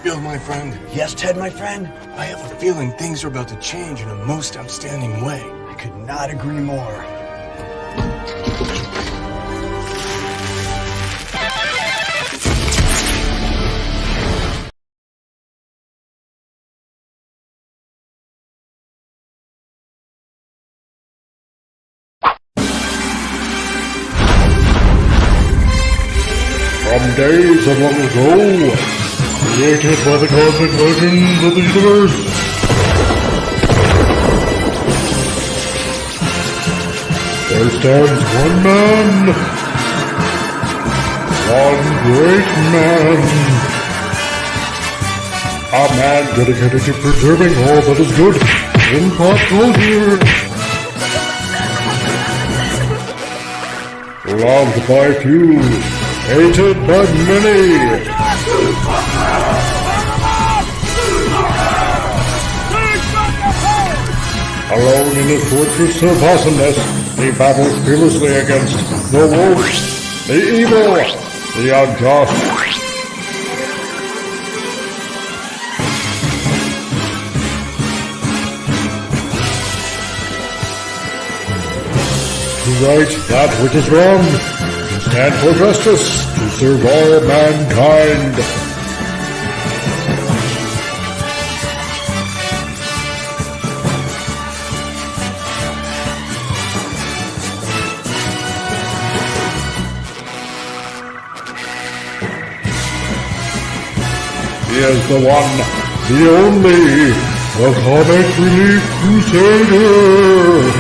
Bill, my friend. Yes, Ted, my friend. I have a feeling things are about to change in a most outstanding way. I could not agree more. From days of long ago, created by the cosmic legends of the universe, there stands one man, one great man, a man dedicated to preserving all that is good in pop culture. Loved by few, hated by many. Alone in his fortress of awesomeness, he battles fearlessly against the wolves, the evil, the unjust. To right that which is wrong, to stand for justice, to serve all mankind. He is the one, the only, the comic relief crusader.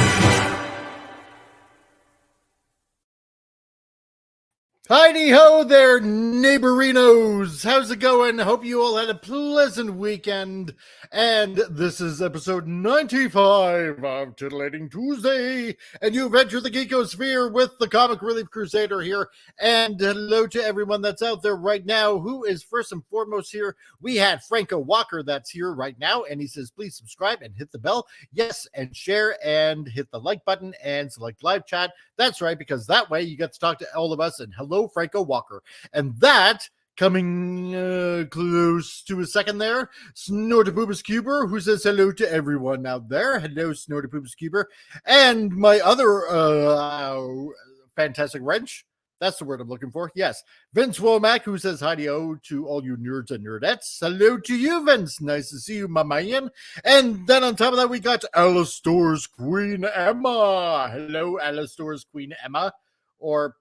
Heidi ho there, neighborinos. How's it going? Hope you all had a pleasant weekend. And this is episode 95 of Titillating Tuesday. And you've entered the Geekosphere with the Comic Relief Crusader here. And hello to everyone that's out there right now. Who is first and foremost here? We had Franco Walker that's here right now. And he says, please subscribe and hit the bell. Yes, and share and hit the like button and select live chat. That's right, because that way you get to talk to all of us. And hello, Franco Walker. And that, coming close to a second there, Snortopubus Cuber, who says hello to everyone out there. Hello, Snortopubus Cuber. And my other fantastic wrench, that's the word I'm looking for. Yes, Vince Womack, who says hi-de-o to all you nerds and nerdettes. Hello to you, Vince. Nice to see you, my man. And then on top of that, we got Alistair's Queen Emma. Hello, Alistair's Queen Emma. Or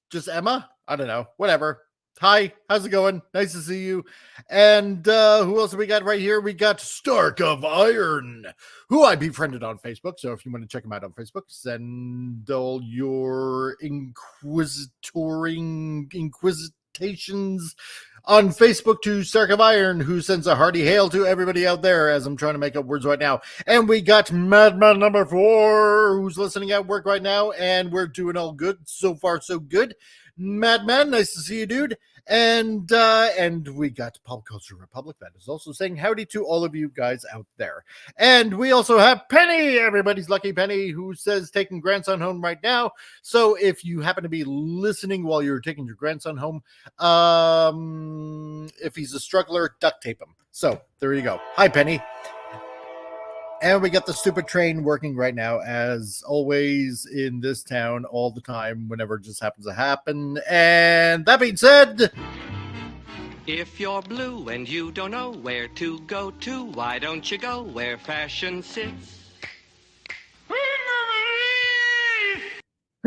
just Emma? I don't know. Whatever. Hi, how's it going? Nice to see you. And who else have we got right here? We got Stark of Iron, who I befriended on Facebook. So if you want to check him out on Facebook, send all your inquisitations on Facebook to Stark of Iron, who sends a hearty hail to everybody out there as I'm trying to make up words right now. And we got Madman number 4, who's listening at work right now, and we're doing all good. So far, so good. Madman, nice to see you, dude. And we got Pop Culture Republic that is also saying howdy to all of you guys out there. And we also have Penny, everybody's lucky Penny, who says taking grandson home right now. So if you happen to be listening while you're taking your grandson home, if he's a struggler, duct tape him. So there you go. Hi, Penny. And we got the stupid train working right now, as always in this town, all the time, whenever it just happens to happen. And that being said, if you're blue and you don't know where to go to, why don't you go where fashion sits?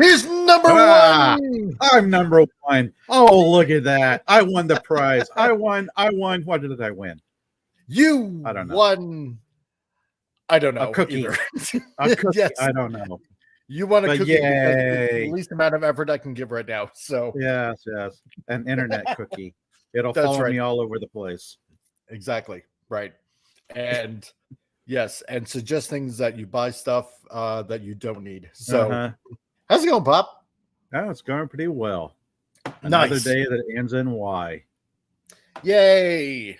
he's number one. I'm number one. Oh, look at that. I won the prize. I won. What did I win? You I don't know. won. I don't know. A cookie. Either. A cookie. Yes. I don't know. You want a But cookie because it's yay. the least amount of effort I can give right now. So Yes. An internet cookie. It'll That's follow right. me all over the place. exactly. Right. And yes, and suggest things that you buy stuff that you don't need. So how's it going, Pop? Oh, it's going pretty well. Another Nice. day that ends in Y. Yay.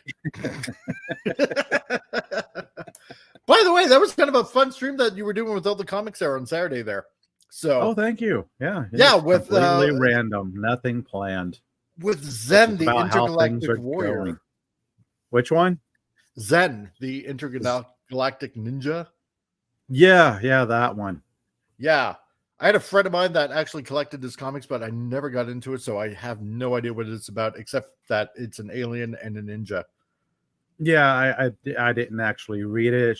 By the way, that was kind of a fun stream that you were doing with all the comics there on Saturday there. So Oh, thank you. Yeah. Yeah, it's with, completely random, nothing planned. with Zen, the About how things intergalactic are warrior. going. Which one? Zen, the intergalactic ninja. Yeah, that one. Yeah. I had a friend of mine that actually collected his comics, but I never got into it, so I have no idea what it's about, except that it's an alien and a ninja. Yeah, I didn't actually read it.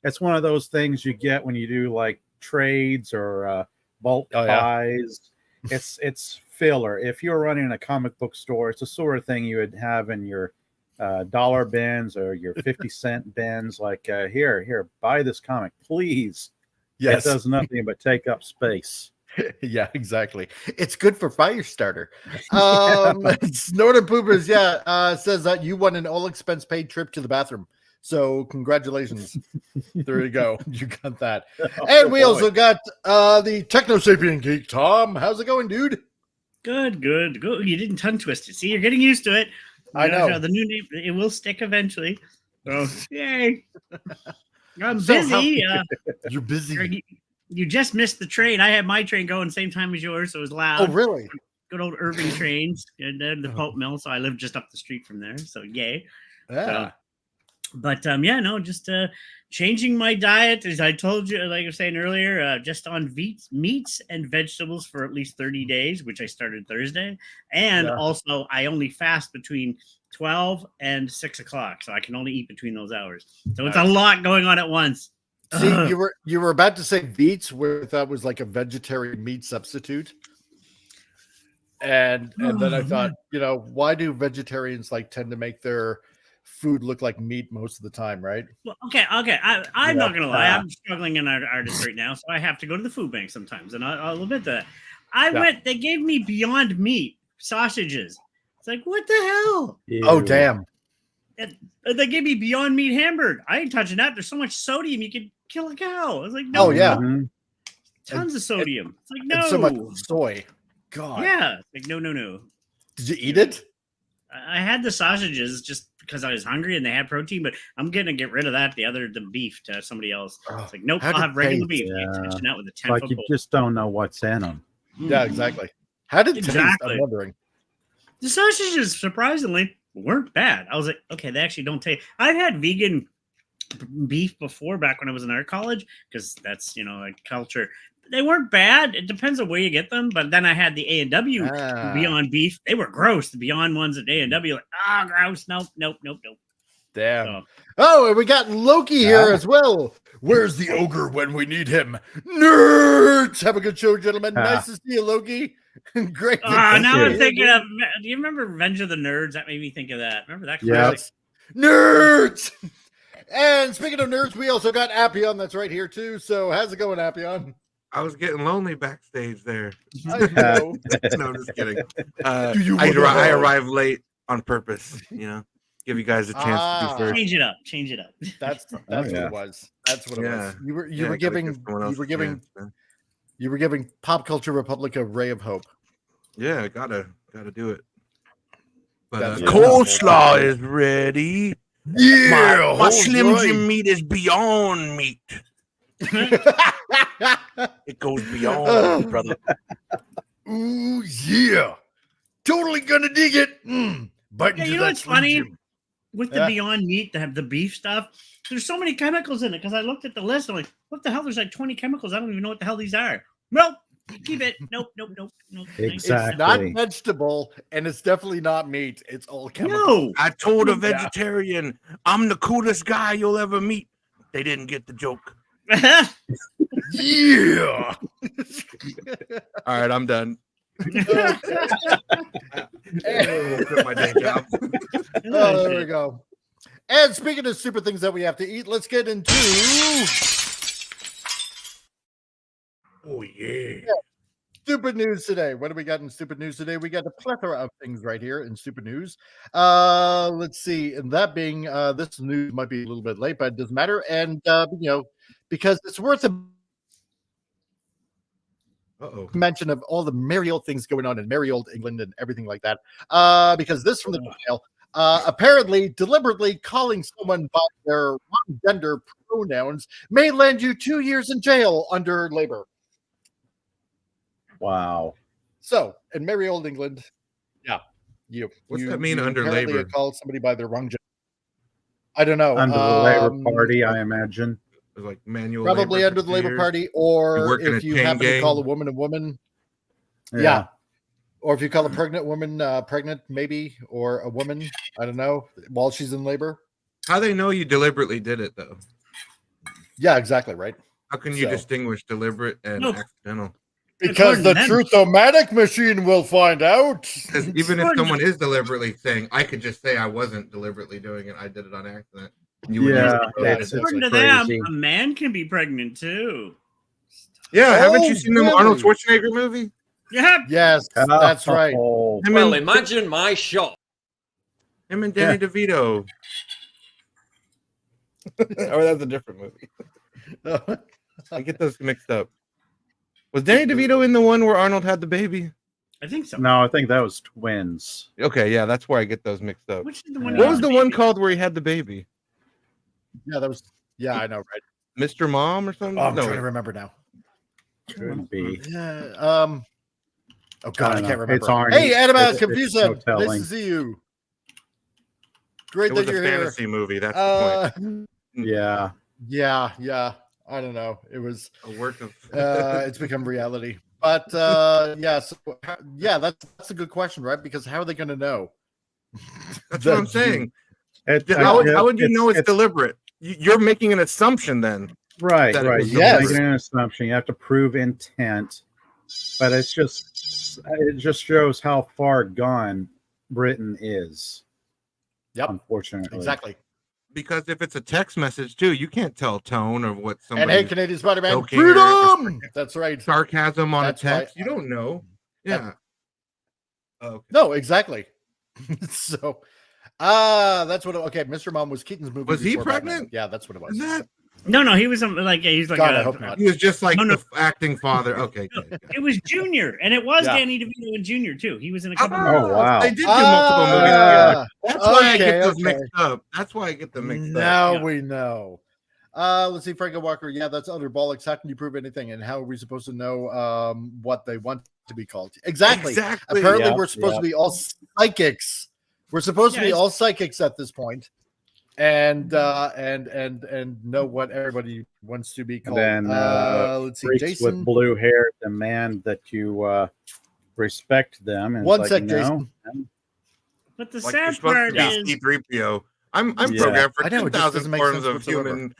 It's one of those things you get when you do like trades or bulk buys. It's filler. If you're running a comic book store, it's the sort of thing you would have in your dollar bins or your 50-cent bins. Like here, buy this comic, please. Yes. It does nothing but take up space. Yeah, exactly. It's good for Firestarter. Snorter Poopers, says that you won an all expense paid trip to the bathroom. So congratulations. There you go. You got that. And we also got the Techno Sapien Geek. Tom, how's it going, dude? Good. You didn't tongue twist it. See, you're getting used to it. I know. The new name, it will stick eventually. So, yay. I'm busy. You're busy. You just missed the train. I had my train going same time as yours, so it was loud. Oh, really? Good old Irving trains and then the Pulp Mill. So I live just up the street from there. So yay. Yeah. Just changing my diet, as I told you, like I was saying earlier, just on meats and vegetables for at least 30 days, which I started Thursday. And also I only fast between 12 and 6 o'clock. So I can only eat between those hours. So it's a lot going on at once. See, you were about to say beets, where that was like a vegetarian meat substitute. And then I thought, why do vegetarians tend to make their food look like meat most of the time, right? Well, okay. I'm not gonna lie. I'm struggling in our artist right now, so I have to go to the food bank sometimes, and I'll admit that. They gave me Beyond Meat sausages. It's like, what the hell? Ew. Oh, damn. And they gave me Beyond Meat hamburger. I ain't touching that. There's so much sodium you could kill a cow. I was like, no. Oh, yeah. Tons of sodium. It's like, no. And so much soy. God. Yeah. Like, no. Did you eat it? I had the sausages just because I was hungry and they had protein, but I'm gonna get rid of that. The beef to somebody else. It's like, nope, I'll have regular beef. Touching that with a 10-foot you just don't know what's in them. Yeah, exactly. How did it taste? I'm wondering. The sausages surprisingly weren't bad. I was like, okay, they actually don't taste. I've had vegan beef before back when I was in art college because that's like culture. They weren't bad. It depends on where you get them. But then I had the A&W Beyond Beef. They were gross. The Beyond ones at A&W, gross. Nope. Damn. Oh, and we got Loki here as well. Where's the ogre when we need him? Nerds! Have a good show, gentlemen. Nice to see you, Loki. Great. Now I'm thinking of, do you remember Revenge of the Nerds? That made me think of that. Remember that? Yes. Nerds! And speaking of nerds, we also got Appion that's right here too. So how's it going, Appion? I was getting lonely backstage there. I know. No, I'm just kidding. I arrived late on purpose, give you guys a chance to do first. Change it up. That's what it was. That's what it was. You were giving Pop Culture Republic a ray of hope. Yeah, gotta do it. But coleslaw is ready. Yeah, my Slim Jim meat is beyond meat. It goes beyond, brother. Ooh, yeah. Totally gonna dig it. Bite into that what's funny? Jim. With the Beyond Meat, they have the beef stuff. There's so many chemicals in it because I looked at the list. I'm like, what the hell? There's like 20 chemicals. I don't even know what the hell these are. Nope. Keep it. Nope. Exactly. It's not vegetable, and it's definitely not meat. It's all chemical. No. I told a vegetarian, I'm the coolest guy you'll ever meet. They didn't get the joke. Yeah. All right, I'm done. My day job. There we go. And speaking of super things that we have to eat, let's get into stupid news today. What do we got in stupid news today? We got a plethora of things right here in stupid news. Let's see. And that being this news might be a little bit late, but it doesn't matter. And because it's worth a mention of all the merry old things going on in merry old England and everything like that. Because this from the email, apparently deliberately calling someone by their wrong gender pronouns may land you 2 years in jail under labor. Wow. So in merry old England, What's that mean under labor? Called somebody by their wrong gender. I don't know. Under the Labor Party, I imagine. It was like manual Probably labor under for the Labor 2 years. Party, You or work in if a you chain happen to call a gang. woman a woman. Yeah. Or if you call a pregnant woman pregnant, maybe, or a woman, I don't know, while she's in labor. How they know you deliberately did it though? Yeah, exactly, right. How can you So- distinguish deliberate and Nope. accidental? Because the According to them. truth-o-matic machine will find out. Because even if According to- someone is deliberately saying, I could just say I wasn't deliberately doing it, I did it on accident. You wouldn't Yeah, even know that it's it- According to crazy. them, a man can be pregnant too. Yeah, haven't Oh, you seen the Arnold really? Schwarzenegger movie? Yeah. Yes, that's right. Oh, Him Well, and, imagine my shock. him and Danny DeVito. Oh, that's a different movie. I get those mixed up. Was Danny DeVito in the one where Arnold had the baby? I think so. no, I think that was twins. Okay, yeah, that's where I get those mixed up. Which is the one? Yeah. What was the one called where he had the baby? Yeah, that was. Yeah, I know, right? Mr. Mom or something? Oh, I'm No, trying to remember now. Could be. Yeah. Oh God, I don't know. can't remember. It's Arnie. Hey, Adam, It's Confused. no Nice to telling. see you. Great it was that a you're here. fantasy movie. That's the point. Yeah. Yeah. I don't know. It was. A work of. It's become reality. But yeah, so, yeah, that's a good question, right? Because how are they going to know? That's what I'm saying. How How would you know it's deliberate? You're making an assumption then. Right, that it right. was You're Yes. making an assumption. You have to prove intent, but it just shows how far gone Britain is. Yep, unfortunately. exactly. Because if it's a text message too, you can't tell tone of what And somebody hey, Canadian Spider-Man, joking freedom. That's right. sarcasm on That's a text. why- You don't know. Yeah. Okay. No, exactly. So, that's what. Okay, Mr. Mom was Keaton's movie. Was he before Batman. pregnant? Yeah, that's what it was. Is that? No, he was like he's like God, I hope not. He was just like No, no. the acting father. Okay. Good. It was Junior, and it was Yeah. Danny DeVito and Junior too. He was in a couple. Oh, wow. They did do multiple movies together. That's why I get those okay. mixed up. That's why I get them mixed Now up. we know. Let's see, Franco Walker. Yeah, that's utter bollocks. How can you prove anything? And how are we supposed to know what they want to be called? Exactly. Exactly. Apparently, Yeah, we're supposed yeah. to be all psychics. We're supposed to Yeah, be it's- all psychics at this point, and know what everybody wants to be And called. then Let's see, freaks Jason. with blue hair demand that you respect them. And One it's sec, like, Jason. no. But the Like you're sad supposed part to is, be C-3PO. I'm Yeah. programmed for I know, it just 10,000 doesn't make forms sense of whatsoever. human.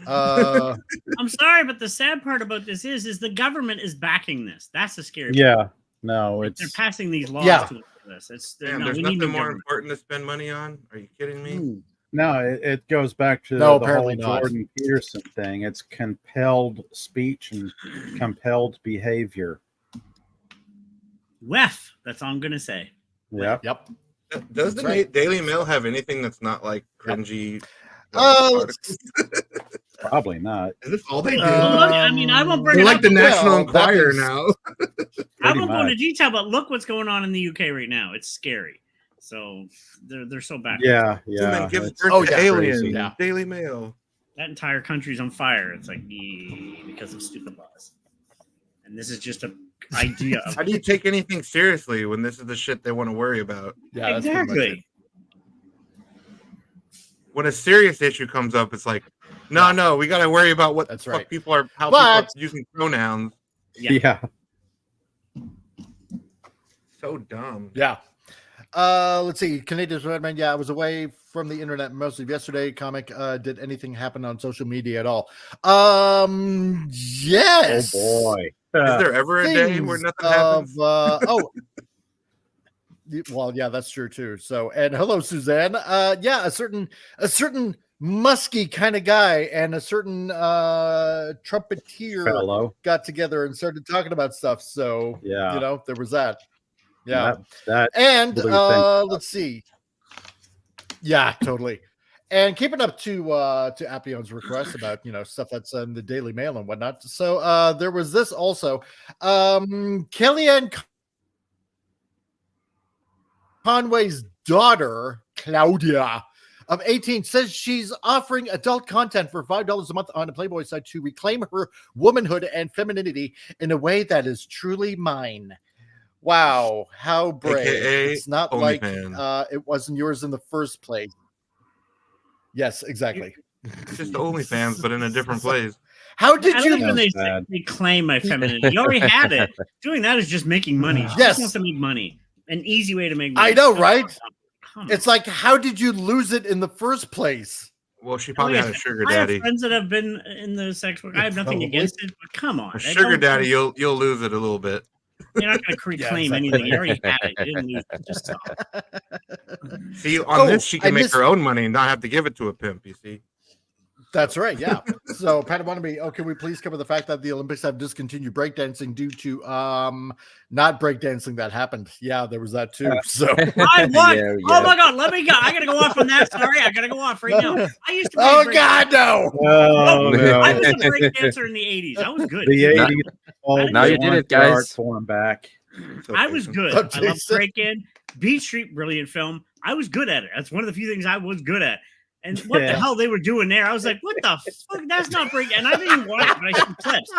I'm sorry, but the sad part about this is the government is backing this. That's the scary. Yeah, part. no, They're it's passing these laws Yeah. to this. It's Damn, no, there's we need nothing new more government. important to spend money on. Are you kidding me? no, it goes back to No, the whole apparently not. Jordan Peterson thing. It's compelled speech and compelled behavior. WEF. That's all I'm gonna say. Yeah, Yep. Does the That's right. Daily Mail have anything that's not like cringy? Let's articles? probably not. Is this all they do? Well, look, I mean, I won't bring They're it like up. the National Well, that Enquirer is- now. I Pretty won't go into much. detail, but look what's going on in the UK right now. It's scary. So they're so back. Yeah, Human yeah. gives it's- birth Oh, to yeah. alien. Crazy. Yeah. Daily Mail. That entire country's on fire. It's like because of stupid laws. And this is just an idea of How do you take anything seriously when this is the shit they want to worry about? Yeah, that's pretty much it. exactly. When a serious issue comes up, it's like, no, we got to worry about what That's the fuck right. people are, how But- people are using pronouns. Yeah. Yeah. So dumb. Yeah. Let's see. Canadian Spider-Man. Yeah, I was away from the internet most of yesterday. Comic. Did anything happen on social media at all? Yes. Oh boy. Is there ever a day Things where nothing of, happens? Well, yeah, that's true too. So, and hello, Suzanne. Yeah, a certain musky kind of guy and a certain trumpeteer Fellow. got together and started talking about stuff. So, Yeah. you know, there was that. Yeah. That And blew things let's see. Yeah, totally. And keeping up to Appion's request about, you know, stuff that's in the Daily Mail and whatnot. So there was this also. Kellyanne Conway's daughter, Claudia, of 18, says she's offering adult content for $5 a month on a Playboy site to reclaim her womanhood and femininity in a way that is truly mine. Wow, how brave. AKA It's not like OnlyFans. it wasn't yours in the first place. Yes, exactly. It's just OnlyFans, but in a different place. How I did love you? when they Sad. claim my femininity. You already had it. Doing that is just making money. She Yes. just wants to make money. An easy way to make money. I know, right? Come on. It's like, how did you lose it in the first place? Well, she probably had a sugar I have daddy. friends that have been in the sex work. I have nothing Probably. against it, but come on. A sugar daddy, you'll lose it a little bit. You're not going to Yeah, claim exactly. anything. You already had it. You didn't lose it. Just stop. See, on this, she I can make missed- her own money and not have to give it to a pimp. You see. That's right. Yeah. So, Pat Wannabe, can we please cover the fact that the Olympics have discontinued breakdancing due to not breakdancing that happened? Yeah, there was that too. So, I won. Yeah, Oh my God. Let me go. I got to go off on that. Sorry. I got to go off right now. I used to be a oh break- God, no! Oh, no. I was a break dancer in the 80s. I was good. The Now- 80s. now you did it, guys. Form back. I was good. Oh, I love Jason. break-in. Beat Street, brilliant film. I was good at it. That's one of the few things I was good at. And what the Yeah. hell they were doing there? I was like, what the fuck? That's not break. And I didn't even watch it, but I see clips.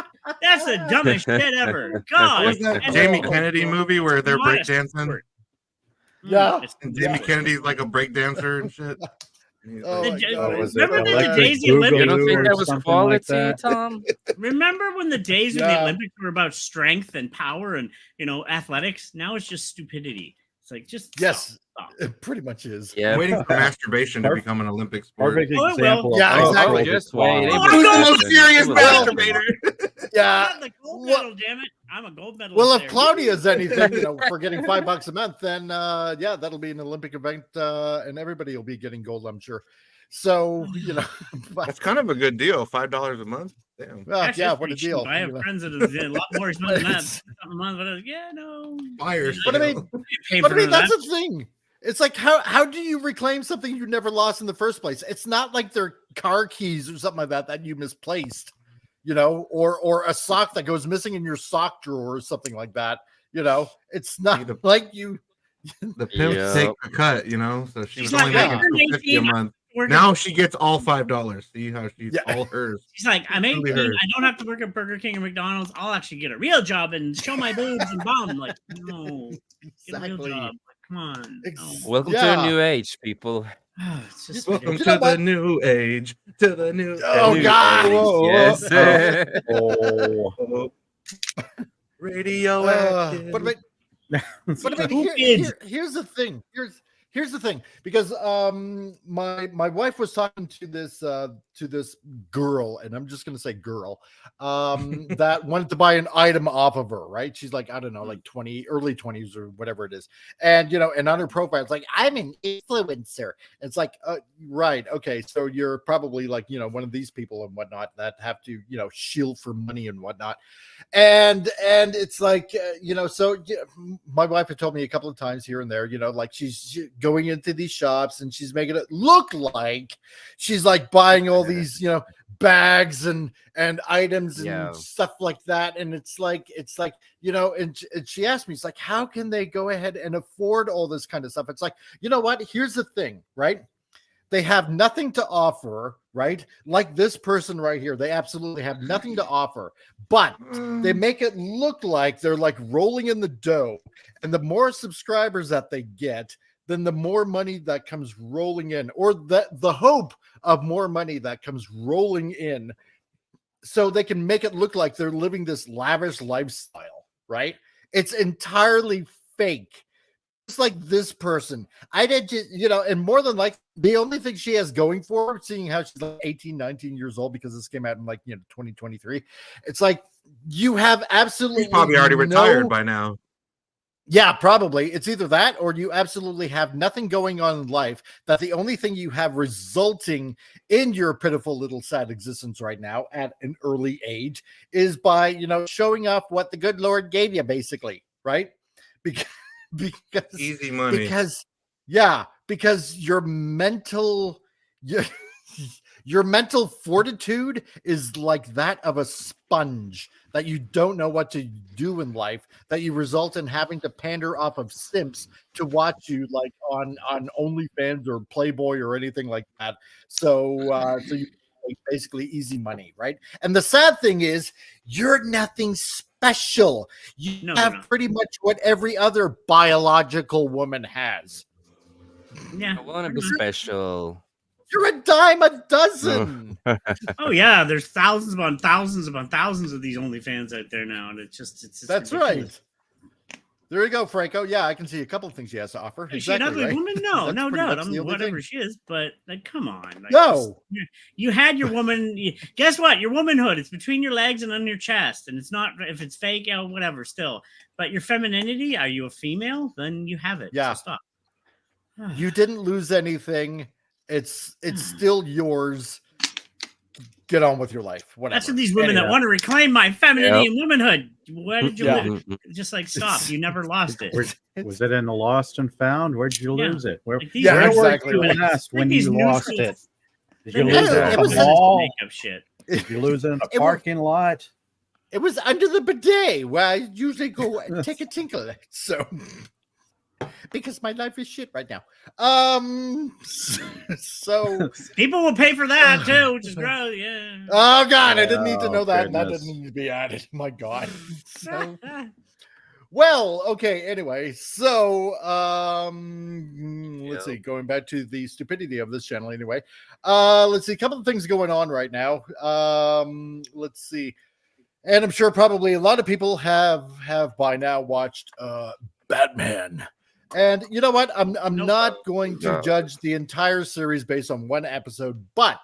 That's the dumbest shit ever. God. What's that And- Jamie Kennedy movie where they're Not a breakdancing? sport. Yeah. It's- And Jamie Kennedy's like a breakdancer and shit. Oh, The- my the- God. Was it remember the Electric days the Boogaloo Olympics? You don't think or that was something quality, like that? Tom? Remember when the days of the Yeah. Olympics were about strength and power and athletics? Now it's just stupidity. It's like just Yes, stop. it pretty much is. Yeah. I'm waiting for masturbation to Perfect. become an Olympic sport. Perfect Oh, it will. example. Yeah, of exactly. cultural Just wait. decline. Oh, Who's the God. most serious Well, masturbator? Yeah. I'm the gold well- medal, damn it. I'm a gold medalist. Well, if there. Claudia's anything, for getting $5 a month, then yeah, that'll be an Olympic event, and everybody will be getting gold, I'm sure. So, but, That's kind of a good deal. $5 a month. Damn. Actually, yeah, that's what a pretty deal. cheap. I have friends that have a lot more expensive than that. Something a month, but I was, yeah, no. Fire But I sale. mean, Pay But for I mean, that. that's the thing. It's like how do you reclaim something you never lost in the first place? It's not like their car keys or something like that you misplaced, or a sock that goes missing in your sock drawer or something like that. It's not The- like you. The pimps Yeah. take a cut, so she She's was only like, making I turned $250 a 18, month. Working- Now she gets all $5. See how she's Yeah. all hers. She's like, I'm 18. Totally hers. I don't have to work at Burger King or McDonald's. I'll actually get a real job and show my boobs and bum. Like, no, get a real Exactly. job. Like, come on. No. Welcome to Yeah. a new age, people. It's just Welcome You know to what? the new age. To the new Oh, age. God. Whoa, yes. Oh. Radio. But I mean, Who kids? here's the thing. Here's the thing, because my wife was talking to this girl, and I'm just gonna say girl, that wanted to buy an item off of her, right? She's like, I don't know, like early 20s or whatever it is, and and on her profile it's like, I'm an influencer. It's like, right, okay, so you're probably like one of these people and whatnot that have to shield for money and whatnot, and it's like so my wife had told me a couple of times here and there, like she's going into these shops and she's making it look like she's like buying all these bags and items and Yeah. stuff like that, and it's like and she asked me, it's like, how can they go ahead and afford all this kind of stuff? It's like, what, here's the thing, right? They have nothing to offer, right? Like this person right here, they absolutely have nothing to offer, but they make it look like they're like rolling in the dough. And the more subscribers that they get, then the more money that comes rolling in, or the hope of more money that comes rolling in, so they can make it look like they're living this lavish lifestyle, right? It's entirely fake. Just like this person, I did just, and more than like the only thing she has going for her, seeing how she's like 18, 19 years old, because this came out in like 2023, it's like you have absolutely She's probably already retired by now. Yeah, probably. It's either that or you absolutely have nothing going on in life, that the only thing you have resulting in your pitiful little sad existence right now at an early age is by, showing off what the good Lord gave you, basically, right? Because Easy money. Because your mental fortitude is like that of a sponge, that you don't know what to do in life, that you result in having to pander off of simps to watch you like on OnlyFans or Playboy or anything like that. So you make basically easy money, right? And the sad thing is, you're nothing special. You No, have you're not. pretty much what every other biological woman has. Yeah. I want to be special. You're a dime a dozen. Oh yeah, there's thousands upon thousands upon thousands of these OnlyFans out there now, and it's That's ridiculous. right. There you go, Franco. Yeah, I can see a couple of things he has to offer. Is she an ugly woman? No, That's no pretty doubt. much the only Whatever thing. she is, but like, come on. Like, No. you had your woman. Guess what? Your womanhood. It's between your legs and on your chest, and it's not if it's fake, whatever. Still, but your femininity. Are you a female? Then you have it. Yeah. So stop. You didn't lose anything. It's still yours. Get on with your life. Whatever. That's what these women that want to reclaim my femininity and womanhood. Where did you Yeah. lose? Just like stop. You never lost it. Was it in the Lost and Found? Where did you lose it? Where, Like these Yeah, where exactly. were you last when these you lost neutral- it? Did you lose it it at was the in- mall? Makeup shit. Did you lose it in a It was- parking lot? It was under the bidet where I usually go and take a tinkle. So, because my life is shit right now. So, People will pay for that too, which is gross. Yeah. oh God, I didn't need to Oh, know that. And that goodness. didn't need to be added. My God. So, well, okay. Anyway, so let's see. Going back to the stupidity of this channel, anyway. Let's see. A couple of things going on right now. Let's see. And I'm sure probably a lot of people have by now watched Batman. And you know what? I'm not going to judge the entire series based on one episode, but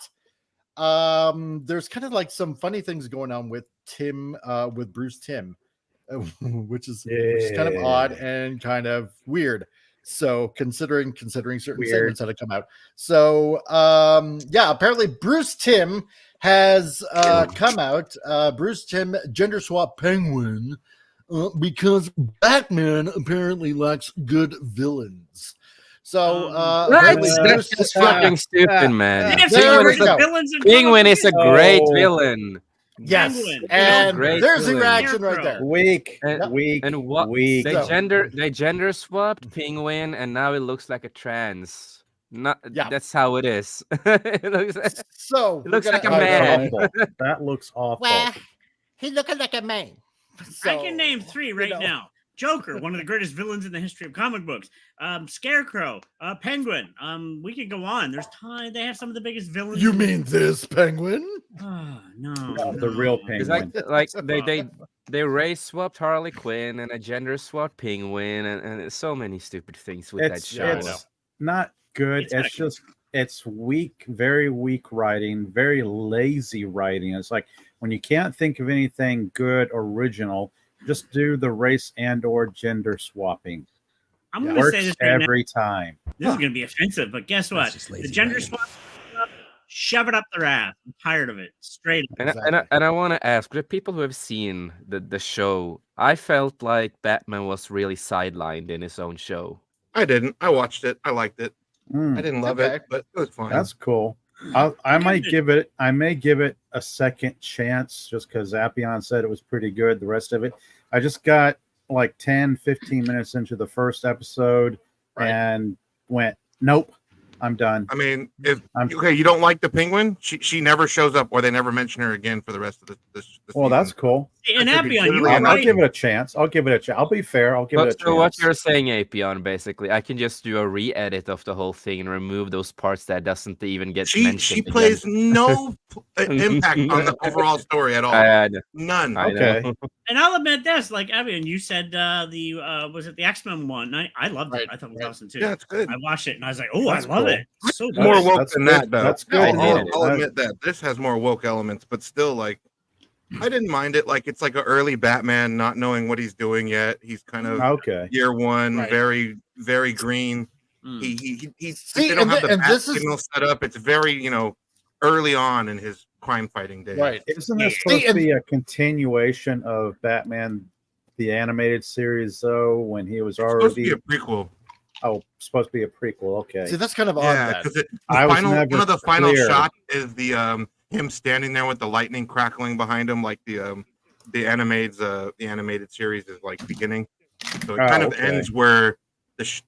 there's kind of like some funny things going on with with Bruce Timm, which is kind of odd and kind of weird. So considering certain segments that have come out. So yeah, apparently Bruce Timm has come out. Bruce Timm gender swap Penguin. Because Batman apparently lacks good villains. So, That's just fucking stupid, man. Yes, there we there's go. villains in Penguin is a great Oh. villain. Yes, Penguin. and Great there's the villain. reaction right there. Weak, And- weak, And what weak. they So- gender swapped Penguin, and now it looks like a trans. Not Yeah. that's how it is. It looks, So it looks we're like a gonna- man. Awful. That looks awful. Well, he looking like a man. So, I can name three right know. now. Joker, one of the greatest villains in the history of comic books. Scarecrow, Penguin. We could go on. There's time. They have some of the biggest villains. You mean this Penguin? Oh, no, The real It's Penguin. like they race swapped Harley Quinn and a gender swapped Penguin and so many stupid things with that It's, show. it's not good. It's It's, not just it's weak, very weak writing, very lazy writing. It's like when you can't think of anything good, original, just do the race and or gender swapping. I'm going to Works say this right now. every time. This is going to be offensive, but guess what? just The lazy gender writing. swap, shove it up their ass. I'm tired of it. Straight up. And I want to ask the people who have seen the show. I felt like Batman was really sidelined in his own show. I didn't. I watched it. I liked it. Mm, I didn't love Okay. it, but it was fine. that's cool. I might give it. I may give it a second chance just because Appian said it was pretty good. The rest of it, I just got like 10, 15 minutes into the first episode Right. and went, nope, I'm done. I mean, if I'm- okay, you don't like the Penguin, she never shows up, or they never mention her again for the rest of the Well, that's season. cool. And That could be Appian, you literally were an I'll right. give it a chance. I'll give it a chance. I'll be fair. I'll give it a chance. So what you're saying, Apion, basically, I can just do a re-edit of the whole thing and remove those parts that doesn't even get mentioned. She again. plays no impact on the overall story at all. None. I Okay. know. And I'll admit this, like Appian, you said was it the X-Men one? I loved it. Right, I thought it was right. awesome too. Yeah, it's good. I watched it and I was like, oh, That's I love cool. it. It's so good. More woke That's than good. that, though. That's good. I'll That- admit that this has more woke elements, but still, like, I didn't mind it. Like, it's like an early Batman, not knowing what he's doing yet. He's kind of Okay. year one, Right. very, very green. Mm. They don't have the and bat this is signal set up. It's very, early on in his crime fighting days. right. Isn't this See, supposed to and- be a continuation of Batman, the animated series, though, when he was It's supposed to already be a prequel. supposed to be a prequel? Okay. See, that's kind of odd. Yeah, That. because I was one never of the final clear. shots is the him standing there with the lightning crackling behind him, like the animated series is like beginning. So it kind of okay. ends where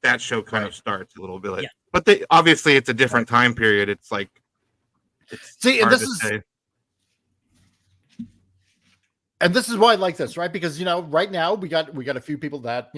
that show kind of starts a little bit. Like, Yeah. But obviously it's a different time period. It's like See, and hard this to is say. and this is why I like this, right? Because right now we got a few people that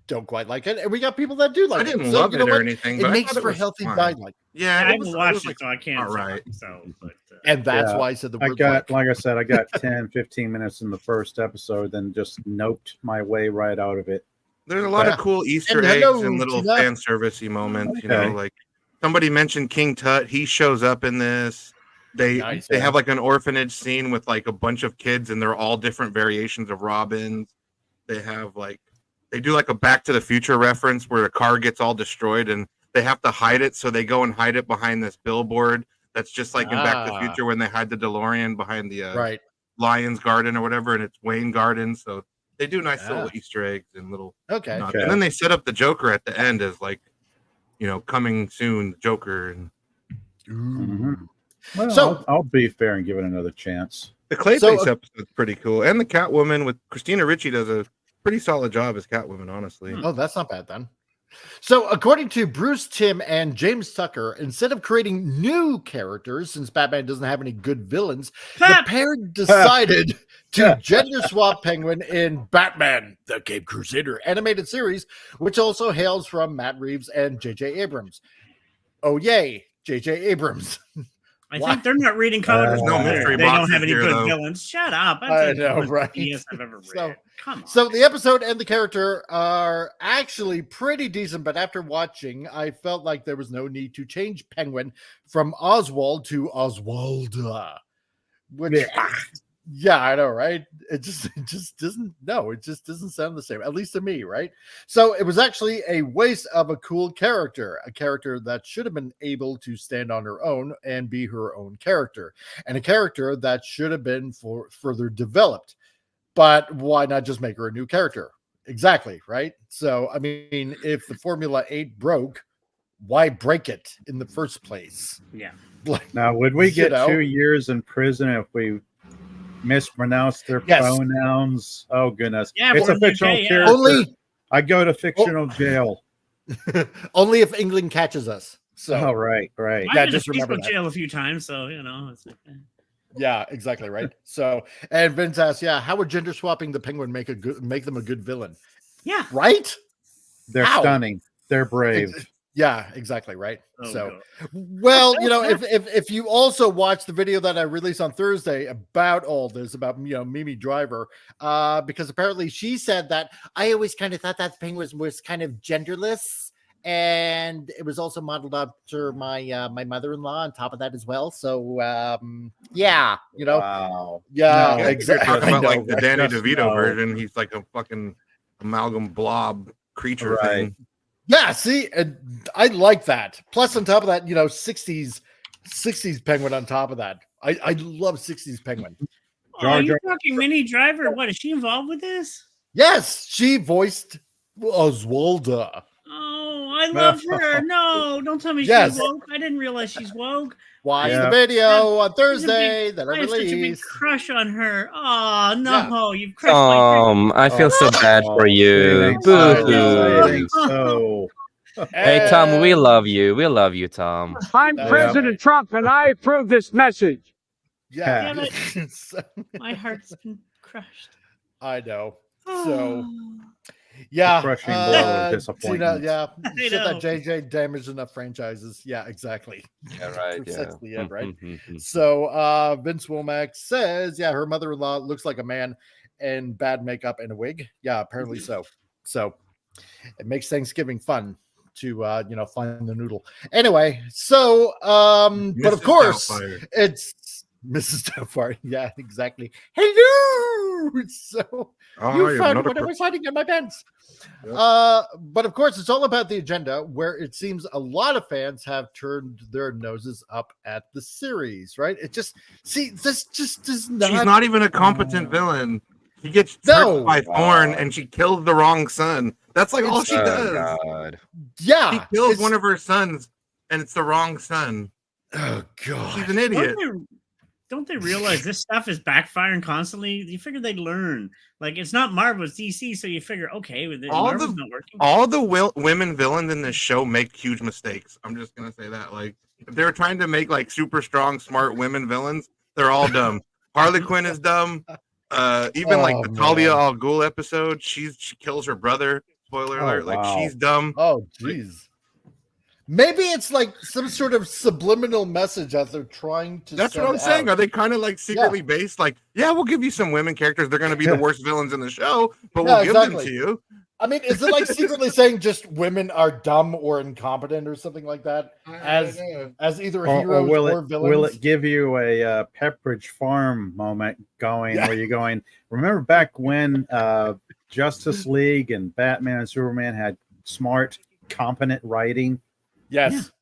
don't quite like it, and we got people that do like I didn't it. So, love you know it or what? anything, It but I makes thought it for was healthy fine. dialogue. Yeah, I it haven't was watched it, like, so I can't. all right. So, but And that's Yeah. why I said the I word got, like I said, I got 10, 15 minutes in the first episode, then just noped my way right out of it. There's a lot Yeah. of cool Easter And eggs hello, and little Tina. fan servicey moments. You know, Okay. like somebody mentioned King Tut. He shows up in this. They Nice, they yeah. have like an orphanage scene with like a bunch of kids, and they're all different variations of Robins. They have like they do like a Back to the Future reference where a car gets all destroyed and they have to hide it, so they go and hide it behind this billboard. That's just like in Back to the Ah. Future when they hide the DeLorean behind the Right. Lion's Garden or whatever, and it's Wayne Garden. So they do nice little Ah. Easter eggs and little Okay. nods. Okay. And then they set up the Joker at the end as like, you know, coming soon, Joker. And Mhm. Well, So- I'll be fair and give it another chance. the Clayface So, episode's pretty cool. And the Catwoman with Christina Ricci does a pretty solid job as Catwoman, honestly. Oh, that's not bad then. So, according to Bruce Timm and James Tucker, instead of creating new characters, since Batman doesn't have any good villains, the pair decided to gender swap Penguin in Batman, the Cape Crusader animated series, which also hails from Matt Reeves and J.J. Abrams. Oh, yay, J.J. Abrams. I Why? think they're not reading comics. There's no either. mystery They don't boxes have any here, good though. villains. Shut up! I That's know, the right? BS I've ever read. So- Come on. So the episode and the character are actually pretty decent, but after watching, I felt like there was no need to change Penguin from Oswald to Oswalda. Which, yeah, I know, right? It just doesn't. No, it just doesn't sound the same, at least to me, right? So it was actually a waste of a cool character, a character that should have been able to stand on her own and be her own character, and a character that should have been further developed. But why not just make her a new character? Exactly, right? So, I mean, if the formula ain't broke, why break it in the first place? Yeah. Like, Now, would we You get know? 2 years in prison if we mispronounced their Yes. pronouns? Oh, goodness. Yeah, It's but a in the fictional UK, yeah. character. only I go to fictional jail. only if England catches us. So, Oh, right. I've Yeah, been just to remember peaceful that. jail a few times, so you know. It's okay. yeah, exactly, right? So, and Vince asks, yeah, how would gender swapping the Penguin make them a good villain? Yeah. Right? They're Ow. stunning. They're brave. Yeah, exactly, right? Oh, So, God. well, you know, if you also watch the video that I released on Thursday about all this, about, you know, Mimi Driver, because apparently she said that I always kind of thought that Penguin was kind of genderless, and it was also modeled after my my mother-in-law on top of that as well. So, yeah, you know, Wow. yeah, No, If you're exactly. talking about I like know, the right? Danny Just DeVito no. version, he's like a fucking amalgam blob creature Right. thing. Yeah, see, and I like that. Plus, on top of that, you know, 60s Penguin on top of that. I love 60s Penguin. Jar Oh, you're Jar- talking Minnie Driver. What is she involved with this? Yes, she voiced Oswalda. Oh, I love her. No, don't tell me Yes. she's woke. I didn't realize she's woke. Watch Yeah. the video on I Thursday that I have such a big released. crush on her. Oh no, Yeah. you've crushed my I feel so bad for It you. ain't so. Boo-hoo. It ain't so. Hey, Tom, we And- love you. We love you, Tom. I'm Yeah. President Trump, and I approve this message. Yeah, Damn So- My heart's been crushed. I know. So, yeah, Crushing blow of disappointment. yeah, I shit know. that JJ damaged enough franchises. Yeah, exactly. Yeah, right. Precisely it, right? Mhm. So Vince Womack says, yeah, her mother-in-law looks like a man in bad makeup and a wig. Yeah, apparently so. So it makes Thanksgiving fun to you know, find the noodle. Anyway, so but of Mrs. course Doubtfire. it's Mrs. Doubtfire. Yeah, exactly. Hello. So Oh, you you're found not a what I was hiding in my pants. Yep. But of course, it's all about the agenda, where it seems a lot of fans have turned their noses up at the series, right? It just this just does not. She's not even a competent villain. She gets No. tricked by Thorn and she kills the wrong son. That's like all she Oh, does. God. Yeah, She kills it's- one of her sons and it's the wrong son. Oh God. She's an idiot. Don't they realize this stuff is backfiring constantly? You figure they'd learn. Like, it's not Marvel, it's DC, so you figure, okay, Marvel's not working. All the women villains in this show make huge mistakes. I'm just gonna say that. Like, if they're trying to make like super strong, smart women villains, they're all dumb. Harley Quinn is dumb. Even like Oh, the Talia man. al Ghul episode, she kills her brother. Spoiler Oh, alert! wow. Like she's dumb. Oh, jeez. Maybe it's like some sort of subliminal message that they're trying to. That's what I'm saying. out. Are they kind of like secretly based? Like, yeah, we'll give you some women characters. They're going to be the worst villains in the show, but we'll give them to you. I mean, is it like secretly saying just women are dumb or incompetent or something like that? As either heroes or villains? Will it give you a Pepperidge Farm moment going where you're going, remember back when Justice League and Batman and Superman had smart, competent writing? Yes.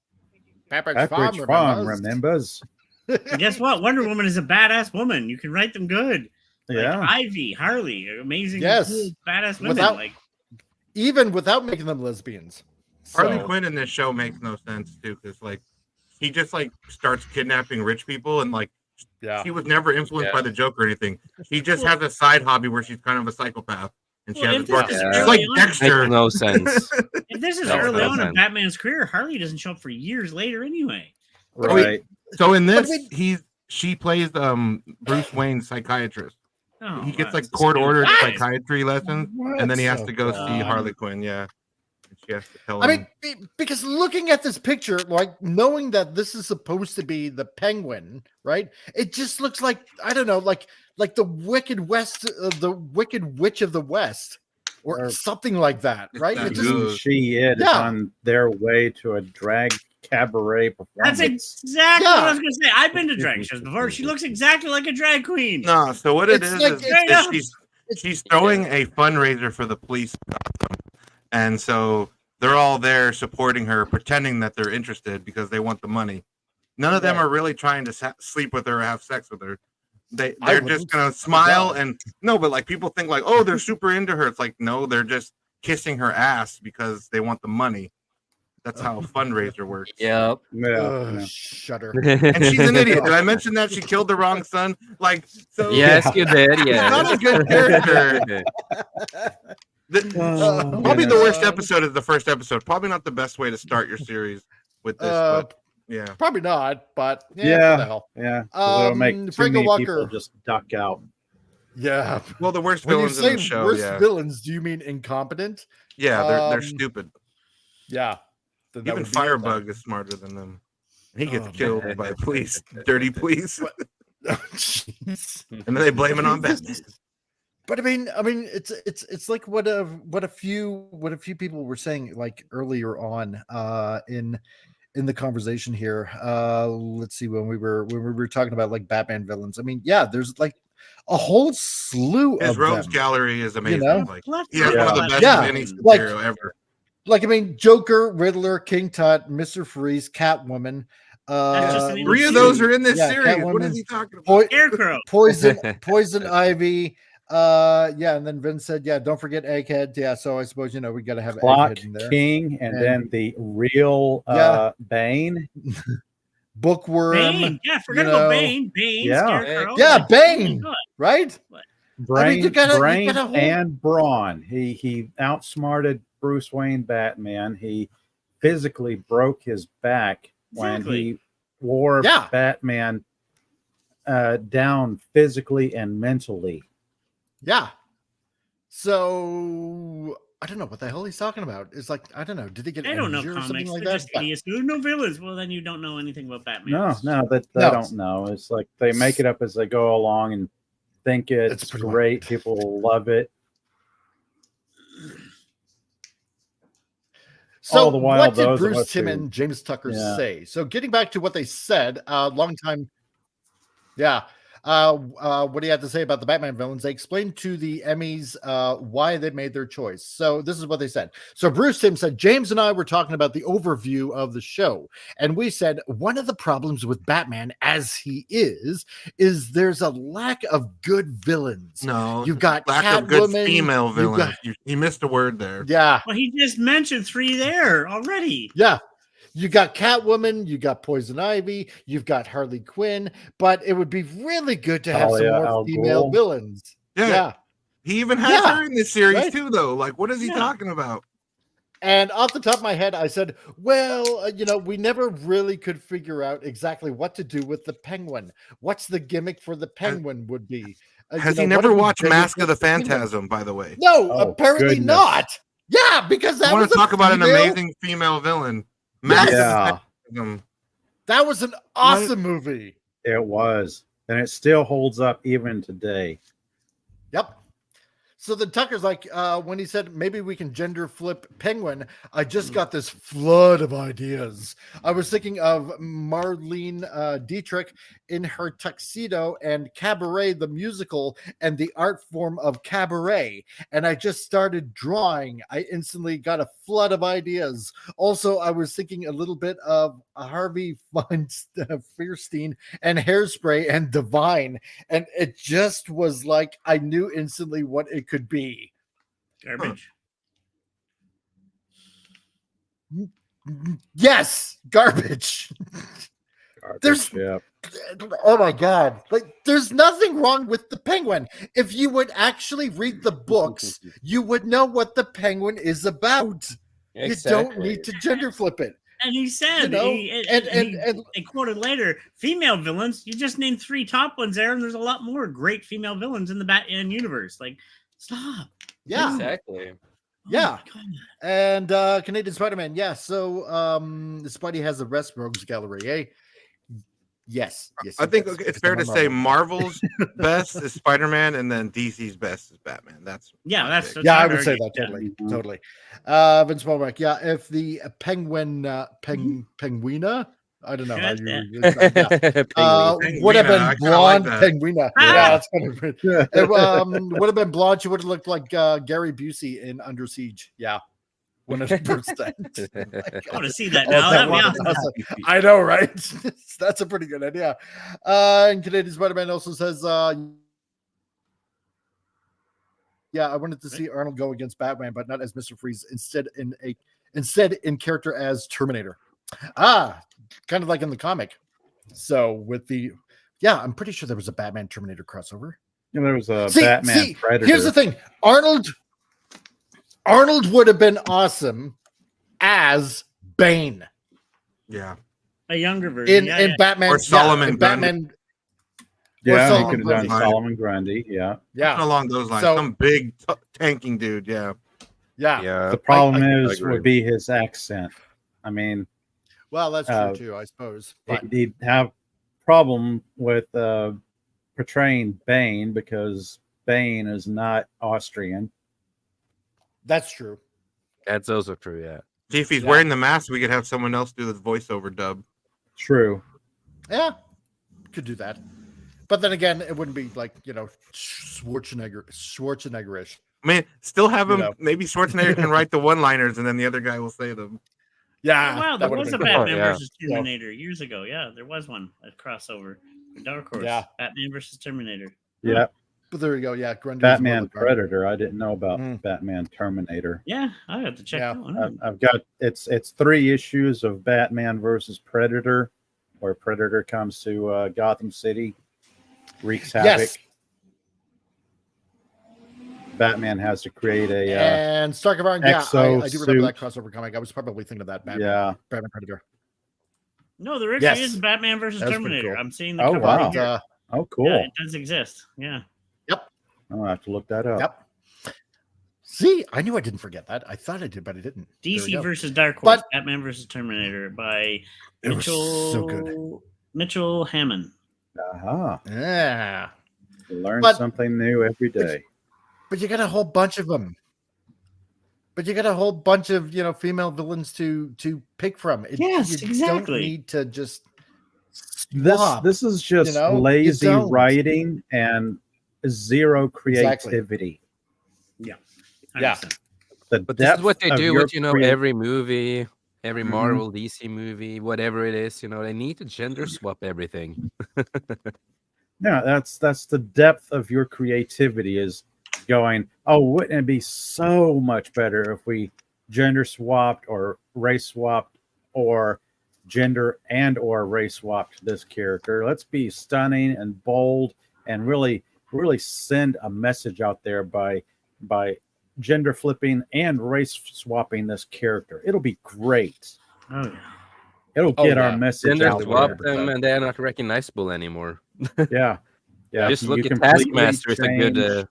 Pepperidge Farm remembers. And guess what? Wonder Woman is a badass woman. You can write them good. Yeah. Like Ivy, Harley, amazing, Yes. cool, badass women. Even without making them lesbians. Harley Quinn in this show makes no sense too, because like he just like starts kidnapping rich people and like she was never influenced by the Joker or anything. She just has a side hobby where she's kind of a psychopath. And she has she's like Dexter. Makes no sense. If this is early on in Batman's career, Harley doesn't show up for years later anyway. Right. So in this, she plays Bruce Wayne's psychiatrist. Oh, he gets like court-ordered psychiatry lessons, and then he has to go see Harley Quinn. Yeah. She has to tell him. I mean, because looking at this picture, like knowing that this is supposed to be the Penguin, right? It just looks like, I don't know, like the Wicked West, the Wicked Witch of the West, or something like that, right? It just, she is on their way to a drag cabaret performance. That's exactly what I was going to say. I've been to drag shows before. She looks exactly like a drag queen. No, so what it is she's throwing a fundraiser for the police, and so they're all there supporting her, pretending that they're interested because they want the money. None of them are really trying to sleep with her or have sex with her. They're just gonna smile and no, but like people think like, oh, they're super into her. It's like no, they're just kissing her ass because they want the money. That's how a fundraiser works. Yep. Shudder. And she's an idiot. Did I mention that she killed the wrong son? Like, so Yes, you did. Yeah. not a good character. Probably the worst episode is the first episode. Probably not the best way to start your series with this. But yeah, probably not. But what the hell? It'll make too Franco many Walker people just duck out. Yeah. Well, the worst when villains you say in the show. Worst villains? Do you mean incompetent? Yeah, they're stupid. Yeah. Even Firebug is smarter than them. He gets killed by police, dirty police, and then they blame it on Batman. But I mean, it's like what a few people were saying like earlier on in the conversation here. Let's see, when we were talking about like Batman villains. I mean, yeah, there's like a whole slew His of rogues them, gallery is amazing. You know? Like he has one of the best of any superhero ever. Like, I mean, Joker, Riddler, King Tut, Mr. Freeze, Catwoman. Three of those are in this series. Catwoman, what is he talking about? Scarecrow. Poison Ivy. And then Vince said, don't forget Egghead. Yeah, so I suppose, we got to have Clock Egghead in there. King, and then the real Bane. Bookworm. Bane. Yeah, forget about Bane. Bane, Scarecrow. Yeah, like, Bane. Right? Brain, you gotta Brain and Brawn. He outsmarted Bruce Wayne Batman. He physically broke his back when he wore Batman down physically and mentally. Yeah. So I don't know what the hell he's talking about. It's like, I don't know. Did he get I don't know injured or something comics. like They're that? just idiots. There's no villains. Well, then you don't know anything about Batman. No, they don't know. It's like they make it up as they go along and think it's great. People will love it. So all the while, what did those of Bruce us Timm who- and James Tucker say? So getting back to what they said, long time. Yeah. What do you have to say about the Batman villains? They explained to the Emmys why they made their choice. So this is what they said. So Bruce Timm said, James and I were talking about the overview of the show. And we said, one of the problems with Batman as he is there's a lack of good villains. No, you've got lack of good female villains. You missed a word there. Yeah. Well, he just mentioned 3 there already. Yeah. You got Catwoman, you got Poison Ivy, you've got Harley Quinn, but it would be really good to have some more female villains. Yeah. He even has her in this series too, though. Like, what is he talking about? And off the top of my head, I said, well, we never really could figure out exactly what to do with the Penguin. What's the gimmick for the Penguin would be? Has he never watched Mask of the Phantasm, by the way? No, apparently not. Yeah, because I that want was to talk about an female- amazing female villain. Yes! Yeah, That was an awesome movie. it was, and it still holds up even today. Yep. So then Tucker's like, when he said maybe we can gender flip Penguin, I just got this flood of ideas. I was thinking of Marlene Dietrich in her tuxedo and Cabaret the musical and the art form of cabaret. And I just started drawing. I instantly got a flood of ideas. Also, I was thinking a little bit of Harvey Fierstein and Hairspray and Divine. And it just was like I knew instantly what it could be. Garbage. Yes, garbage. There's yeah. Oh my god. Like there's nothing wrong with the Penguin. If you would actually read the books, you would know what the Penguin is about. You don't need to gender flip it. And he said, they quoted later, female villains. You just named 3 top ones there, and there's a lot more great female villains in the Batman universe. Like, stop. Yeah, Exactly. Yeah. And Canadian Spider-Man. Yeah. So Spidey has the Rest Rogues Gallery, eh? Yes. I think it's fair to say Marvel's best is Spider-Man, and then DC's best is Batman. That's I would say that totally. Vince Malmark, yeah. If the Penguin Penguina, I don't know how you would have been blonde Penguina. Yeah, that's kind of it. Would have been blonde. She would have looked like Gary Busey in Under Siege. Yeah. 100%. I want to see that now. That'd be awesome. I know, right? That's a pretty good idea. And Canadian Spider-Man also says, yeah, I wanted to see Arnold go against Batman, but not as Mr. Freeze. Instead in character as Terminator. Kind of like in the comic. So with I'm pretty sure there was a Batman Terminator crossover. Yeah, there was a Batman Predator. Here's the thing, Arnold would have been awesome as Bane. Yeah. A younger version. In Batman. Or Solomon Batman. Yeah, he could have done Solomon Grundy. Yeah. Yeah. Along those lines. Some big tanking dude. Yeah. Yeah. The problem would be his accent. I mean, well, that's true too, I suppose. But he'd have problem with portraying Bane because Bane is not Austrian. That's true. That's also true, yeah. See, if he's wearing the mask, we could have someone else do the voiceover dub. True. Yeah, could do that. But then again, it wouldn't be like, Schwarzenegger-ish. I mean, still have him. Maybe Schwarzenegger can write the one-liners, and then the other guy will say them. Yeah. Oh, wow, there was a Batman versus Terminator years ago. Yeah, there was one, a crossover. Dark Horse. Yeah. Batman versus Terminator. Yeah. But there you go. Yeah, Grundy Batman Predator. I didn't know about Batman Terminator. Yeah, I have to check that one out. I've got it's 3 issues of Batman versus Predator, where Predator comes to Gotham City, wreaks havoc. Yes. Batman has to create a and Stark of Iron. Yeah, I do remember that crossover comic. I was probably thinking of that Batman Predator. No, there actually is Batman versus Terminator. Cool. I'm seeing the cover. Wow. Oh, cool. Yeah, it does exist. Yeah. Yep. I'll have to look that up. Yep. See, I knew I didn't forget that. I thought I did, but I didn't. DC versus Dark Horse, Batman versus Terminator by Mitchell Hammond. Yeah. Learn something new every day. But you got a whole bunch of them. But you got a whole bunch of female villains to pick from. Yes, exactly. You don't need to just this is just lazy writing and zero creativity. Yeah. Yeah. But this is what they do with every movie, every Marvel, DC movie, whatever it is. They need to gender swap everything. Yeah, that's the depth of your creativity is going, wouldn't it be so much better if we gender swapped or race swapped or gender and or race swapped this character? Let's be stunning and bold and really send a message out there by gender flipping and race swapping this character. It'll be great. Oh yeah. It'll get our message gender out swap there. them and they're not recognizable anymore. Yeah. Just look at Taskmaster. It's a good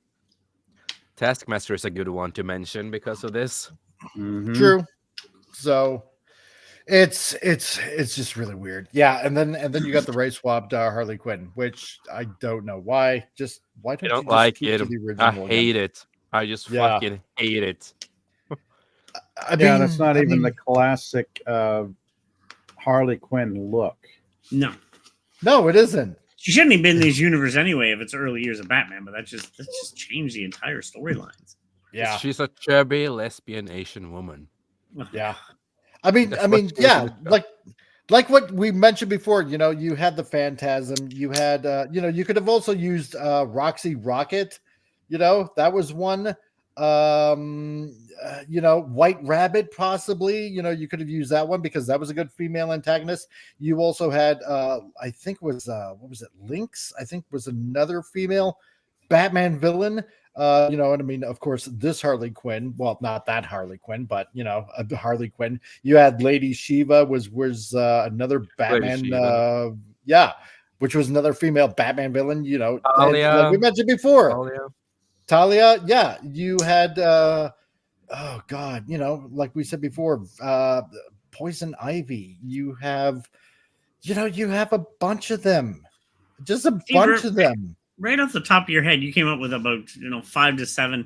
Taskmaster is a good one to mention because of this. Mhm. True. So it's just really weird. Yeah, and then you got the race swapped Harley Quinn, which I don't know why. Why I don't don't you just like keep it. to the I original hate again? it. I just Yeah. fucking hate it. Yeah, that's not even the classic Harley Quinn look. No, it isn't. she shouldn't have been in this universe anyway if it's early years of Batman. But that's just changed the entire storylines. Yeah, She's a chubby lesbian Asian woman. yeah. I mean, That's what she was in yeah, the show. like what we mentioned before. You had the Phantasm. You had, you could have also used Roxy Rocket. That was one. White Rabbit, possibly. You could have used that one because that was a good female antagonist. You also had, I think was what was it? Lynx, I think, was another female Batman villain. And I mean, of course, this Harley Quinn. Well, not that Harley Quinn, but a Harley Quinn. You had Lady Shiva was another Batman. Which was another female Batman villain. Like we mentioned before. Talia, yeah. You had oh god, like we said before, Poison Ivy. You have a bunch of them. Just a bunch of them. Right off the top of your head, you came up with about 5 to 7.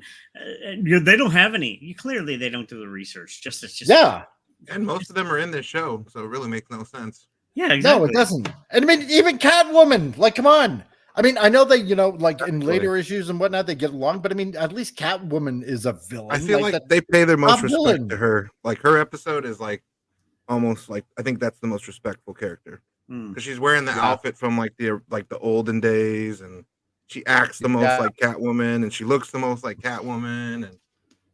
They don't have any. Clearly they don't do the research. It's just yeah. And most of them are in this show, so it really makes no sense. Yeah, exactly. No, it doesn't. And I mean, even Catwoman. Like, come on. I mean, I know they, like in later issues and whatnot, they get along, but I mean, at least Catwoman is a villain. I feel like they pay their most respect villain. to her. Like her episode is like almost like I think that's the most respectful character because she's wearing the outfit from like the olden days, and she acts the most like Catwoman, and she looks the most like Catwoman, and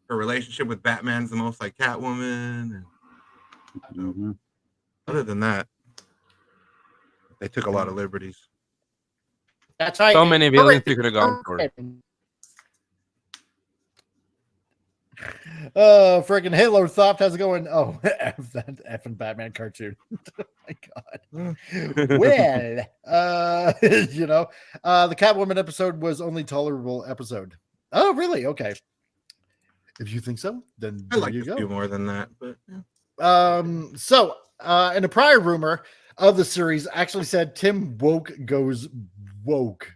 her relationship with Batman's the most like Catwoman. And other than that, they took a lot of liberties. That's right. So many villains you could have gone for. Freaking Halo Soft, how's it going? Oh, that effing Batman cartoon. Oh my god. Well, the Catwoman episode was only tolerable episode. Oh, really? Okay. If you think so, then I like you to go. do more than that, but So in a prior rumor of the series actually said Tim Woke goes woke.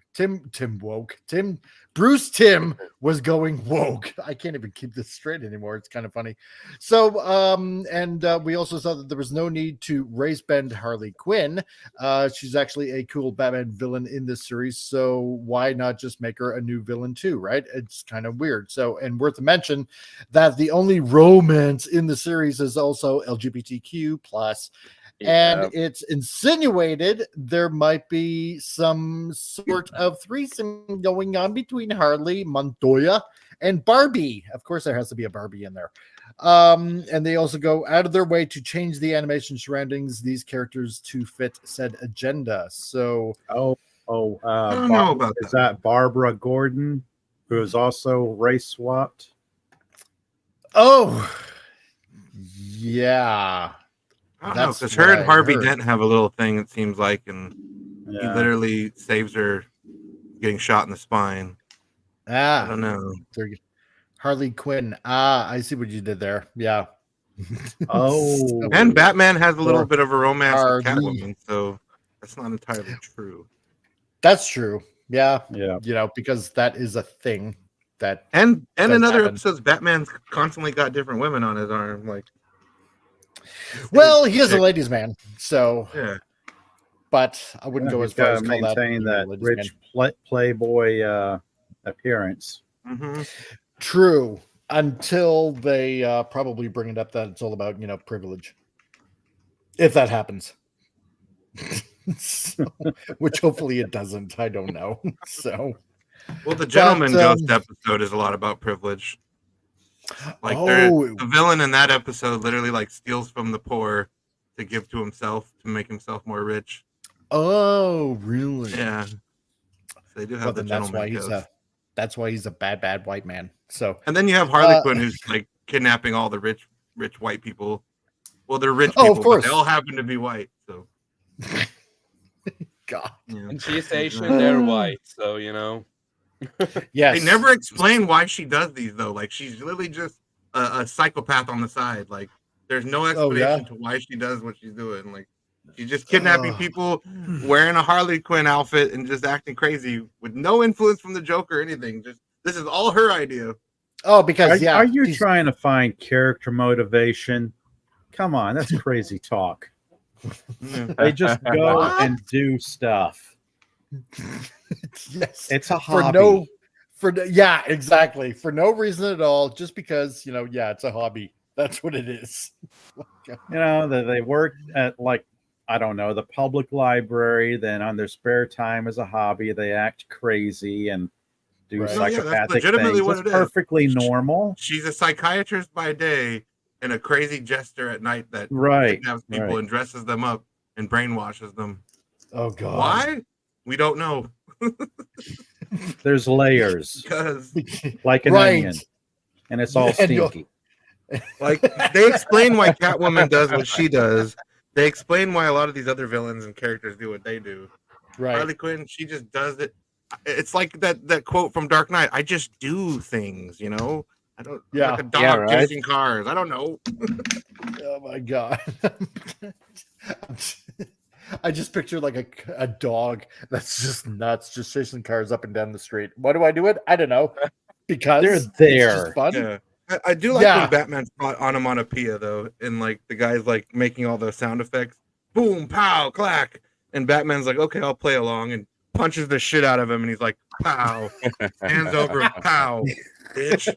Bruce Timm was going woke. I can't even keep this straight anymore. It's kind of funny. So, and we also saw that there was no need to race bend Harley Quinn. She's actually a cool Batman villain in this series. So why not just make her a new villain too, right? It's kind of weird. So, and worth to mention that the only romance in the series is also LGBTQ plus. And it's insinuated there might be some sort of threesome going on between Harley, Montoya, and Barbie. Of course, there has to be a Barbie in there. And they also go out of their way to change the animation surroundings these characters to fit said agenda. So, I don't know about is that Barbara Gordon, who is also race swapped? Oh, yeah. I don't know, because her and Harvey Dent have a little thing, it seems like, and he literally saves her getting shot in the spine. I don't know. Harley Quinn. I see what you did there. Yeah. Oh. And Batman has a little bit of a romance with Catwoman, so that's not entirely true. That's true. Yeah. Yeah. Because that is a thing that and in other episodes, Batman's constantly got different women on his arm, like. Well, he is a ladies' man, so yeah. But I wouldn't go as far as call maintain that rich playboy appearance. Mm-hmm. True, until they probably bring it up that it's all about privilege. If that happens, so, which hopefully it doesn't. I don't know. So, well, the Gentleman Ghost episode is a lot about privilege. Like the villain in that episode literally like steals from the poor to give to himself to make himself more rich. Oh, really? Yeah. So they do have the Gentleman Ghost. That's why he's a bad white man. So and then you have Harley Quinn who's like kidnapping all the rich white people. Well, they're rich people, of course. But they all happen to be white. So God. And she's Asian, they're white, so Yes. They never explain why she does these though. Like she's literally just a psychopath on the side. Like there's no explanation to why she does what she's doing. Like she's just kidnapping people, wearing a Harley Quinn outfit, and just acting crazy with no influence from the Joker or anything. Just this is all her idea. Oh, because are you trying to find character motivation? Come on, that's crazy talk. They just go and do stuff. Yes, it's a hobby. Yeah, exactly. For no reason at all, just because it's a hobby. That's what it is. They work at I don't know, the public library. Then on their spare time as a hobby, they act crazy and do psychopathic things. What it's perfectly normal. She's a psychiatrist by day and a crazy jester at night that kidnaps people and dresses them up and brainwashes them. Oh God! Why? We don't know. There's layers, like an onion, and it's all stinky. Like they explain why Catwoman does what she does. They explain why a lot of these other villains and characters do what they do. Right. Harley Quinn, she just does it. It's like that quote from Dark Knight. I just do things, I don't. Yeah. Like a dog chasing cars. I don't know. Oh my God. I just picture like a dog that's just nuts, just chasing cars up and down the street. Why do I do it? I don't know. Because they're there. It's just fun. Yeah. I do like when Batman's onomatopoeia though, and like the guy's like making all the sound effects, boom, pow, clack, and Batman's like, okay, I'll play along, and punches the shit out of him, and he's like, pow, hands over, pow, bitch.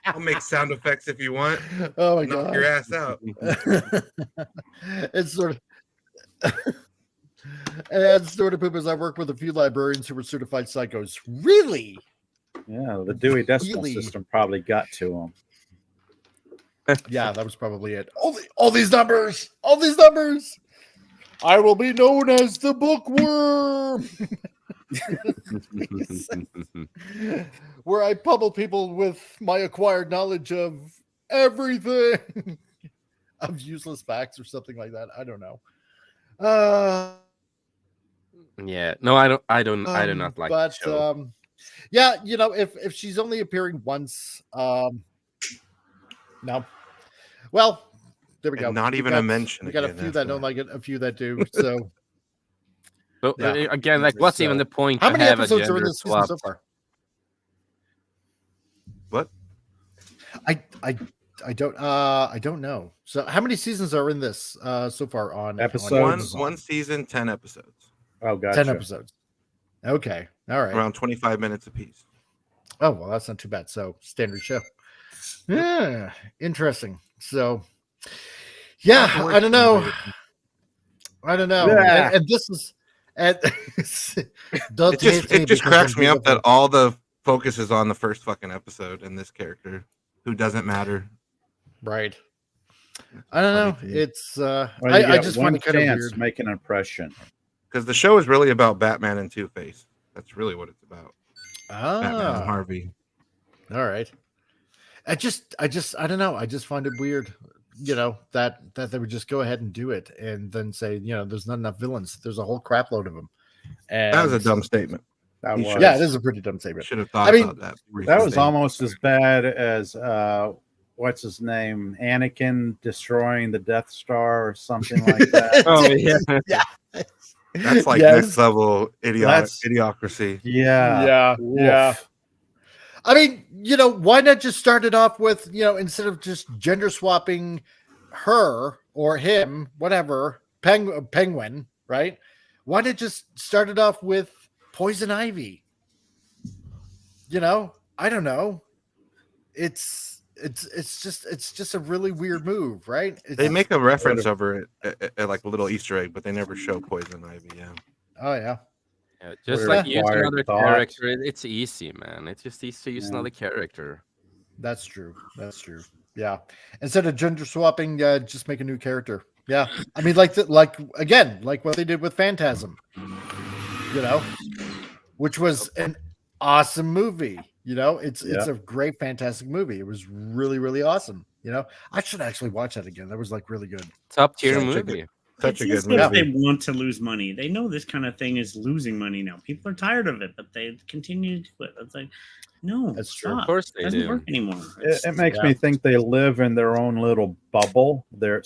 I'll make sound effects if you want. Oh my Knock God, your ass out. It's sort of. And sort of poop as I work with a few librarians who were certified psychos. Really? Yeah, the Dewey Decimal System probably got to them. Yeah, that was probably it. All these numbers. I will be known as the bookworm. Where I pummel people with my acquired knowledge of everything. Of useless facts or something like that. I don't know. Yeah, no, I do not like the show. Yeah, if she's only appearing once, no. Well, there we go. Not even a mention. We got a few that don't like it, a few that do. So, again, like, what's even the point? How many have episodes a are in this season so far? What? I don't know. So, how many seasons are in this so far on episodes? One season, 10 episodes. Oh, gotcha. 10 episodes. Okay, all right. Around 25 minutes apiece. Oh well, that's not too bad. So standard show. Yeah, interesting. So, yeah, I don't know. Yeah. And this is, it just cracks me up that all the focus is on the first fucking episode and this character who doesn't matter. Right. I don't know. It's I just find it kind of weird. Make an impression. Because the show is really about Batman and Two-Face. That's really what it's about. Batman and Harvey. All right. I don't know. I just find it weird, that they would just go ahead and do it and then say, there's not enough villains. There's a whole crap load of them. And that was a dumb statement. Yeah, it is a pretty dumb statement. Should have thought about that. That was almost as bad as what's his name? Anakin destroying the Death Star or something like that. Oh yeah. Yeah. That's like next level idiocracy. Yeah. Yeah. I mean, why not just start it off with, instead of just gender swapping her or him, whatever, Penguin, right? Why not just start it off with Poison Ivy? I don't know. It's just a really weird move, right? They make a reference over it at like a little Easter egg, but they never show Poison Ivy. Yeah. Oh yeah. Yeah, just like use another character. It's easy, man. It's just easy to use another character. That's true. Yeah. Instead of gender swapping, just make a new character. Yeah. I mean, like what they did with Phantasm. Which was an awesome movie. It's a great, fantastic movie. It was really, really awesome. I should actually watch that again. That was like really good. Top tier movie. Such a good movie. movie. They want to lose money. They know this kind of thing is losing money now. People are tired of it, but they continue to do it. It's like, no, That's stop. true. Of course they Doesn't do. work anymore. It makes me think they live in their own little bubble. They're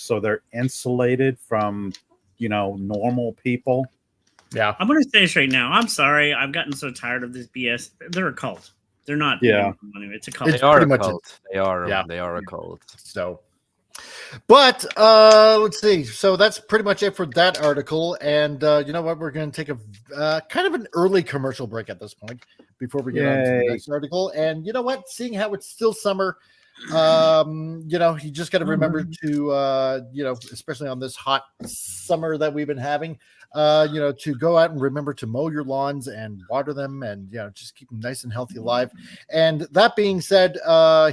insulated from, normal people. Yeah. I'm going to say this right now. I'm sorry. I've gotten so tired of this BS. They're a cult. They're not. Yeah. It's a cult. They are pretty a much cult. They are. Yeah. They are a cult. So, but let's see. So that's pretty much it for that article. And you know what? We're going to take a kind of an early commercial break at this point before we get on to the next article. And you know what? Seeing how it's still summer, you just got to remember to, especially on this hot summer that we've been having, to go out and remember to mow your lawns and water them and, just keep them nice and healthy alive. And that being said,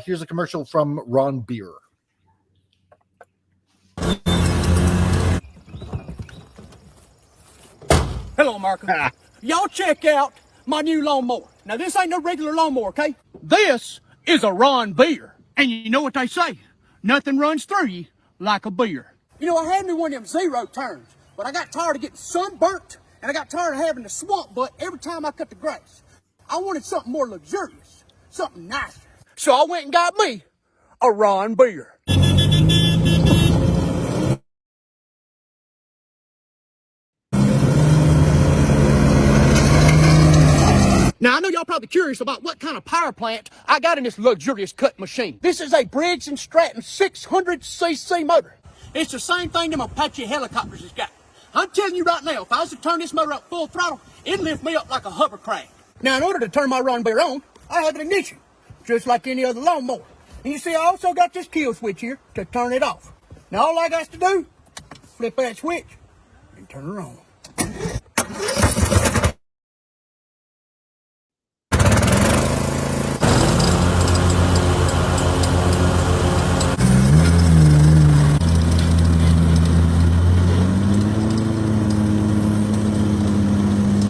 here's a commercial from Ron Beer. Hello, America. Y'all check out my new lawnmower. Now, this ain't no regular lawnmower, okay? This is a Ron beer. And you know what they say? Nothing runs through you like a beer. I had me one of them zero turns, but I got tired of getting sunburnt, and I got tired of having the swamp butt every time I cut the grass. I wanted something more luxurious, something nicer. So I went and got me a Ron beer. Now, I know y'all probably curious about what kind of power plant I got in this luxurious cut machine. This is a Briggs & Stratton 600cc motor. It's the same thing them Apache helicopters has got. I'm telling you right now, if I was to turn this motor up full throttle, it'd lift me up like a hovercraft. Now, in order to turn my Ron Beer on, I have an ignition, just like any other lawnmower. And you see, I also got this kill switch here to turn it off. Now, all I got to do, flip that switch and turn her on.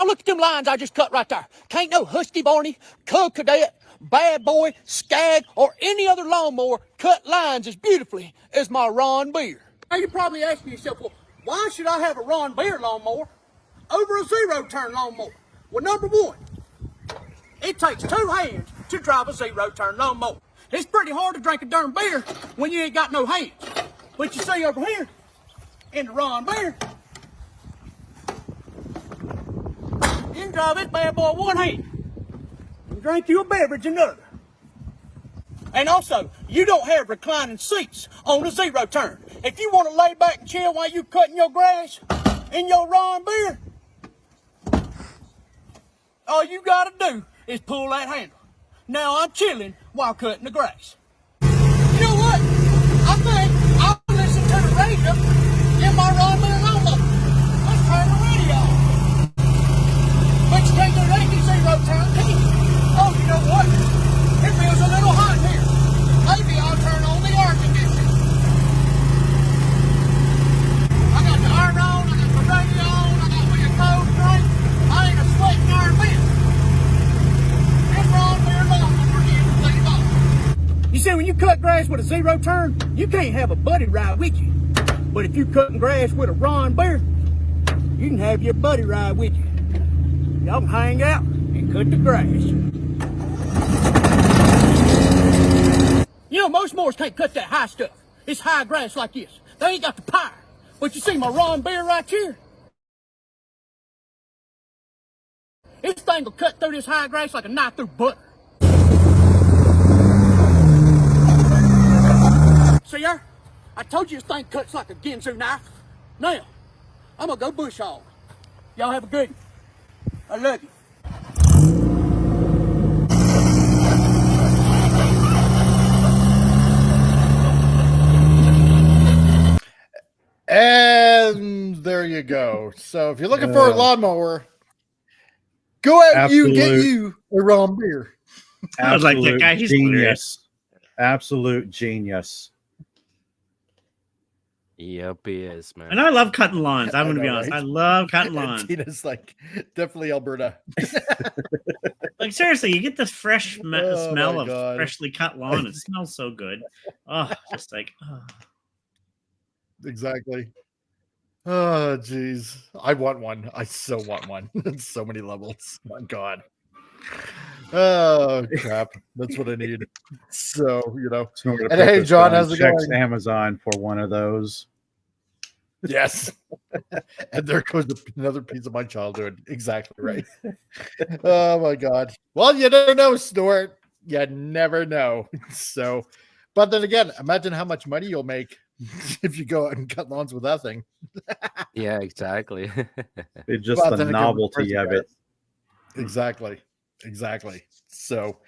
Look at them lines I just cut right there. Can't no Husky Barney, Cub Cadet, Bad Boy, Skag, or any other lawnmower cut lines as beautifully as my Ron Beer. Now you're probably asking yourself, well, why should I have a Ron Beer lawnmower over a zero-turn lawnmower? Well, number one, it takes 2 hands to drive a zero-turn lawnmower. It's pretty hard to drink a darn beer when you ain't got no hands. But you see over here, in the Ron Beer, you can drive this bad boy 1 hand and drink you a beverage another. And also, you don't have reclining seats on a zero turn. If you want to lay back and chill while you cutting your grass in your Ron Beer, all you gotta do is pull that handle. Now I'm chilling while cutting the grass. You know what? I think I'll listen to the radio in my Ron Beer lawnmower. Let's turn the radio on. But you can't do that in zero turn, can you? Oh, you know what? It feels a little hot here. Maybe I'll turn on the air conditioner. I got the iron on, I got the radio on, I got me a cold drink. I ain't a sweating iron bit. This Ron Beer lawnmower is clean off. You see, when you cut grass with a zero turn, you can't have a buddy ride with you. But if you cutting grass with a Ron Beer, you can have your buddy ride with you. Y'all can hang out and cut the grass. You know, most mowers can't cut that high stuff. It's high grass like this. They ain't got the power. But you see my Ron Beer right here? This thing will cut through this high grass like a knife through butter. See there? I told you this thing cuts like a Ginsu knife. Now, I'm gonna go bush hog. Y'all have a good one. I love you. And there you go. So if you're looking for a lawnmower, go out and you get you a Ron Beer. I was like, that guy, he's genius. Absolute genius. Yep, he is, man. And I love cutting lawns. I'm going to be honest. Right? I love cutting lawns. Tina's like, definitely Alberta. Like, seriously, you get this fresh Oh, smell my of God. freshly cut lawn. It smells so good. Oh, just like, oh. Exactly. Oh, geez. I want one. I so want one. So many levels. My God. Oh, crap. That's what I need. So, And hey, John, how's it going? Amazon for one of those. Yes. And there goes another piece of my childhood. Exactly right. Oh, my God. Well, you never know, Stuart. You never know. So, but then again, imagine how much money you'll make if you go out and cut lawns with that thing. Yeah, exactly. It's just the novelty of it. Exactly. So,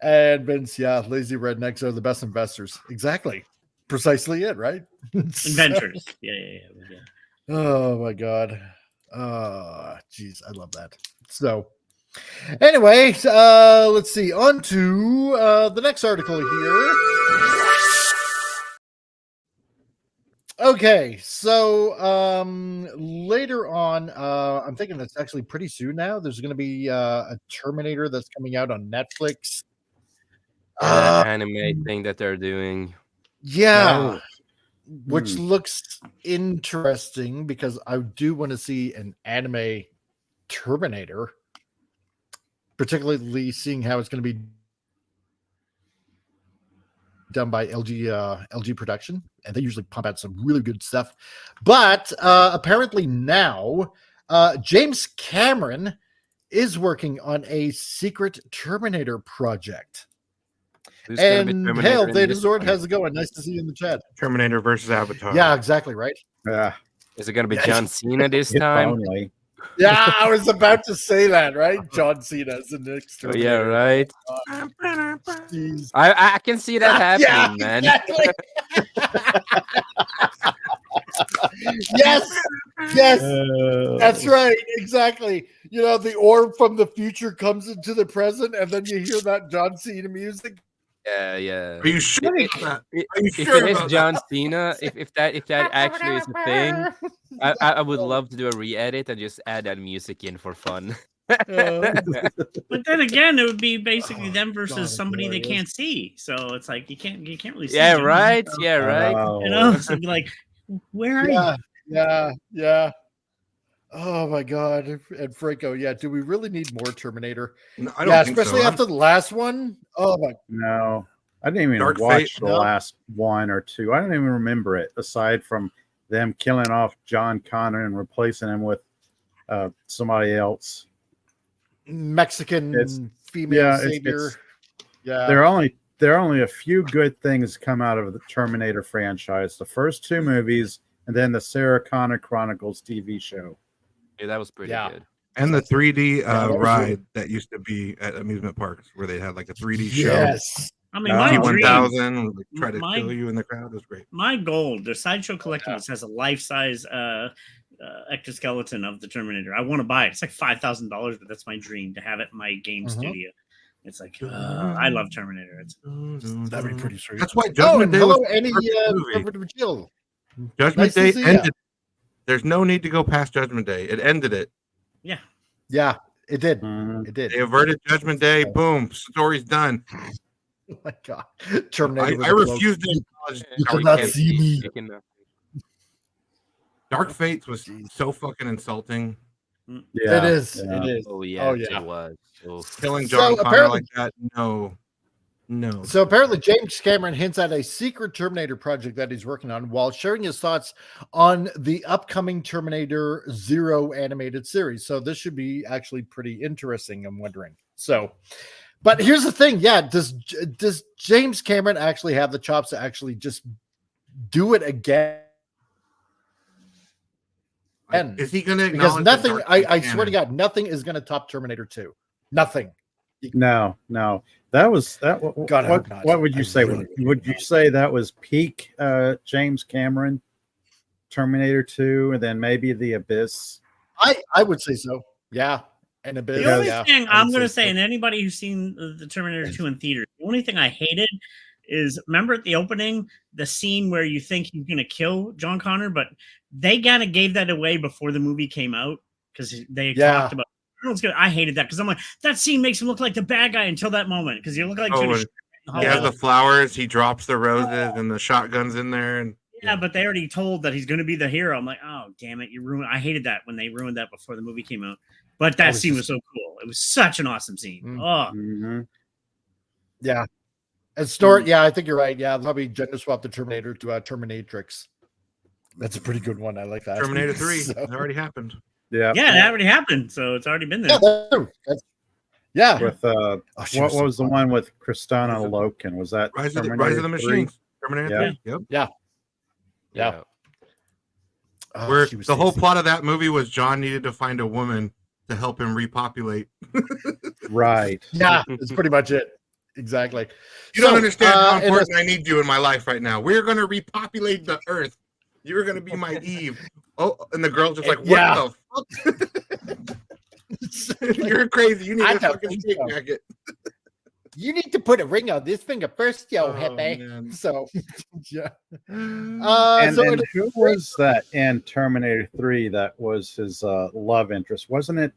and Vince, yeah, lazy rednecks are the best investors. Exactly. Precisely it, right? Inventors. Yeah. Oh my God. Geez, I love that. So, anyway, let's see. On to the next article here. Okay, so later on, I'm thinking it's actually pretty soon now. There's going to be a Terminator that's coming out on Netflix. That anime thing that they're doing. Yeah, which looks interesting because I do want to see an anime Terminator, particularly seeing how it's going to be done by LG Production, and they usually pump out some really good stuff. But apparently now, James Cameron is working on a secret Terminator project. And Hail, Data Zord, how's it going? Nice to see you in the chat. Terminator versus Avatar. Yeah, exactly right. Yeah. Is it going to be John Cena this time? Only. Yeah, I was about to say that, right? John Cena is the next. Oh, yeah, right. I can see that happening, man. Exactly. Yes, that's right. Exactly. The orb from the future comes into the present, and then you hear that John Cena music. Yeah. Are you sure? If it is John Cena, if that actually is a thing, I would love to do a re-edit and just add that music in for fun. But then again, it would be basically them versus somebody they can't see. So it's like you can't really see. Yeah, John. right. Yeah, right. So be like, where are you? Yeah. Oh my God. And Franco, yeah. Do we really need more Terminator? No, I don't think especially so. after the last one. Oh my. No, I didn't even Dark watch Fate? the last one or two. I don't even remember it, aside from them killing off John Connor and replacing him with somebody else. Mexican female savior. Yeah. There are only a few good things come out of the Terminator franchise. The first two movies, and then the Sarah Connor Chronicles TV show. Yeah, that was pretty good. And the 3D ride that used to be at amusement parks where they had like a 3D show. Yes. I mean, my dream, 1000 try to kill you in the crowd. It was great. My goal, the Sideshow Collectibles has a life-size exoskeleton of the Terminator. I want to buy it. It's like $5,000, but that's my dream to have it in my game studio. It's like I love Terminator. That'd be pretty sweet. That's why Judgment Day was any Jill. Judgment Day ended. There's no need to go past Judgment Day. It ended it. Yeah, it did. It did. They averted Judgment Day. Boom. Story's done. Oh my God. Terminator. I refuse to acknowledge. You cannot see me. Dark Fates was so fucking insulting. Yeah, it is. It is. Oh yeah, it was. Killing John Connor like that. No. So apparently James Cameron hints at a secret Terminator project that he's working on while sharing his thoughts on the upcoming Terminator Zero animated series. So this should be actually pretty interesting, I'm wondering. So, but here's the thing. Yeah. Does James Cameron actually have the chops to actually just do it again? Is he going to? Because nothing, I swear to God, nothing is going to top Terminator 2. Nothing. No. That was that. God, what would you say? Would you say that was peak James Cameron, Terminator 2, and then maybe The Abyss? I would say so. Yeah, and Abyss. The only thing I'm going to say, and anybody who's seen the Terminator 2 in theaters, the only thing I hated is, remember at the opening, the scene where you think he's going to kill John Connor, but they kind of gave that away before the movie came out because they talked about. I hated that because I'm like, that scene makes him look like the bad guy until that moment because you look like he has the flowers, he drops the roses and the shotguns in there, and Yeah, but they already told that he's going to be the hero. I'm like, oh, damn it. You ruined. I hated that when they ruined that before the movie came out. But that scene was so cool. It was such an awesome scene. Yeah. And Snort, yeah, I think you're right. Yeah, probably gender swap the Terminator to Terminatrix. That's a pretty good one. I like that. Terminator 3. That already happened. Yeah. Yeah, that already happened. So it's already been there. Yeah. With what was the one with Kristanna Loken? Was that Rise of the Terminator 3? Machines? Terminator 3. Yep. Yeah. Where the whole plot of that movie was John needed to find a woman to help him repopulate. Right. Yeah, that's pretty much it. Exactly. You don't understand how important I need you in my life right now. We're going to repopulate the earth. You're going to be my Eve. Oh, and the girl's just like, what the fuck? You're crazy. You need a fucking straight jacket. You need to put a ring on this finger first, yo, Hepe. Man. So, yeah. And who was that in Terminator 3 that was his love interest? Wasn't it,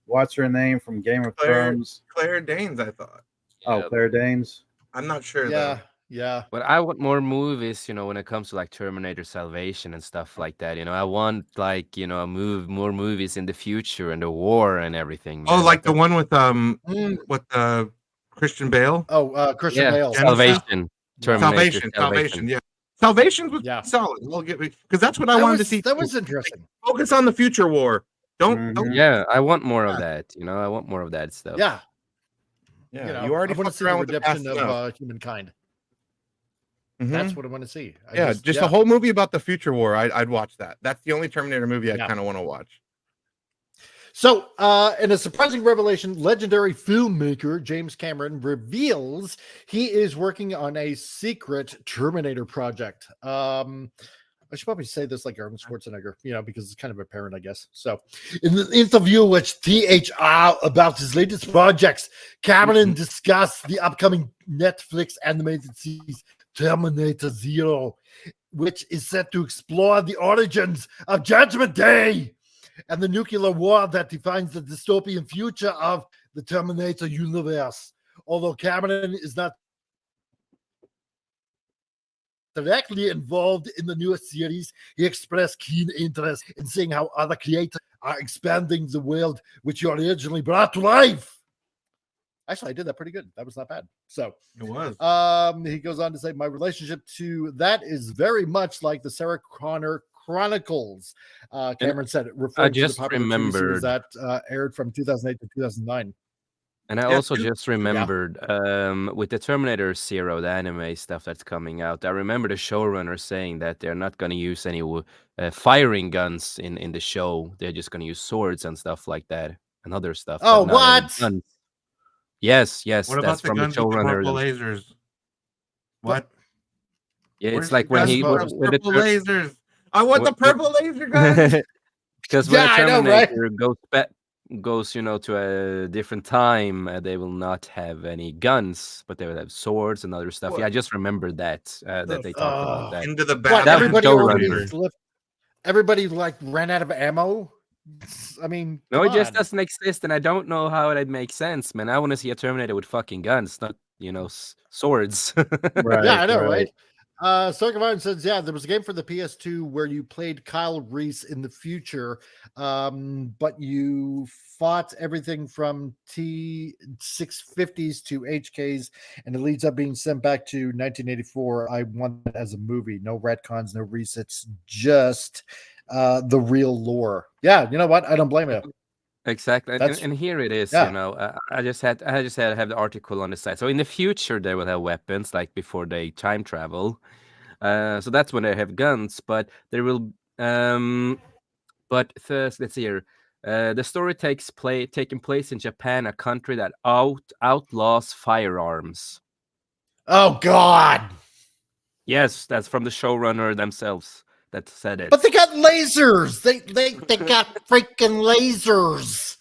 what's her name from Game of Thrones? Claire Danes, I thought. Oh, Claire Danes? I'm not sure, though. Yeah. But I want more movies, when it comes to like Terminator Salvation and stuff like that. I want like, more movies in the future and the war and everything. Oh, like the one with Christian Bale? Oh, Christian Bale. Salvation. Salvation, yeah. Salvation was solid. We'll get because that's what I wanted to see. That was interesting. Focus on the future war. Don't. Yeah, I want more of that. I want more of that stuff. Yeah. Yeah. You already want to see the redemption of humankind. That's what I want to see. Just a whole movie about the future war. I'd watch that. That's the only Terminator movie I kind of want to watch. So, in a surprising revelation, legendary filmmaker James Cameron reveals he is working on a secret Terminator project. I should probably say this like Arnold Schwarzenegger, because it's kind of apparent, I guess. So, in an interview with THR about his latest projects, Cameron discussed the upcoming Netflix animated series Terminator Zero, which is set to explore the origins of Judgment Day and the nuclear war that defines the dystopian future of the Terminator universe. Although Cameron is not directly involved in the newest series, he expressed keen interest in seeing how other creators are expanding the world which he originally brought to life. Actually, I did that pretty good. That was not bad. So it was. He goes on to say, my relationship to that is very much like the Sarah Connor Chronicles. Cameron said it referred to the popular TV series that aired from 2008 to 2009. And I also just remembered with the Terminator Zero, the anime stuff that's coming out, I remember the showrunner saying that they're not going to use any firing guns in the show. They're just going to use swords and stuff like that and other stuff. Oh, what? Yes. What about the guns with the purple lasers? What? Yeah, it's like when he with the purple lasers. I want the purple laser guns. Because when the Terminator goes, to a different time, they will not have any guns, but they will have swords and other stuff. Yeah, I just remembered that that they talked about that. Into the battle. Everybody like ran out of ammo. I mean, no, it just doesn't exist, and I don't know how it'd make sense, man. I want to see a Terminator with fucking guns, not swords. Right, yeah, I know, right? Sarkavine says, yeah, there was a game for the PS2 where you played Kyle Reese in the future, but you fought everything from T650s to HKs, and it leads up being sent back to 1984. I want it as a movie. No retcons, no resets, just the real lore. Yeah, you know what? I don't blame you. Exactly, and here it is. I just had to have the article on the site. So in the future, they will have weapons like before they time travel. So that's when they have guns. But there will. But first, let's see here. The story taking place in Japan, a country that outlaws firearms. Oh God! Yes, that's from the showrunner themselves. That said it. But they got lasers. They got freaking lasers.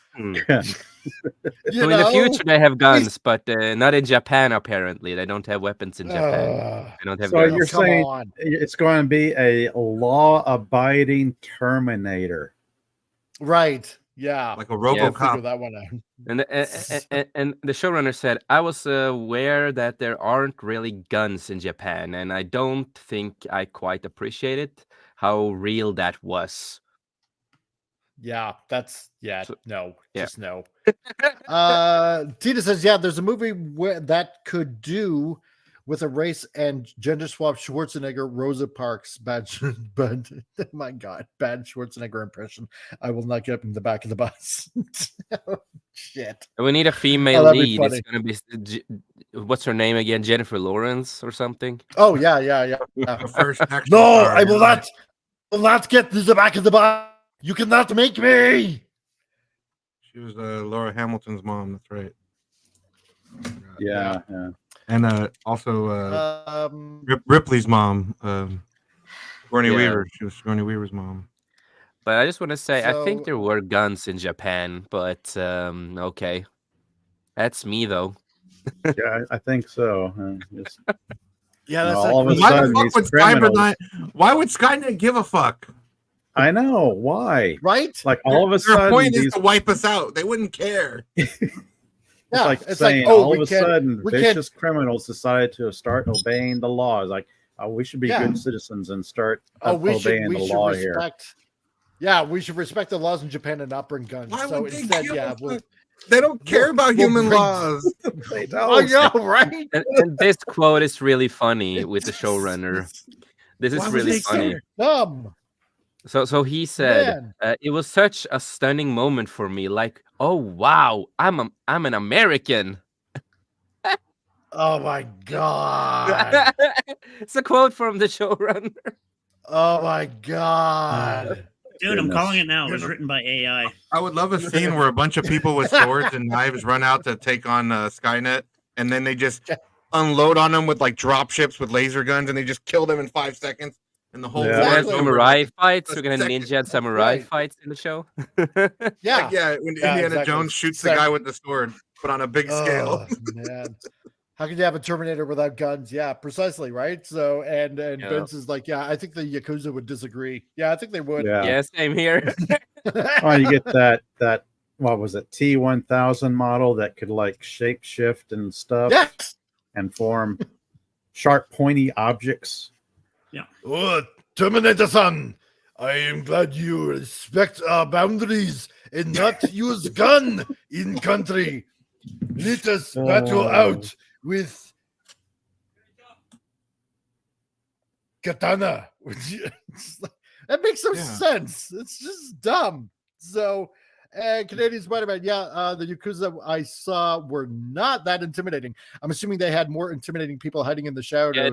So in the future they have guns, but not in Japan. Apparently, they don't have weapons in Japan. They don't have. So guns. you're saying it's going to be a law-abiding Terminator, right? Yeah, like a figure RoboCop. that one out. And the showrunner said, I was aware that there aren't really guns in Japan, and I don't think I quite appreciated how real that was. Yeah, that's no, yeah. just no. Tina says, yeah, there's a movie that could do with a race and gender swap Schwarzenegger, Rosa Parks, bad, but oh my God, bad Schwarzenegger impression. I will not get up in the back of the bus. Oh, shit. We need a female lead. It's gonna be what's her name again? Jennifer Lawrence or something? Oh yeah. First no, I will not get to the back of the bus. You cannot make me. She was Laura Hamilton's mom. That's right. Yeah. And also Ripley's mom, Sigourney Weaver. She was Sigourney Weaver's mom. But I just want to say, I think there were guns in Japan, but okay, that's me though. Yeah, I think so. Yeah, that's all of a sudden why would Skynet give a fuck? I know why. Right? Like all of a sudden, their point is to wipe us out. They wouldn't care. It's like all of a sudden, vicious criminals decided to start obeying the laws. Like, we should be good citizens and start obeying the law here. Yeah, we should respect the laws in Japan and not bring guns. So instead, they don't care about human laws. They don't. I know, right? And this quote is really funny with the showrunner. This is really funny. So he said, it was such a stunning moment for me. Like, oh wow, I'm an American. Oh my God. It's a quote from the showrunner. Oh my God. Dude, I'm calling it now. It was written by AI. I would love a scene where a bunch of people with swords and knives run out to take on Skynet, and then they just unload on them with like drop ships with laser guns, and they just kill them in 5 seconds. And the whole samurai fights. We're gonna ninja and samurai fights in the show. When Indiana Jones shoots the guy with the sword, but on a big scale. Man. How could you have a Terminator without guns? Yeah, precisely, right? So and Vince is like, I think the Yakuza would disagree. Yeah, I think they would. Yeah, same here. Oh, you get that what was it, T-1000 model that could like shape shift and stuff, and form sharp, pointy objects. Yeah. Oh, Terminator-san, I am glad you respect our boundaries and not use gun in country. Let us battle out with katana. That makes no sense. It's just dumb. So, Canadian Spider-Man, the Yakuza I saw were not that intimidating. I'm assuming they had more intimidating people hiding in the shadows. Yeah,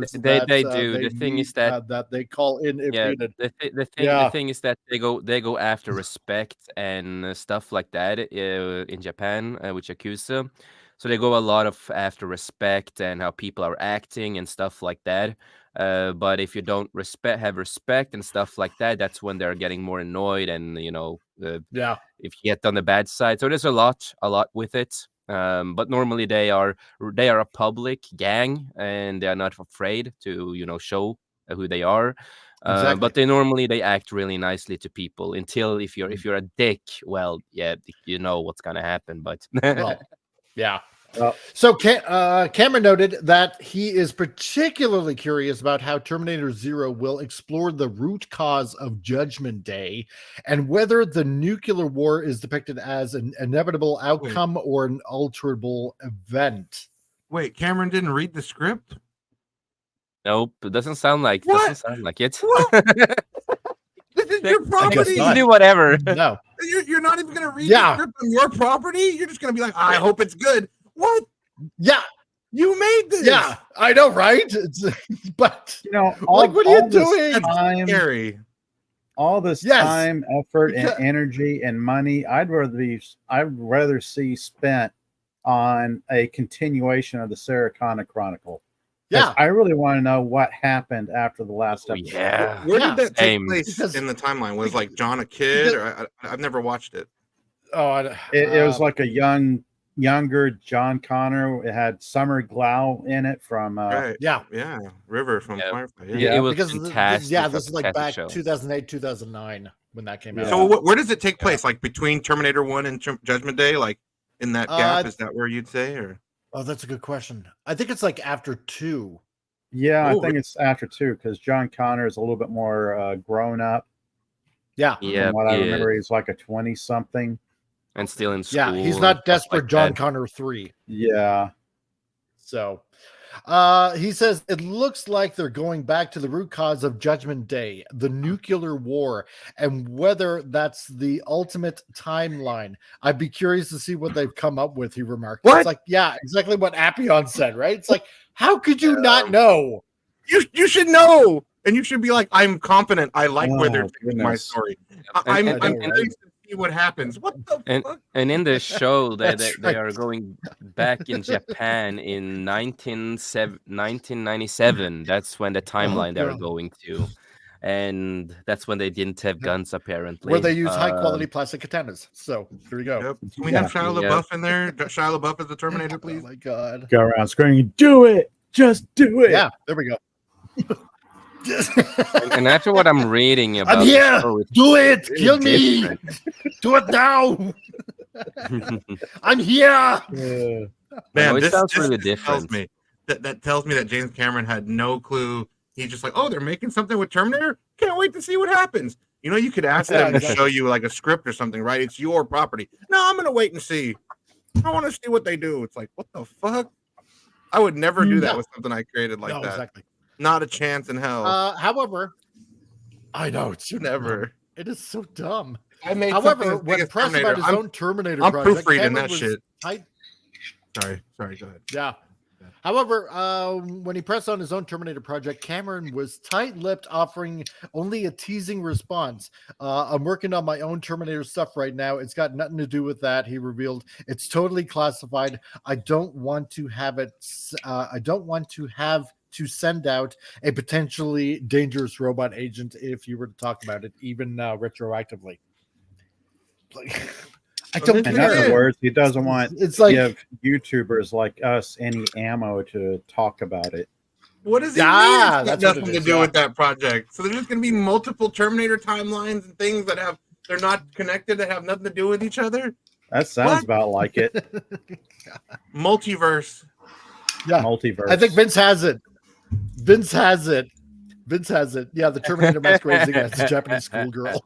they do. The thing is that they call in if needed. The thing is that they go after respect and stuff like that in Japan with Yakuza. So they go a lot of after respect and how people are acting and stuff like that. But if you don't have respect and stuff like that, that's when they're getting more annoyed and if you get on the bad side. So there's a lot with it. But normally they are a public gang and they are not afraid to show who they are. Exactly. But they act really nicely to people until if you're a dick, well, yeah, you know what's gonna happen. But So Cameron noted that he is particularly curious about how Terminator Zero will explore the root cause of Judgment Day and whether the nuclear war is depicted as an inevitable outcome or an alterable event. Wait, Cameron didn't read the script? Nope, it doesn't sound like it. This is your property. You do whatever. No, you're not even going to read the script on your property. You're just going to be like, I hope it's good. What? Yeah, you made this. Yeah, I know, right? But what are you doing? That's scary. All this time, effort, and energy and money, I'd rather see spent on a continuation of the Sarah Connor Chronicle. Yeah, I really want to know what happened after the last episode. Yeah, where did that take place in the timeline? Was like John a kid? Or I've never watched it. Oh, it was like a young younger John Connor. It had Summer Glau in it from Right. Yeah. River from Firefly. It was because fantastic. this is like fantastic back show. 2008, 2009 when that came out. So where does it take place? Like between Terminator 1 and Judgment Day? Like in that gap? Is that where you'd say? Or Oh, that's a good question. I think it's like after 2. Yeah, I think it's after 2 because John Connor is a little bit more grown up. Yeah. Yeah, From what I remember, he's like a 20-something. And still in school. Yeah, he's not and stuff desperate like John that. Connor 3. Yeah. So he says it looks like they're going back to the root cause of Judgment Day, the nuclear war, and whether that's the ultimate timeline. I'd be curious to see what they've come up with, he remarked. What? It's like, yeah, exactly what Appion said, right? It's like, how could you not know? you should know, and you should be like, I'm confident. I like where they're taking my goodness. story. And- I'm curious to see what happens. What the fuck? And in the show, they That's right. are going back in Japan in 1997. That's when the timeline they're God. going to. And that's when they didn't have guns, apparently. Where they use high quality plastic katanas. So here we go. Yep. Can we have Shia LaBeouf in there? Shia LaBeouf as the Terminator, Oh please. my God. Go around screaming, do it! Just do it! Yeah, there we go. And after what I'm reading about I'm the here. show, it's Do it. very Kill me. different. Do it now. I'm here. Yeah. Man, it this sounds really tells different. me that tells me that James Cameron had no clue. He's just like, oh, they're making something with Terminator. Can't wait to see what happens. You know, you could ask Yeah, them to exactly. show you like a script or something, right? It's your property. No, I'm gonna wait and see. I want to see what they do. It's like, what the fuck? I would never do that No. with something I created like No, that. exactly. Not a chance in hell. However, I know it's so Never. dumb. It is so dumb. I made However, something as big when as pressed Terminator, about his own Terminator I'm project, proofreading Cameron that was shit. tight- Sorry, go ahead. Yeah. However, when he pressed on his own Terminator project, Cameron was tight-lipped, offering only a teasing response. I'm working on my own Terminator stuff right now. It's got nothing to do with that, he revealed. It's totally classified. I don't want to have it. I don't want to have to send out a potentially dangerous robot agent if you were to talk about it, even retroactively. Like, I don't In care. other words, he doesn't want It's like, to give YouTubers like us any ammo to talk about it. What does it Yeah, mean? It's that's got what it nothing to is, do yeah. with that project. So there's just going to be multiple Terminator timelines and things that they're not connected, that have nothing to do with each other. That sounds What? about like it. Multiverse. yeah. Multiverse. I think Vince has it. Vince has it. Yeah, the Terminator masquerading as a Japanese schoolgirl.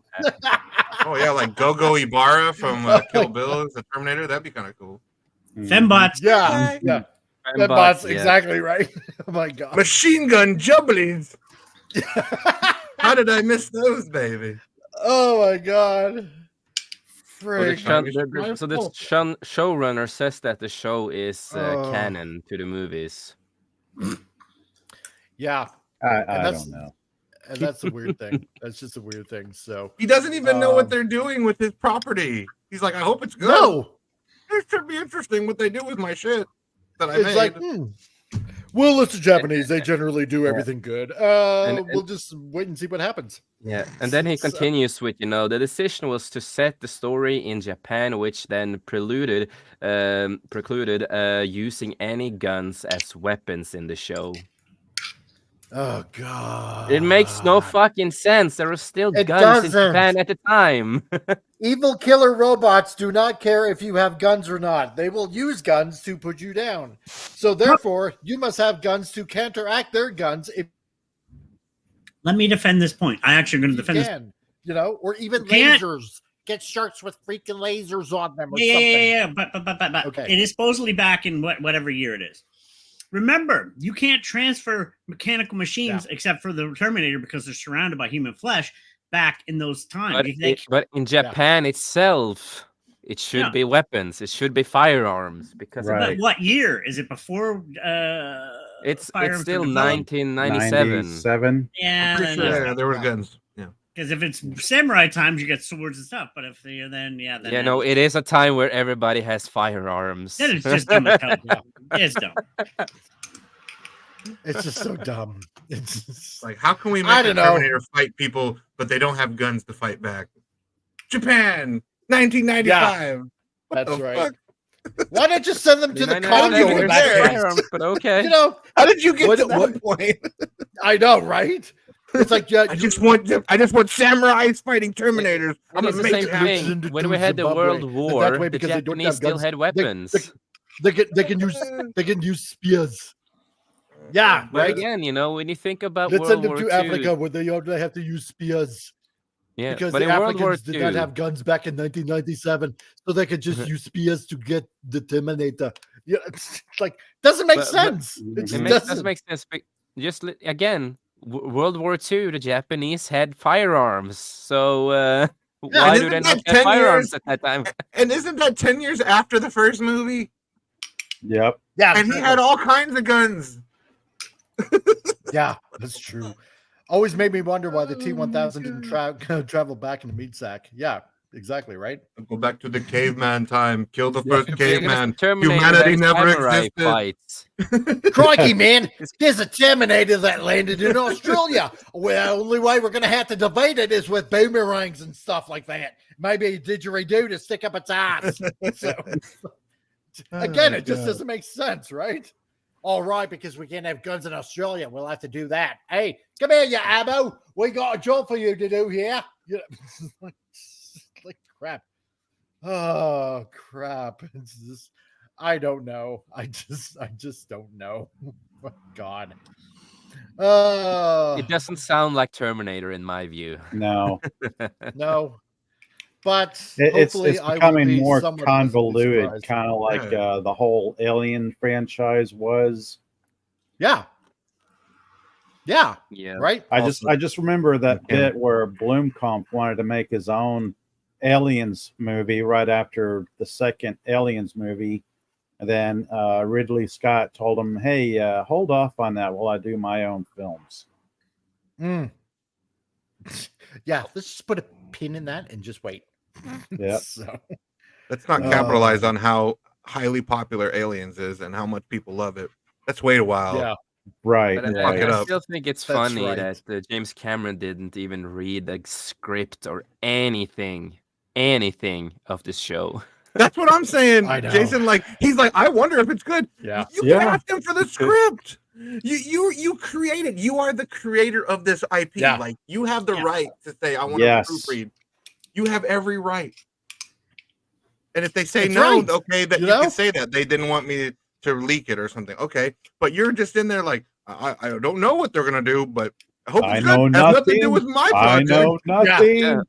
Oh yeah, like Gogo Ibarra from Kill Bill as the Terminator. That'd be kind of cool. Fembots. Yeah, yeah. Fembots, That's yeah. exactly right. Oh my God. Machine gun jubblies. How did I miss those, baby? Oh my God. So the Frick. showrunner says that the show is Oh. canon to the movies. Yeah, I that's- don't know. and that's a weird thing. That's just a weird thing. So He doesn't even know what Um, they're doing with his property. He's like, I hope it's good. no, It should be interesting what they do with my shit that I it's made. like, well, it's the Japanese. They generally do everything good. And- We'll just wait and see what happens. Yeah, and then he So- continues with, the decision was to set the story in Japan, which then precluded using any guns as weapons in the show. Oh God. It makes no fucking sense. There were still It guns in doesn't. Japan at the time. Evil killer robots do not care if you have guns or not. They will use guns to put you down. So therefore, you must have guns to counteract their guns if Let me defend this point. I actually am going to you defend this. can. Or even can't- lasers. Get shirts with freaking lasers on them or Yeah, something. yeah. But Okay. it is supposedly back in whatever year it is. Remember, you can't transfer mechanical machines except for the Terminator because they're surrounded by human flesh back in those times. but, If they- but in Japan itself, it should Yeah. be weapons. It should be firearms because Right. But what year is it before? it's firearms still were developed? 1997. 97. Yeah, Pretty sure there were guns. Yeah. because if it's samurai times, you get swords and stuff. But if they then Yeah, no, it is a time where everybody has firearms. then it's just dumb as hell. It's dumb. It's just so dumb. It's just, Like, how can we I make a don't know. Terminator fight people, but they don't have guns to fight back? Japan, 1995. What That's the right. fuck? Why not just send them to the I know Congo? there's in that case? firearms, but okay. You know, How did you get What- to that what- point? I know, right? It's like, yeah, I just want samurais fighting Terminators. I'm It's gonna the make same it happen. thing. into When we had the Zimbabwe. World And War, that way, the because they don't Japanese have still guns, had weapons. They can use spears. Yeah, But right. again, you know, when you think about Let's send World them War to II, Africa where they have to use spears. yeah, Because but the in World War Africans did not II, have guns back in 1997, so they could just use spears to get the Terminator. Yeah, it's like doesn't make But- sense. It it just doesn't doesn't. make sense. But again, World War II, the Japanese had firearms, so why and do they isn't not that have 10 firearms years? at that time? And isn't that 10 years after the first movie? Yep. Yeah, And he had all kinds of guns. yeah, that's true. Always made me wonder why the T-1000 didn't travel back in the meat sack. Yeah, exactly, right? Go back to the caveman time. Kill the Yeah. first caveman. Terminator Humanity had never samurai existed. fights. Crikey, man, there's a Terminator that landed in Australia. Well, the only way we're going to have to debate it is with boomerangs and stuff like that. Maybe a didgeridoo to stick up its ass. So, again, it just doesn't make sense, right? All right, because we can't have guns in Australia, we'll have to do that. Hey, come here, you abo. We got a job for you to do here. You know, like crap. Oh crap! It's just, I don't know. I just don't know. Oh, God. It doesn't sound like Terminator in my view. No. No. But It's hopefully I will becoming be more somewhat convoluted, surprised. kind of like Yeah. the whole Alien franchise was. Yeah. Yeah. Yeah. Right. I just remember that bit where Blomkamp wanted to make his own Aliens movie right after the second Aliens movie. And then Ridley Scott told him, hey, hold off on that while I do my own films. Mm. Yeah, let's just put a pin in that and just wait. Yeah. So, Let's not capitalize on how highly popular Aliens is and how much people love it. Let's wait a while. yeah. Right. But Fuck it I up. still think it's That's funny right. that James Cameron didn't even read the script or anything of this show. That's what I'm saying. I know. Jason, he's like, I wonder if it's good. Yeah. You Yeah. can ask him for the script. You created. You are the creator of this IP. Yeah. Like you have the right to say, I want Yes. to proofread. You have every right. And if they say That's no, right. okay, that You you know? can say that they didn't want me to leak it or something. Okay, but you're just in there like I don't know what they're gonna do, but I hope I it's know good. Has nothing to do nothing. with my I project. know nothing. Yeah.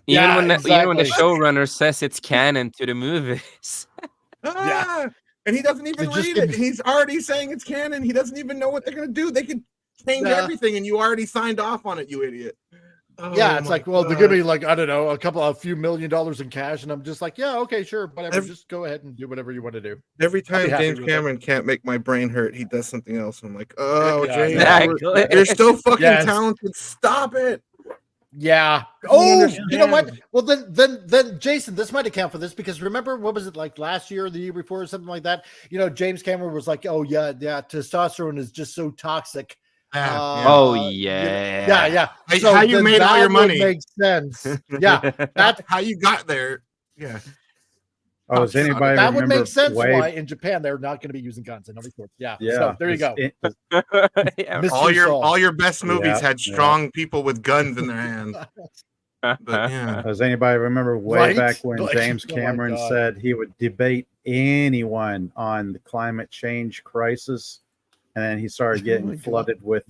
Yeah, Even when the exactly. showrunner says it's canon to the movies. Ah, and he doesn't even They just read it. give- He's already saying it's canon. He doesn't even know what they're gonna do. They can change Yeah. everything, and you already signed off on it, you idiot. Yeah, Oh it's my like, well, they're God. gonna be like, I don't know, a few $1 million in cash, and I'm just like, yeah, okay, sure, whatever. Every- Just go ahead and do whatever you want to do. Every I'll be time happy James with it. Cameron can't make my brain hurt, he does something else. I'm like, oh, Yeah, James, exactly. you're so fucking Yes. talented. Stop it. Yeah. I Oh, understand. you know what? Well, then, Jason, this might account for this because remember, what was it like last year or the year before or something like that? You know, James Cameron was like, oh yeah, testosterone is just so toxic. Oh, yeah. yeah. How you then made all that your would money. make sense. Yeah, That's how you got there. Yeah. Oh, does anybody that would remember make sense way- why in Japan they're not going to be using guns and everything. Yeah. Yeah. So there you go. Yeah. Mystery solved. All your best movies Yeah, had yeah. strong people with guns in their hands. But yeah. Does anybody remember way Right? back when Like, James oh my Cameron God. said he would debate anyone on the climate change crisis? And then he started Oh getting my God. flooded with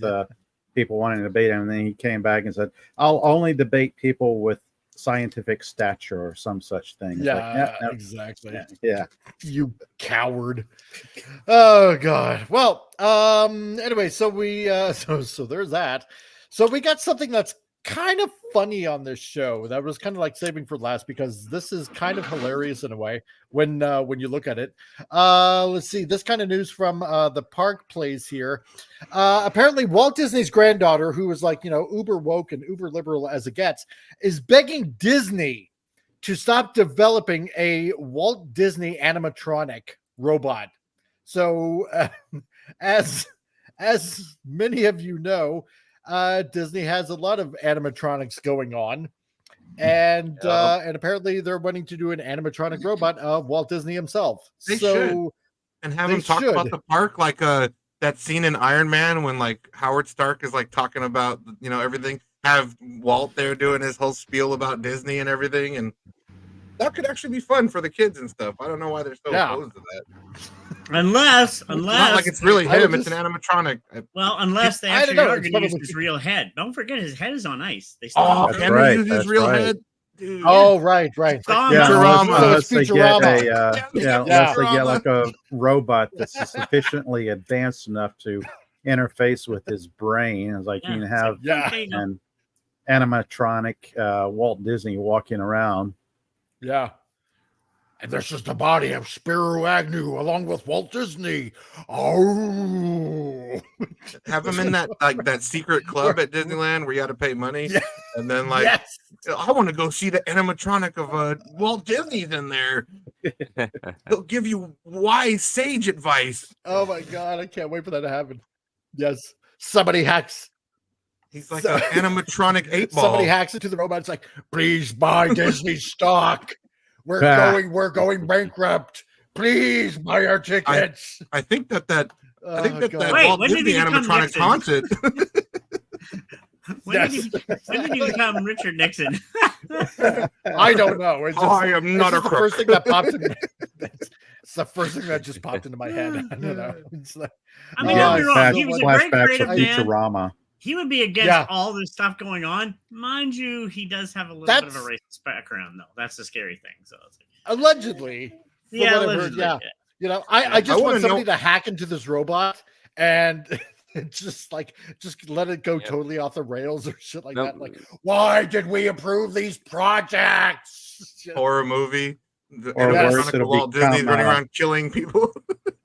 people wanting to debate him. And then he came back and said, I'll only debate people with scientific stature or some such thing. It's Yeah, like, exactly. yeah. You coward. Oh god. Well, anyway, so we so there's that. So we got something that's kind of funny on this show that was kind of like saving for last because this is kind of hilarious in a way when you look at it. Let's see, this kind of news from the Park Place here. Apparently Walt Disney's granddaughter, who is like, you know, uber woke and uber liberal as it gets, is begging Disney to stop developing a Walt Disney animatronic robot. So as many of you know, Disney has a lot of animatronics going on, and apparently they're wanting to do an animatronic robot of Walt Disney himself. They should. And have him talk about the park like that scene in Iron Man when like Howard Stark is like talking about everything. Have Walt there doing his whole spiel about Disney and everything, and that could actually be fun for the kids and stuff. I don't know why they're so opposed to that. Unless not like it's really him, it's an animatronic. Well, unless they actually are going to use his real head. Don't forget his head is on ice. They still can they use his real head? Dude. Oh, right. Unless they get like a robot that's sufficiently advanced enough to interface with his brain. It's like you can have an animatronic Walt Disney walking around. Yeah. And this is the body of Spiro Agnew along with Walt Disney. Oh, have him in that secret club at Disneyland where you got to pay money, and then I want to go see the animatronic of Walt Disney's in there. He'll give you wise sage advice. Oh my god, I can't wait for that to happen. Yes, somebody hacks. He's like an animatronic 8-ball. Somebody hacks into the robot. It's like, please buy Disney stock. We're going bankrupt. Please buy our tickets. I think that Walt Disney animatronic haunted. When did you become Richard Nixon? I don't know. I am not a crook. First thing that popped in. It's the first thing that just popped into my head. I don't know. It's like, I mean, don't be wrong. He was a great creative man. Futurama. He would be against all this stuff going on. Mind you, he does have a little bit of a racist background, though. That's the scary thing. So it's like, allegedly. Allegedly. I just want somebody to hack into this robot and just let it go totally off the rails or shit like that. Like, why did we approve these projects? Horror movie. Or worse, Walt Disney running around killing people.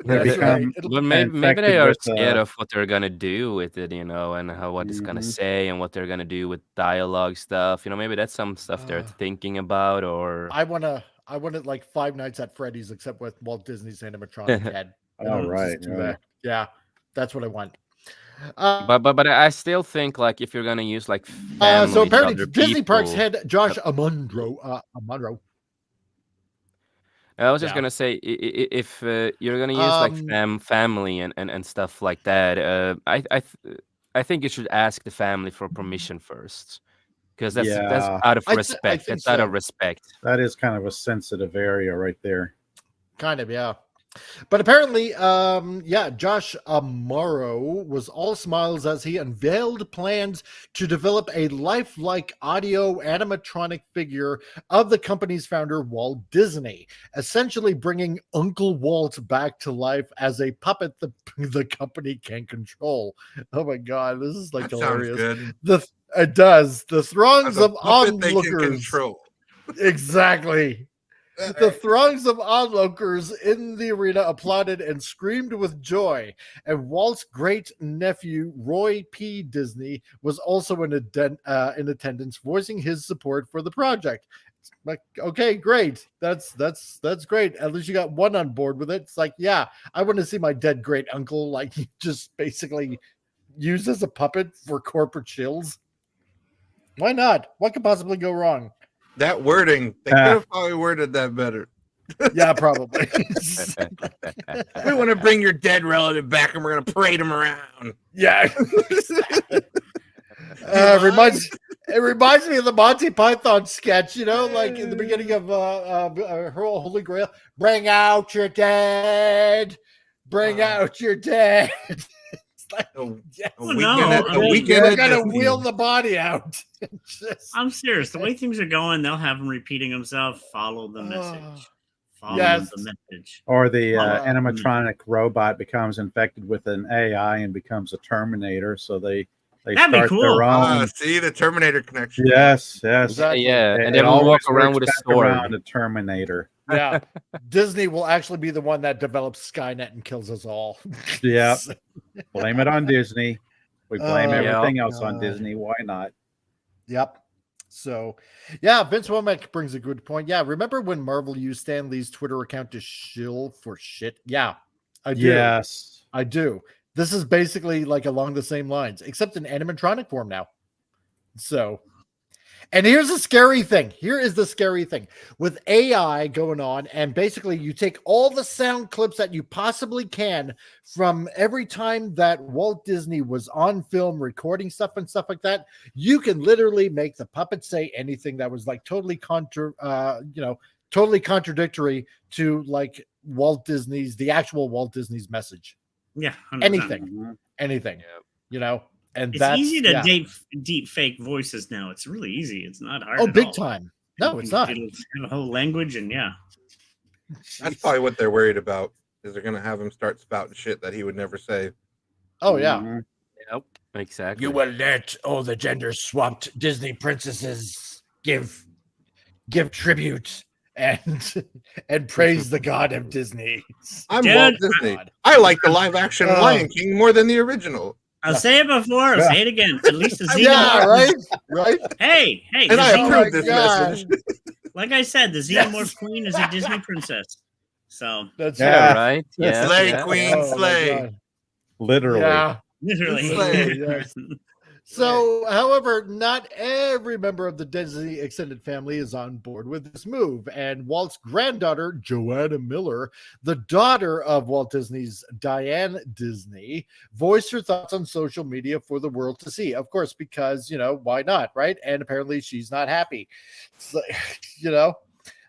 But maybe they are scared of what they're gonna do with it, and what it's gonna say and what they're gonna do with dialogue stuff. Maybe that's some stuff they're thinking about. Or I want it like Five Nights at Freddy's, except with Walt Disney's animatronic head. Right. Yeah, that's what I want. But I still think like if you're gonna use like so apparently Disney Parks head Josh Amundro. I was just gonna say if you're gonna use like family and stuff like that, I think you should ask the family for permission first, because that's out of respect. That's out of respect. That is kind of a sensitive area right there. Kind of, yeah. But apparently, Josh Amaro was all smiles as he unveiled plans to develop a lifelike audio animatronic figure of the company's founder, Walt Disney, essentially bringing Uncle Walt back to life as a puppet the company can control. Oh my God, this is like hilarious. It does. The throngs of onlookers. Exactly. The throngs of onlookers in the arena applauded and screamed with joy, and Walt's great nephew Roy P. Disney was also in attendance, voicing his support for the project. It's like, okay, great, that's great. At least you got one on board with it. It's like, yeah, I want to see my dead great uncle like just basically used as a puppet for corporate shills. Why not? What could possibly go wrong? That wording, they could have probably worded that better. Yeah, probably. We want to bring your dead relative back and we're going to parade him around. Yeah. It reminds me of the Monty Python sketch, like in the beginning of Holy Grail. Bring out your dead. Bring out your dead. We're gonna wheel the body out. I'm serious. The way things are going, they'll have him repeating himself. Follow the message. Follow the message. Or the animatronic robot becomes infected with an AI and becomes a Terminator. So they That'd start their own. See the Terminator connection. Yes. Exactly. And they will walk around with a sword. A Terminator. Yeah, Disney will actually be the one that develops Skynet and kills us all. Yeah, blame it on Disney. We blame everything else on Disney. Why not? Yep. So, yeah, Vince Womack brings a good point. Yeah, remember when Marvel used Stan Lee's Twitter account to shill for shit? Yeah, I do. Yes, I do. This is basically like along the same lines, except in animatronic form now. So. And here's the scary thing. Here is the scary thing with AI going on. And basically, you take all the sound clips that you possibly can from every time that Walt Disney was on film recording stuff and stuff like that. You can literally make the puppet say anything that was like totally totally contradictory to like the actual Walt Disney's message. Yeah. 100%. Anything, Yeah. you know. And It's that's easy to deep fake voices now. It's really easy. It's not hard. Oh, at big all. time. No, it's not. It'll have a whole language, and yeah. That's probably what they're worried about. Is they're gonna have him start spouting shit that he would never say. Oh yeah. Yep. Exactly. You will let all the gender swapped Disney princesses give tribute and praise the god of Disney. I'm Dude, Walt Disney. I like the live action Lion King more than the original. I'll say it before. I'll say it again. At least the xenomorph. Yeah, right. Hey. And the I xenomorph- approve this message. Like I said, the xenomorph queen is a Disney princess. So That's Yeah, right. right. Yeah. Slay, yeah. queen, Oh, my slay. God. Literally. Yeah. literally. Slay. Yes. So, however, not every member of the Disney extended family is on board with this move. And Walt's granddaughter, Joanna Miller, the daughter of Walt Disney's Diane Disney, voiced her thoughts on social media for the world to see. Of course, because, why not, right? And apparently she's not happy. So,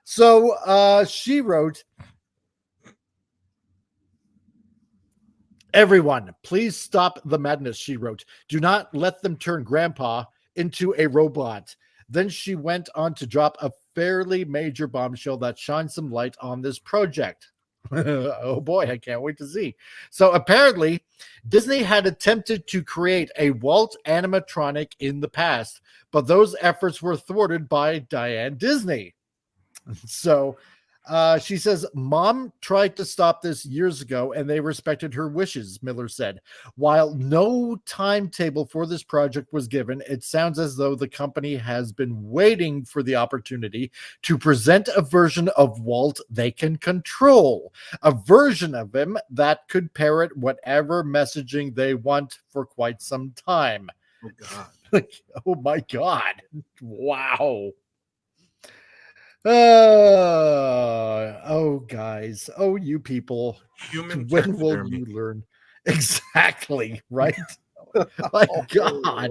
So she wrote, "Everyone, please stop the madness," she wrote. "Do not let them turn Grandpa into a robot." Then she went on to drop a fairly major bombshell that shines some light on this project. Oh boy, I can't wait to see. So apparently, Disney had attempted to create a Walt animatronic in the past, but those efforts were thwarted by Diane Disney. So she says, "Mom tried to stop this years ago and they respected her wishes," Miller said. "While no timetable for this project was given, it sounds as though the company has been waiting for the opportunity to present a version of Walt they can control, a version of him that could parrot whatever messaging they want for quite some time." Oh God. Oh my God. Wow. Guys. Oh, you people. Human When will taxidermy. you learn? Exactly, right? My God.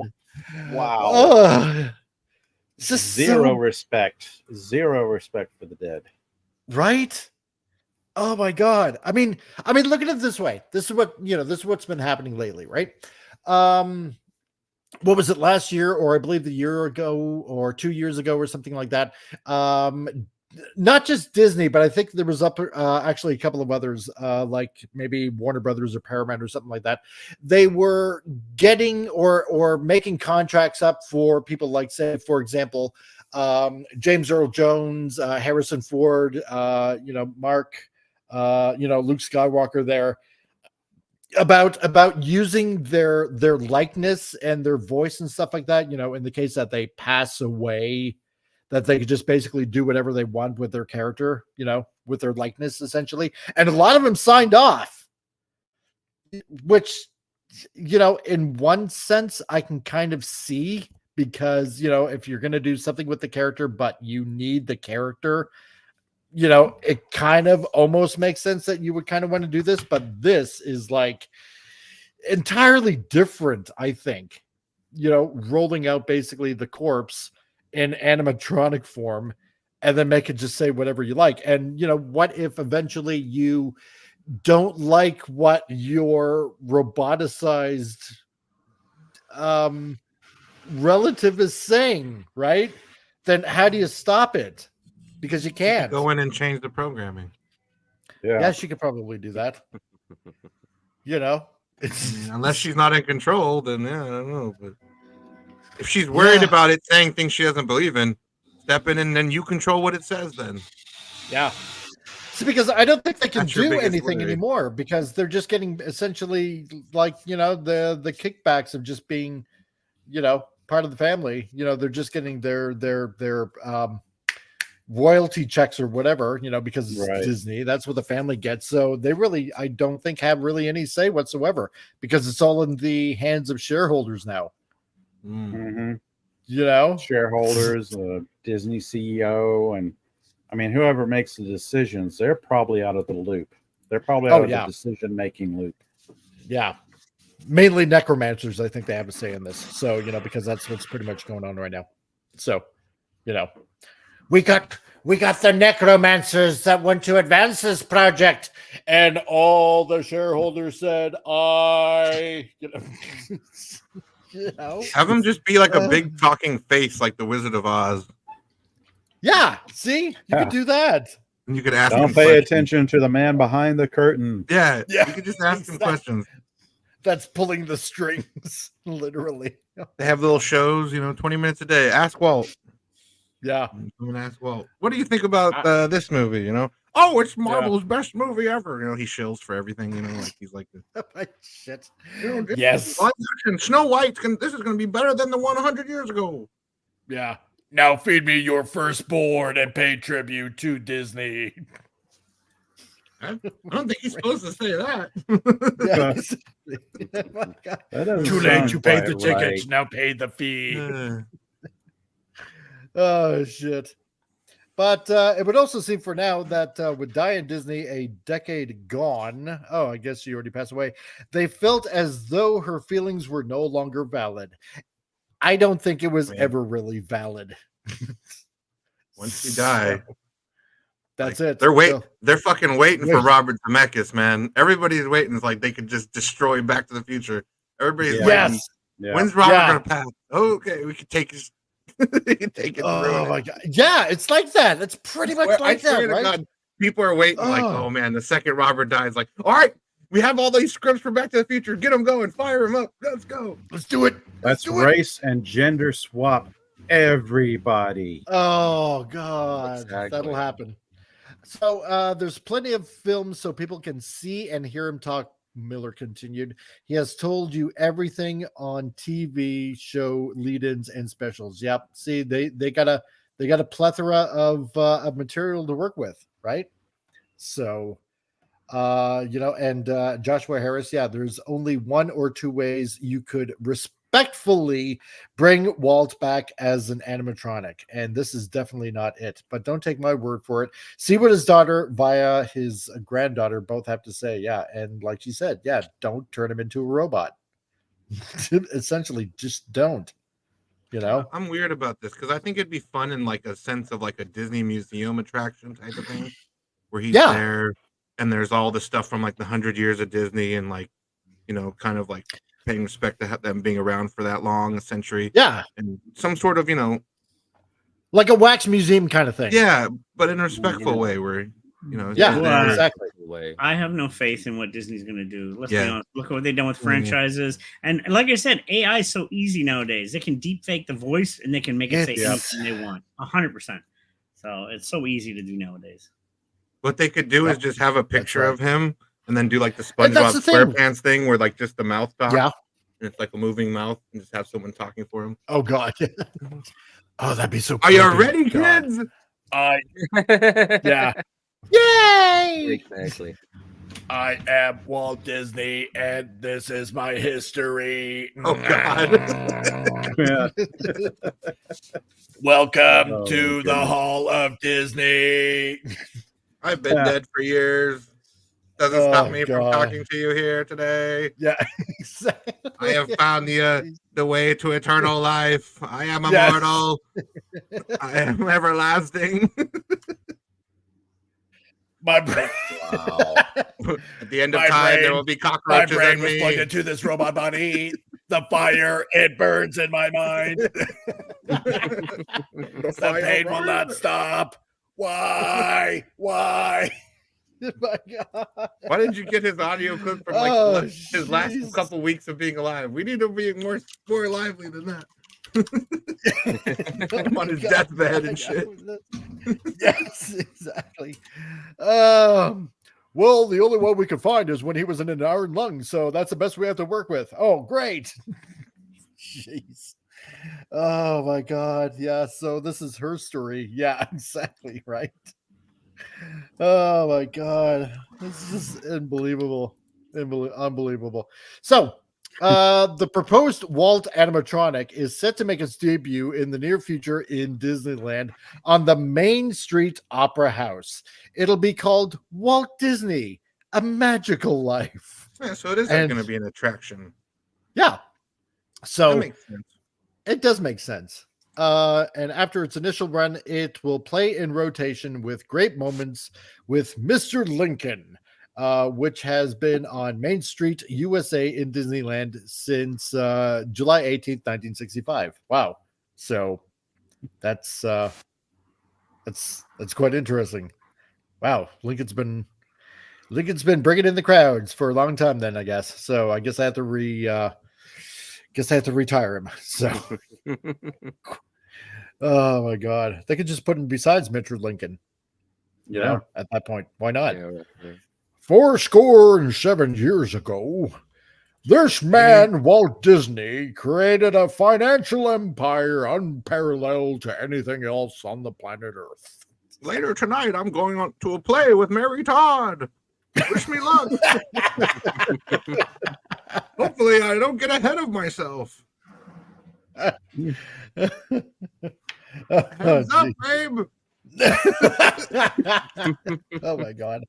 Wow. It's just Zero so- respect. Zero respect for the dead. right? Oh my God. I mean, look at it this way. This is what's been happening lately, right? What was it, last year, or I believe the year ago or 2 years ago or something like that? Not just Disney, but I think there was actually a couple of others, like maybe Warner Brothers or Paramount or something like that. They were getting or making contracts up for people like, say, for example, James Earl Jones, Harrison Ford, Mark, Luke Skywalker there, about using their likeness and their voice and stuff like that, in the case that they pass away, that they could just basically do whatever they want with their character, with their likeness, essentially. And a lot of them signed off, which, in one sense, I can kind of see, because, if you're going to do something with the character, but you need the character, it kind of almost makes sense that you would kind of want to do this, but this is like entirely different, I think, rolling out basically the corpse in animatronic form and then make it just say whatever you like. And, what if eventually you don't like what your roboticized relative is saying, right? Then how do you stop it? Because you can't go in and change the programming. Yeah, she could probably do that. Unless she's not in control, then yeah, I don't know. But if she's worried about it saying things she doesn't believe in, step in and then you control what it says. Then See, because I don't think they can That's your do biggest anything worry. anymore, because they're just getting essentially like the kickbacks of just being part of the family. They're just getting their royalty checks or whatever, because it's Right. Disney. That's what the family gets. So they really, I don't think, have really any say whatsoever, because it's all in the hands of shareholders now. Mm-hmm. You know, shareholders, Disney CEO, and I mean, whoever makes the decisions, they're probably out of the loop. They're probably out of the decision-making loop. Yeah. Mainly necromancers, I think they have a say in this. So, you know, because that's what's pretty much going on right now. So, you know, we got the necromancers that want to advance this project, and all the shareholders said, you know, have them just be like a big talking face, like the Wizard of Oz. Yeah, see, you could do that. And you could ask. Don't pay attention to the man behind the curtain. Yeah, you could just ask him questions. That's pulling the strings, literally. They have little shows, you know, 20 minutes a day. Ask Walt. Yeah. I'm gonna ask Walt. What do you think about this movie? You know, oh, it's Marvel's best movie ever. You know, he shills for everything. You know, like he's like this. Shit. You know, Yes. Snow White. This is gonna be better than the 100 years ago. Yeah. Now feed me your firstborn and pay tribute to Disney. I don't think he's supposed to say that. Too late. You paid the ticket. Now pay the fee. Oh, shit. But it would also seem for now that with Diane Disney a decade gone, oh, I guess she already passed away, they felt as though her feelings were no longer valid. I don't think it was ever really valid. Once you die. That's it. They're waiting. They're fucking waiting for Robert Zemeckis, man. Everybody's waiting. It's like they could just destroy Back to the Future. Everybody's waiting. Yeah. When's Robert gonna pass? Okay, we can take his. We can take it. Oh my god! Yeah, it's like that. It's pretty much like that, right? God, people are waiting. Like, oh man, the second Robert dies, like, all right, we have all these scripts for Back to the Future. Get them going. Fire them up. Let's go. Let's do it. Let's race and gender swap everybody. Oh god, Exactly. that'll happen. So there's plenty of films so people can see and hear him talk. Miller continued. He has told you everything on TV show lead-ins and specials. Yep. See, they got a plethora of material to work with, right? So you know, and Joshua Harris, yeah, there's only one or two ways you could respectfully bring Walt back as an animatronic, and this is definitely not it. But don't take my word for it. See what his daughter via his granddaughter both have to say. Yeah, and like she said, yeah, don't turn him into a robot. Essentially, just don't. You know, I'm weird about this because I think it'd be fun in like a sense of like a Disney museum attraction type of thing, where he's there and there's all the stuff from like the 100 years of Disney and like, you know, kind of like paying respect to them being around for that long, a century. Yeah. And some sort of, you know, like a wax museum kind of thing. Yeah, but in a respectful way where, you know, exactly. I have no faith in what Disney's going to do. Let's be honest. Look at what they've done with franchises. And like I said, AI is so easy nowadays. They can deep fake the voice and they can make it say anything they want. 100%. So it's so easy to do nowadays. What they could do is just have a picture of him and then do like the SpongeBob SquarePants thing where like just the mouth talks. Yeah. And it's like a moving mouth and just have someone talking for him. Oh God. Oh, that'd be so cool. Are you ready, kids? Yeah. Yay! Exactly. I am Walt Disney, and this is my history. Oh God! Welcome to the Hall of Disney. I've been dead for years. Doesn't stop me from talking to you here today. Yeah, exactly. I have found the way to eternal life. I am immortal. I am everlasting. My brain. Wow. At the end of time, there will be cockroaches. My brain in was me. plugged into this robot body. The fire, it burns in my mind. The pain will not stop. Why? My God. Why did you get his audio clip from like his last couple weeks of being alive? We need to be more lively than that. On his deathbed and shit. Yes, exactly. Well, the only one we could find is when he was in an iron lung, so that's the best we have to work with. Oh, great. Jeez. Oh my God. Yeah, so this is her story. Yeah, exactly, right. Oh my God. This is just unbelievable. Unbelievable. So The proposed Walt animatronic is set to make its debut in the near future in Disneyland on the Main Street Opera House. It'll be called Walt Disney, A Magical Life. Yeah, so it is going to be an attraction. Yeah. So that makes sense. It does make sense. And after its initial run, it will play in rotation with great moments with Mr. Lincoln, which has been on Main Street, USA in Disneyland since July 18th, 1965. Wow. So that's quite interesting. Wow. Lincoln's been bringing in the crowds for a long time then, I guess. So I guess I have to retire him. So oh my God. They could just put him besides Mr. Lincoln. You know, at that point. Why not? Yeah, right. 77 years ago, this man, Walt Disney, created a financial empire unparalleled to anything else on the planet Earth. Later tonight, I'm going on to a play with Mary Todd. Wish me luck. Hopefully, I don't get ahead of myself. Hands up, babe. Oh my God.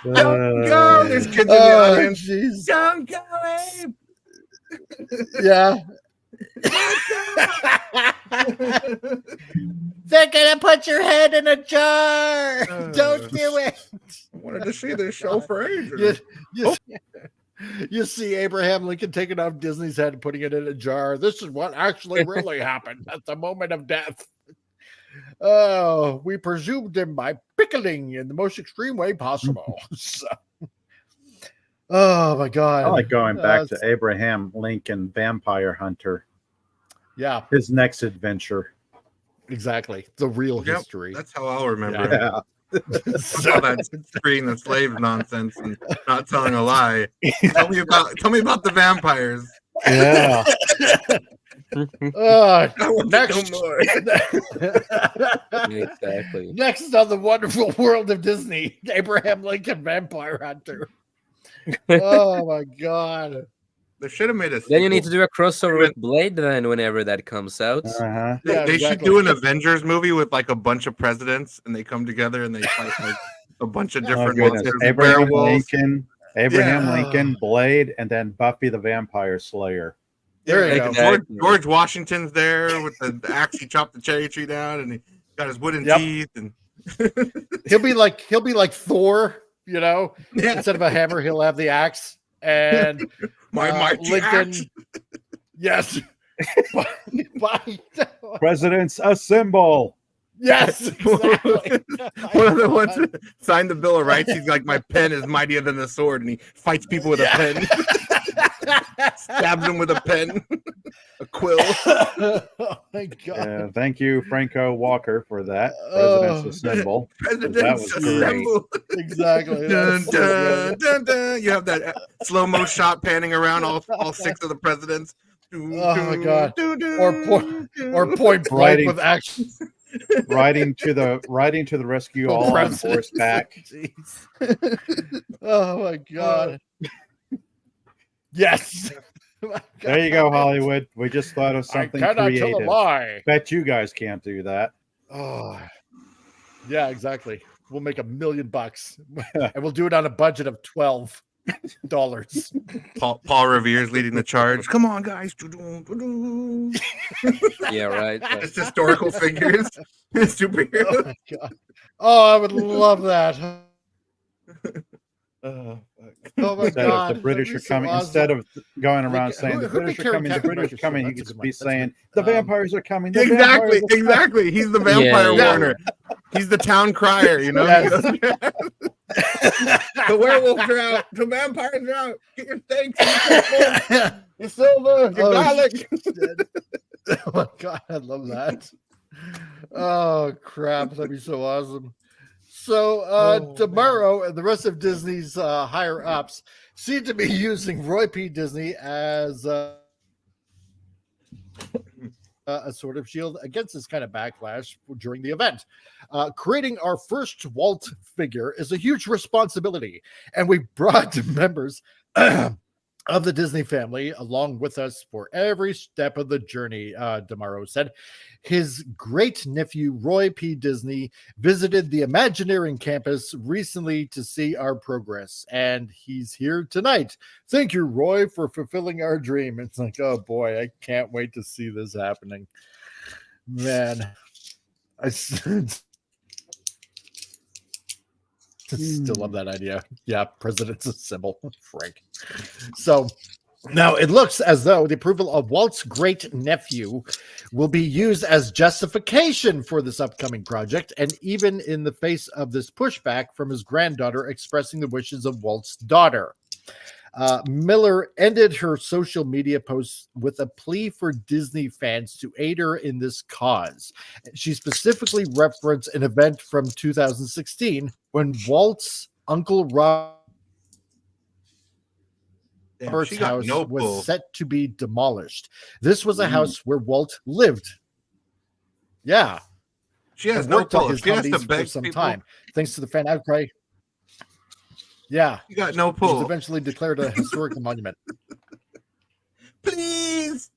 Don't go. There's kids in the audience. Geez. Don't go, Abe. Yeah. They're gonna put your head in a jar. Don't do it. I wanted to see this show for ages. You see Abraham Lincoln taking off Disney's head and putting it in a jar. This is what actually really happened at the moment of death. Oh, we presumed him by pickling in the most extreme way possible. So, oh my God. I like going back to Abraham Lincoln, Vampire Hunter. Yeah. His next adventure. Exactly. The real history. That's how I'll remember it. Yeah. All that freeing the slave nonsense and not telling a lie. Tell me about the vampires. Yeah. Next, more. Exactly. Next on the wonderful world of Disney, Abraham Lincoln Vampire Hunter. Oh my God. They should have made a. Then you need to do a crossover with Blade then whenever that comes out. Uh-huh. They should do an Avengers movie with like a bunch of presidents and they come together and they fight like a bunch of different ones. Abraham Lincoln, Blade, and then Buffy the Vampire Slayer. There you go. George Washington's there with the axe. He chopped the cherry tree down and he got his wooden teeth. And he'll be like Thor, you know. Yeah. Instead of a hammer, he'll have the axe. And my Lincoln, yes. Presidents assemble. Yes, exactly. One of the ones that signed the Bill of Rights. He's like, my pen is mightier than the sword, and he fights people with a pen. Stabs them with a pen, a quill. Oh my God! Thank you, Franco Walker, for that. Presidents Assemble. Presidents Assemble. Exactly. Dun, dun, dun, dun. You have that slow-mo shot panning around all six of the presidents. Oh my God! Or point blank with action. Riding to the rescue, all on horseback. Oh my God! Yes. There you go, Hollywood. We just thought of something creative. Tell a lie. Bet you guys can't do that. Oh, yeah, exactly. We'll make $1 million, and we'll do it on a budget of $12. Paul Revere's leading the charge. Come on, guys. Yeah, right. It's historical figures. Superheroes. Oh my God. Oh, I would love that. Oh my God! If the British are coming, awesome. Instead of going around saying the British are coming, the British are coming, he could be saying the vampires are coming. Exactly. He's the vampire warner. He's the town crier. You know. Yes. The werewolves are out. The vampires are out. Get your steaks, your silver, your garlic. Oh my God! I love that. Oh crap! That'd be so awesome. So tomorrow, and the rest of Disney's higher ups seem to be using Roy P. Disney as a sort of shield against this kind of backlash during the event. Creating our first Walt figure is a huge responsibility, and we brought members of the Disney family along with us for every step of the journey, DeMauro said. His great nephew, Roy P. Disney, visited the Imagineering campus recently to see our progress, and he's here tonight. Thank you, Roy, for fulfilling our dream. It's like, oh boy, I can't wait to see this happening. Man, I still love that idea. Yeah, president's a symbol. Frank. So now it looks as though the approval of Walt's great nephew will be used as justification for this upcoming project, and even in the face of this pushback from his granddaughter expressing the wishes of Walt's daughter. Miller ended her social media posts with a plea for Disney fans to aid her in this cause. She specifically referenced an event from 2016 when Walt's uncle Robert's house was set to be demolished. This was a house where Walt lived. Yeah. She has no pull. She has to beg for some time, thanks to the fan outcry. Yeah. You got no pull. It was eventually declared a historical monument. Please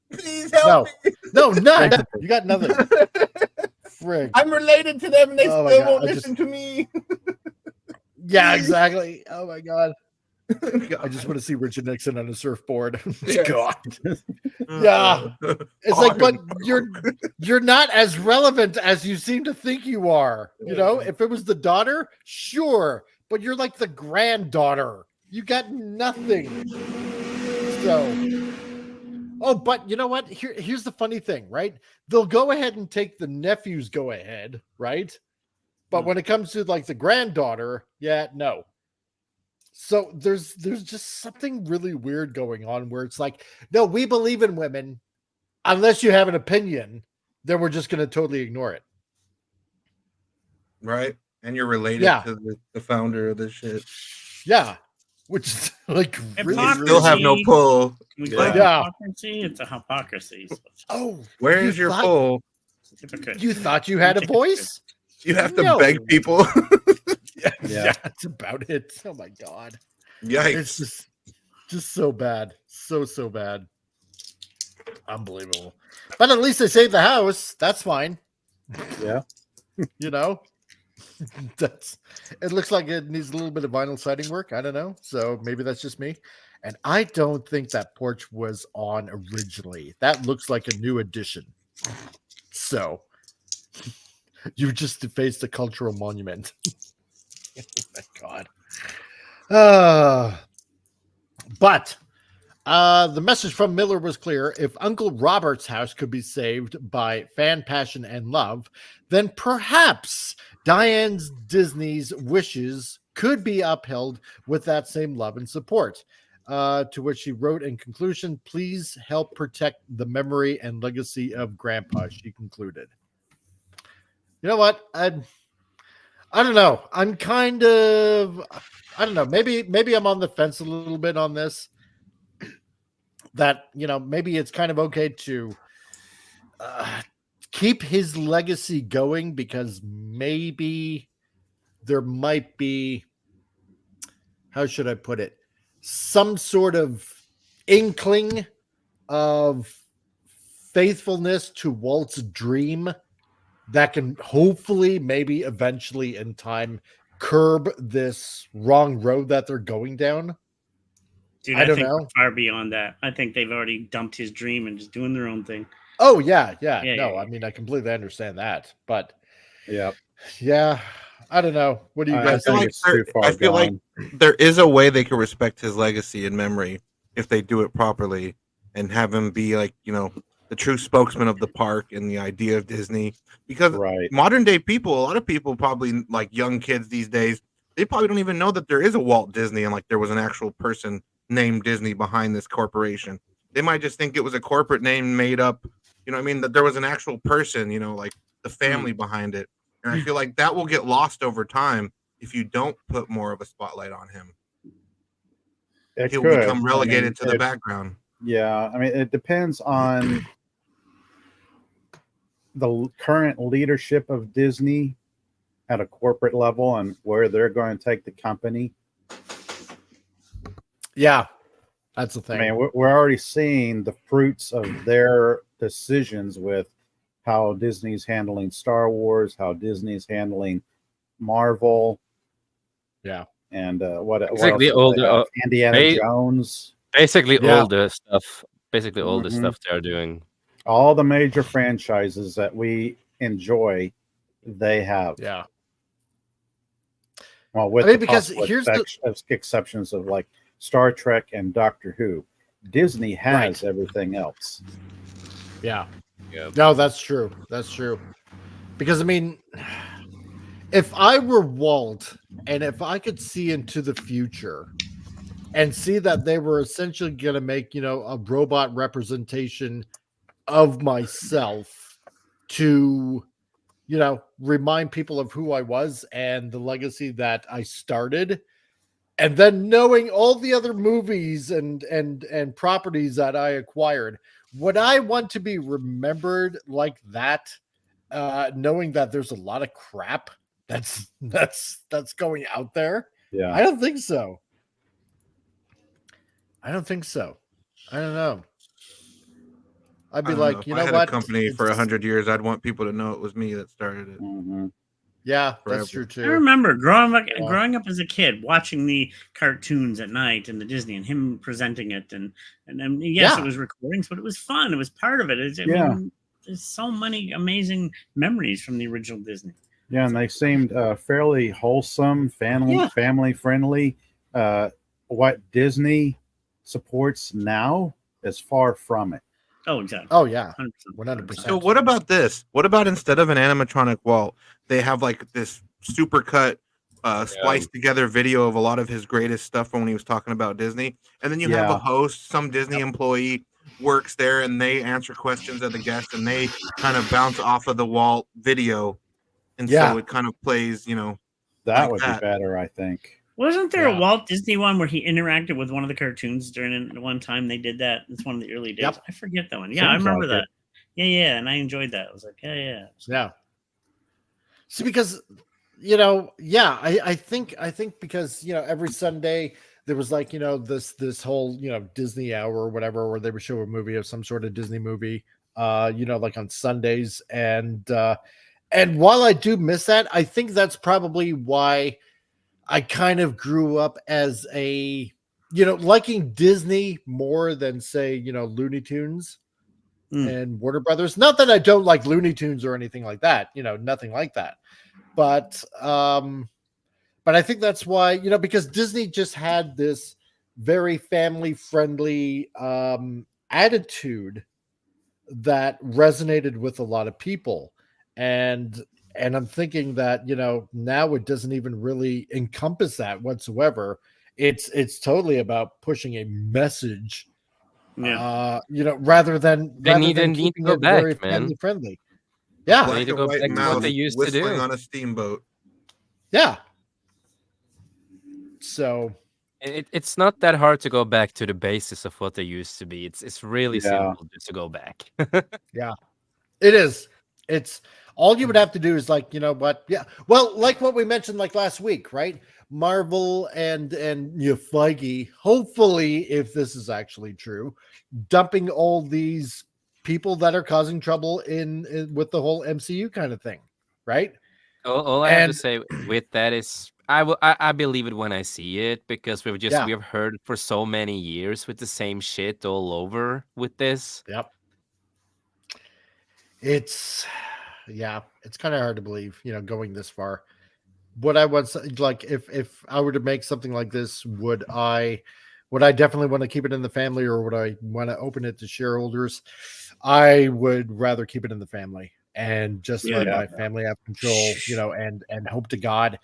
help me. No, none. You got nothing. Frig. I'm related to them and they still won't listen to me. Yeah, exactly. Oh my God. I just want to see Richard Nixon on a surfboard. Yes. God. Yeah. It's like, but you're not as relevant as you seem to think you are. You know, if it was the daughter, sure. But you're like the granddaughter. You got nothing. So, oh, but you know what? Here's the funny thing, right? They'll go ahead and take the nephew's go ahead, right? But when it comes to like the granddaughter, yeah, no. So there's just something really weird going on where it's like, no, we believe in women. Unless you have an opinion, then we're just going to totally ignore it. Right. And you're related to the founder of this shit. Yeah. Which is like really still have no pull. Hypocrisy. It's a hypocrisy. Oh, where is your pull? You thought you had a voice? You have to beg people. Yeah, that's about it. Oh my God. Yikes. It's just so bad. So bad. Unbelievable. But at least they saved the house. That's fine. Yeah. You know? It looks like it needs a little bit of vinyl siding work. I don't know. So maybe that's just me. And I don't think that porch was on originally. That looks like a new addition. So you just defaced a cultural monument. Oh my God. But the message from Miller was clear. If Uncle Robert's house could be saved by fan passion and love, then perhaps Diane Disney's wishes could be upheld with that same love and support. To which she wrote in conclusion, please help protect the memory and legacy of Grandpa, she concluded. You know what? I don't know. I'm kind of, I don't know. Maybe I'm on the fence a little bit on this. That, you know, maybe it's kind of okay to keep his legacy going because maybe there might be, how should I put it, some sort of inkling of faithfulness to Walt's dream that can hopefully, maybe eventually in time, curb this wrong road that they're going down. Dude, I don't think know. Far beyond that. I think they've already dumped his dream and just doing their own thing. Oh, yeah. No, I mean, I completely understand that. But, yeah, I don't know. What do you guys think? I feel like there is a way they can respect his legacy and memory if they do it properly and have him be like, you know, the true spokesman of the park and the idea of Disney. Because modern day people, a lot of people probably like young kids these days, they probably don't even know that there is a Walt Disney and like there was an actual person named Disney behind this corporation. They might just think it was a corporate name made up, you know what I mean? That there was an actual person, you know, like the family behind it. And I feel like that will get lost over time if you don't put more of a spotlight on him. He'll become relegated to the background. Yeah, I mean, it depends on the current leadership of Disney at a corporate level and where they're going to take the company. Yeah, that's the thing. I mean, we're already seeing the fruits of their decisions with how Disney's handling Star Wars, how Disney's handling Marvel. Yeah. And what Basically else all do they the have? Indiana Jones. Basically Yeah. all the stuff. Basically all the stuff they're doing. All the major franchises that we enjoy, they have. Yeah. Well, with I mean, the because possible here's the exceptions of like Star Trek and Doctor Who, Disney has everything else. Yeah. Yeah. No, that's true. That's true. Because I mean, if I were Walt and if I could see into the future and see that they were essentially going to make, a robot representation of myself to, remind people of who I was and the legacy that I started, and then knowing all the other movies and properties that I acquired, would I want to be remembered like that? Knowing that there's a lot of crap that's going out there. Yeah. I don't think so. I don't know. I'd be like, if I had a company for 100 years, I'd want people to know it was me that started it. Mm-hmm. Yeah, Forever. that's true too. I remember growing up as a kid, watching the cartoons at night and the Disney and him presenting it, and yes, it was recordings, but it was fun. It was part of it. I mean, there's so many amazing memories from the original Disney. Yeah, and they seemed fairly wholesome, family friendly. What Disney supports now is far from it. Oh, exactly. Oh, yeah. 100%. So what about this? What about instead of an animatronic Walt, they have like this super cut, spliced together video of a lot of his greatest stuff from when he was talking about Disney. And then you have a host, some Disney employee works there, and they answer questions of the guests, and they kind of bounce off of the Walt video. And so it kind of plays, that like would be better, I think. Wasn't there a Walt Disney one where he interacted with one of the cartoons during one time they did that? It's one of the early days. Yep. I forget that one. Yeah, I remember that. Yeah, and I enjoyed that. I was like, yeah. See, because I think because every Sunday there was like this whole Disney hour or whatever, where they would show a movie of some sort of Disney movie, like on Sundays, and while I do miss that, I think that's probably why I kind of grew up as a, liking Disney more than say, Looney Tunes and Warner Brothers. Not that I don't like Looney Tunes or anything like that, nothing like that. But I think that's why, because Disney just had this very family friendly attitude that resonated with a lot of people. And I'm thinking that, now it doesn't even really encompass that whatsoever. It's totally about pushing a message, rather than need to go back, very man. family friendly. Yeah, they need to go back to what they used to do. On a steamboat. Yeah. So it's not that hard to go back to the basis of what they used to be. It's really simple just to go back. Yeah, it is. It's all you would have to do is like, what? Yeah. Well, like what we mentioned like last week, right? Marvel and Feige, hopefully, if this is actually true, dumping all these people that are causing trouble in with the whole MCU kind of thing, right? All I have to say with that is I believe it when I see it, because we've heard for so many years with the same shit all over with this. Yep. It's kind of hard to believe, going this far. Would I want, like, if I were to make something like this, would I definitely want to keep it in the family, or would I want to open it to shareholders? I would rather keep it in the family and just let my family have control, and hope to God,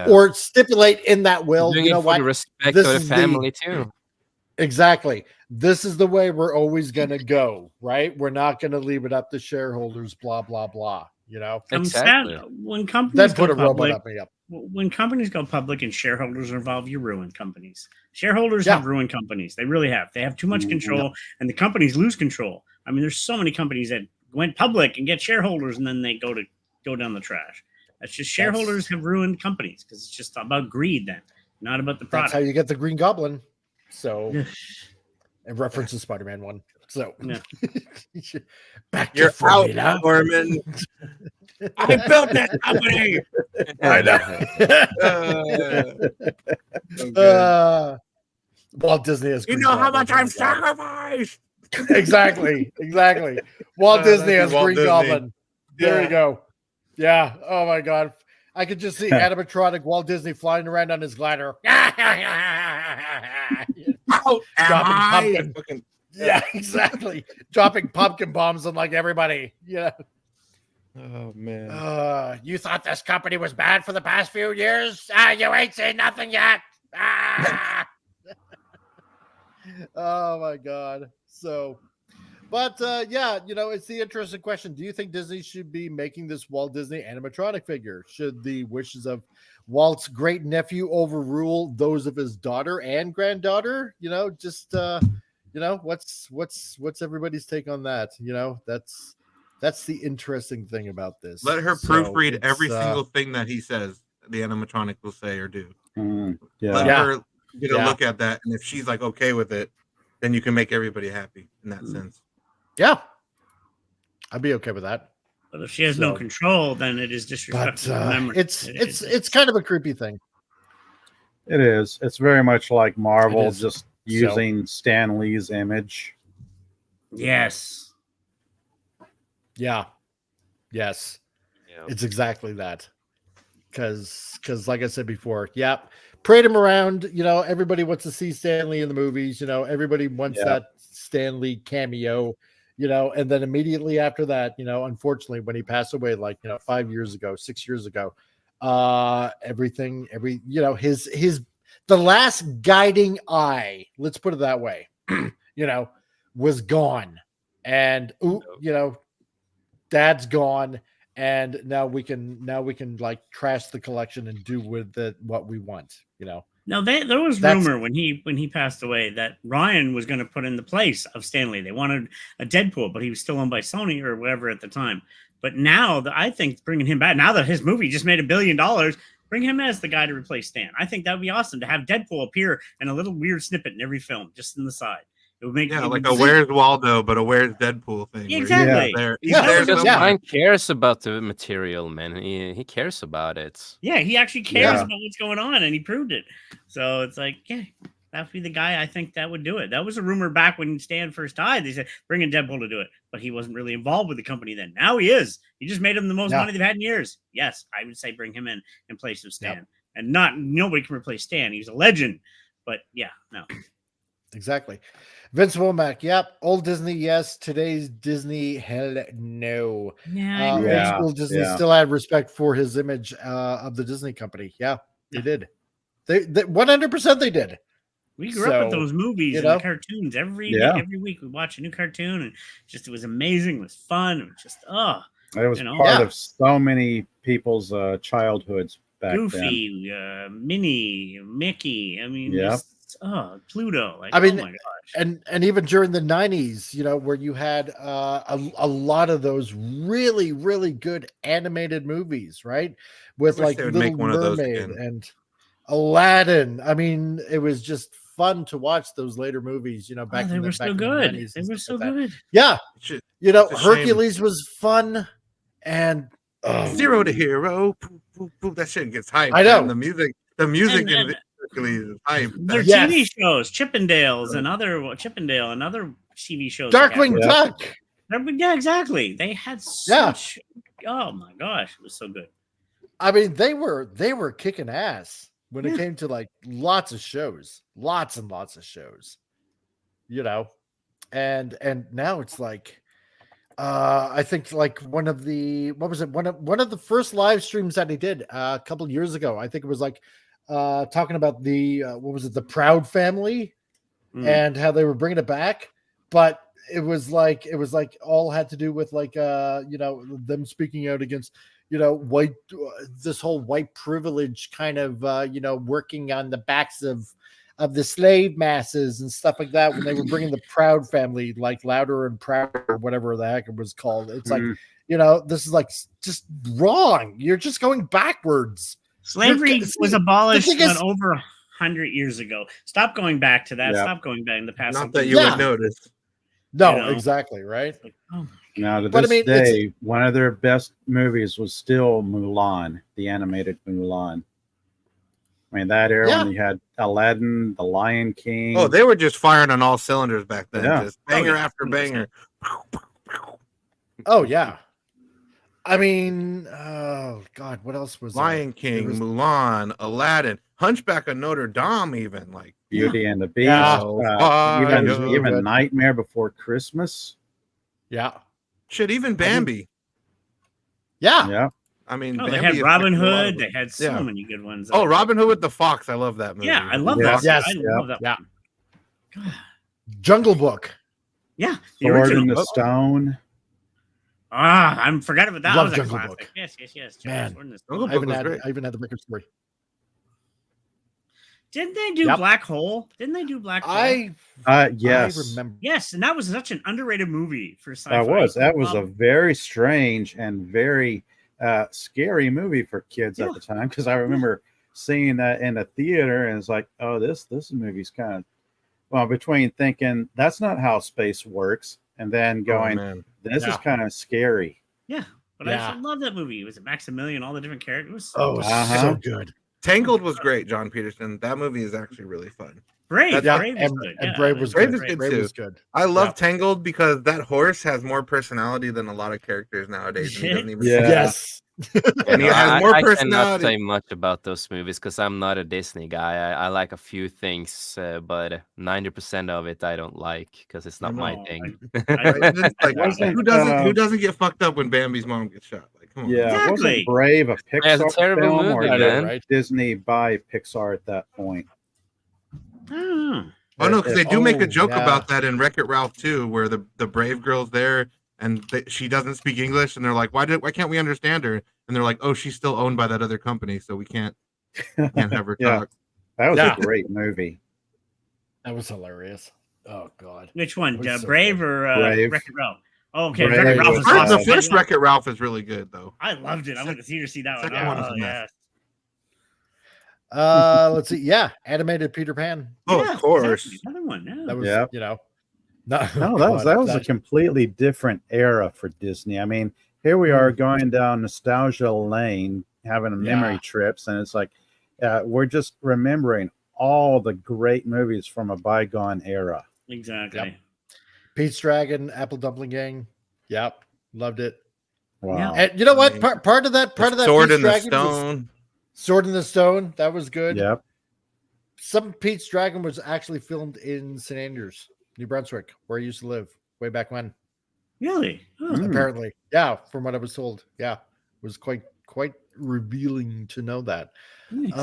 or stipulate in that will, doing it for the respect of the family too. Exactly. This is the way we're always going to go, right? We're not going to leave it up to shareholders, blah, blah, blah, Exactly. When companies then put go a robot public, up me up. When companies go public and shareholders are involved, you ruin companies. Shareholders have ruined companies. They really have. They have too much control, and the companies lose control. I mean, there's so many companies that went public and get shareholders, and then they go down the trash. That's just shareholders have ruined companies because it's just about greed then, not about the product. That's how you get the Green Goblin. So, and references Spider-Man 1. So, back You're to formula. out, Norman. I built this company. I know. Walt Disney has. You know how much I've sacrificed. Exactly. Walt Disney has Walt Green Disney. Goblin. There you go. Yeah. Oh my God. I could just see animatronic Walt Disney flying around on his glider. Dropping pumpkin. Yeah, exactly. Dropping pumpkin bombs on like everybody. Yeah. Oh man. You thought this company was bad for the past few years? You ain't seen nothing yet. Oh my God. So, but yeah, it's the interesting question. Do you think Disney should be making this Walt Disney animatronic figure? Should the wishes of Walt's great nephew overrule those of his daughter and granddaughter? What's everybody's take on that? That's the interesting thing about this. Let her proofread every single thing that he says the animatronic will say or do. Let her get a look at that, and if she's like okay with it, then you can make everybody happy in that sense. Yeah, I'd be okay with that. But if she has no control, then it is disrespectful to memory. It's kind of a creepy thing. It is. It's very much like Marvel just using Stan Lee's image. Yes. Yeah. Yes. Yeah. It's exactly that. Because like I said before, parade him around. Everybody wants to see Stan Lee in the movies. Everybody wants that Stan Lee cameo. And then immediately after that, unfortunately, when he passed away, 6 years ago, the last guiding eye, let's put it that way, was gone. And Dad's gone. And now we can like trash the collection and do with it what we want, Now there was rumor when he passed away that Ryan was going to put in the place of Stan Lee. They wanted a Deadpool, but he was still owned by Sony or whatever at the time. But now I think bringing him back, now that his movie just made $1 billion, bring him as the guy to replace Stan. I think that would be awesome to have Deadpool appear in a little weird snippet in every film, just in the side. It would make like a Where's Waldo, but a Where's Deadpool thing. Exactly. Ryan cares about the material, man. He cares about it. Yeah, he actually cares about what's going on, and he proved it. So it's like, that would be the guy I think that would do it. That was a rumor back when Stan first died. They said, bring in Deadpool to do it. But he wasn't really involved with the company then. Now he is. He just made him the most money they've had in years. Yes, I would say bring him in place of Stan. And nobody can replace Stan. He's a legend. But no. Exactly. Vince Womack, old Disney, yes. Today's Disney, hell no. Old school Disney still had respect for his image of the Disney company. Yeah, they did. They 100% they did. We grew up with those movies and the cartoons every week. We watch a new cartoon, and it was amazing. It was fun. It was just it was part of so many people's childhoods back Goofy, then. Minnie, Mickey. I mean, Pluto. Like, oh my gosh. And even during the 90s, where you had a lot of those really, really good animated movies, right? With like Little Mermaid and Aladdin. I mean, it was just fun to watch those later movies, back they were so good. They were so good. Yeah. Hercules was fun, and Zero to Hero. That shit gets hyped. I know. Man. The music in Hercules is hyped. Their TV shows, Chippendales and other TV shows. Darkwing Duck. Yeah, exactly. They had such. Oh my gosh, it was so good. I mean, they were kicking ass when it came to like lots and lots of shows, and now it's like, I think like one of the first live streams that he did a couple of years ago. I think it was like talking about the the Proud Family and how they were bringing it back, but it was like all had to do with like them speaking out against this whole white privilege kind of working on the backs of the slave masses and stuff like that when they were bringing the Proud family, like Louder and Prouder, or whatever the heck it was called. It's like, this is like just wrong. You're just going backwards. Slavery was abolished over 100 years ago. Stop going back to that. Stop going back in the past. Not that you would notice. No, exactly, right? Like, oh now, to this day, one of their best movies was still Mulan, the animated Mulan. I mean, that era when you had Aladdin, The Lion King. Oh, they were just firing on all cylinders back then. Yeah. Just banger after banger. Oh, yeah. I mean, oh, God, what else was Lion King, Mulan, Aladdin, Hunchback of Notre Dame, even like Beauty and the Beast. Yeah. Even Nightmare Before Christmas. Yeah. Shit, even Bambi. Yeah. I mean, they had Robin Hood. They had so many good ones. Oh, Robin Hood with the Fox. I love that movie. Yeah, I love that. Yes. I love that. Yeah. Jungle Book. Yeah. The Sword in the Stone. I forgot about that. Love Was Jungle a Book. Yes. Man, Jungle I Book was great. I even had the record story. Didn't they do Black Hole? Didn't they do Black Hole? Yes. I remember. Yes, and that was such an underrated movie for sci-fi. That was a very strange and very scary movie for kids at the time, because I remember seeing that in a theater and it's like, oh, this movie's kind of between thinking that's not how space works and then going, this is kind of scary. Yeah, but I love that movie. It was Maximilian, all the different characters. So good. Tangled was great, John Peterson. That movie is actually really fun. Brave, Brave was good. And Brave was good. Brave was good. I love Tangled because that horse has more personality than a lot of characters nowadays. And he doesn't even Yes. And he has more I cannot personality. say much about those movies because I'm not a Disney guy. I like a few things, but 90% of it I don't like because it's not my thing. Who doesn't get fucked up when Bambi's mom gets shot? Like, come on. Yeah, wasn't Brave a Pixar it's a terrible film movie, or man. did Disney buy Pixar at that point? Oh no, because they do make a joke about that in Wreck-It Ralph too, where the Brave girl's there and she doesn't speak English, and they're like, why can't we understand her? And they're like, oh, she's still owned by that other company, so we can't have her talk. That was a great movie. That was hilarious. Oh God, which one? So Brave good. or Brave. Wreck-It Ralph? Oh, okay, Brave Wreck-It Ralph was was awesome. The first Wreck-It Ralph is really good though. I loved it. I went to theater to see that one. Second one is Oh a mess. yeah. Let's see. Yeah, animated Peter Pan. Oh, Yeah, of course. exactly. Another one. Yeah. That was, No, that was a completely different era for Disney. I mean, here we are going down nostalgia lane, having memory trips, and it's like we're just remembering all the great movies from a bygone era. Exactly. Yep. Pete's Dragon, Apple Dumpling Gang. Yep, loved it. Wow. And you know what? Part of that Sword Pete's in the Dragon Stone. Sword in the Stone. That was good. Yep. Some Pete's Dragon was actually filmed in St. Andrews, New Brunswick, where I used to live way back when. Really? Oh. Apparently, yeah. From what I was told, it was quite revealing to know that. Nice.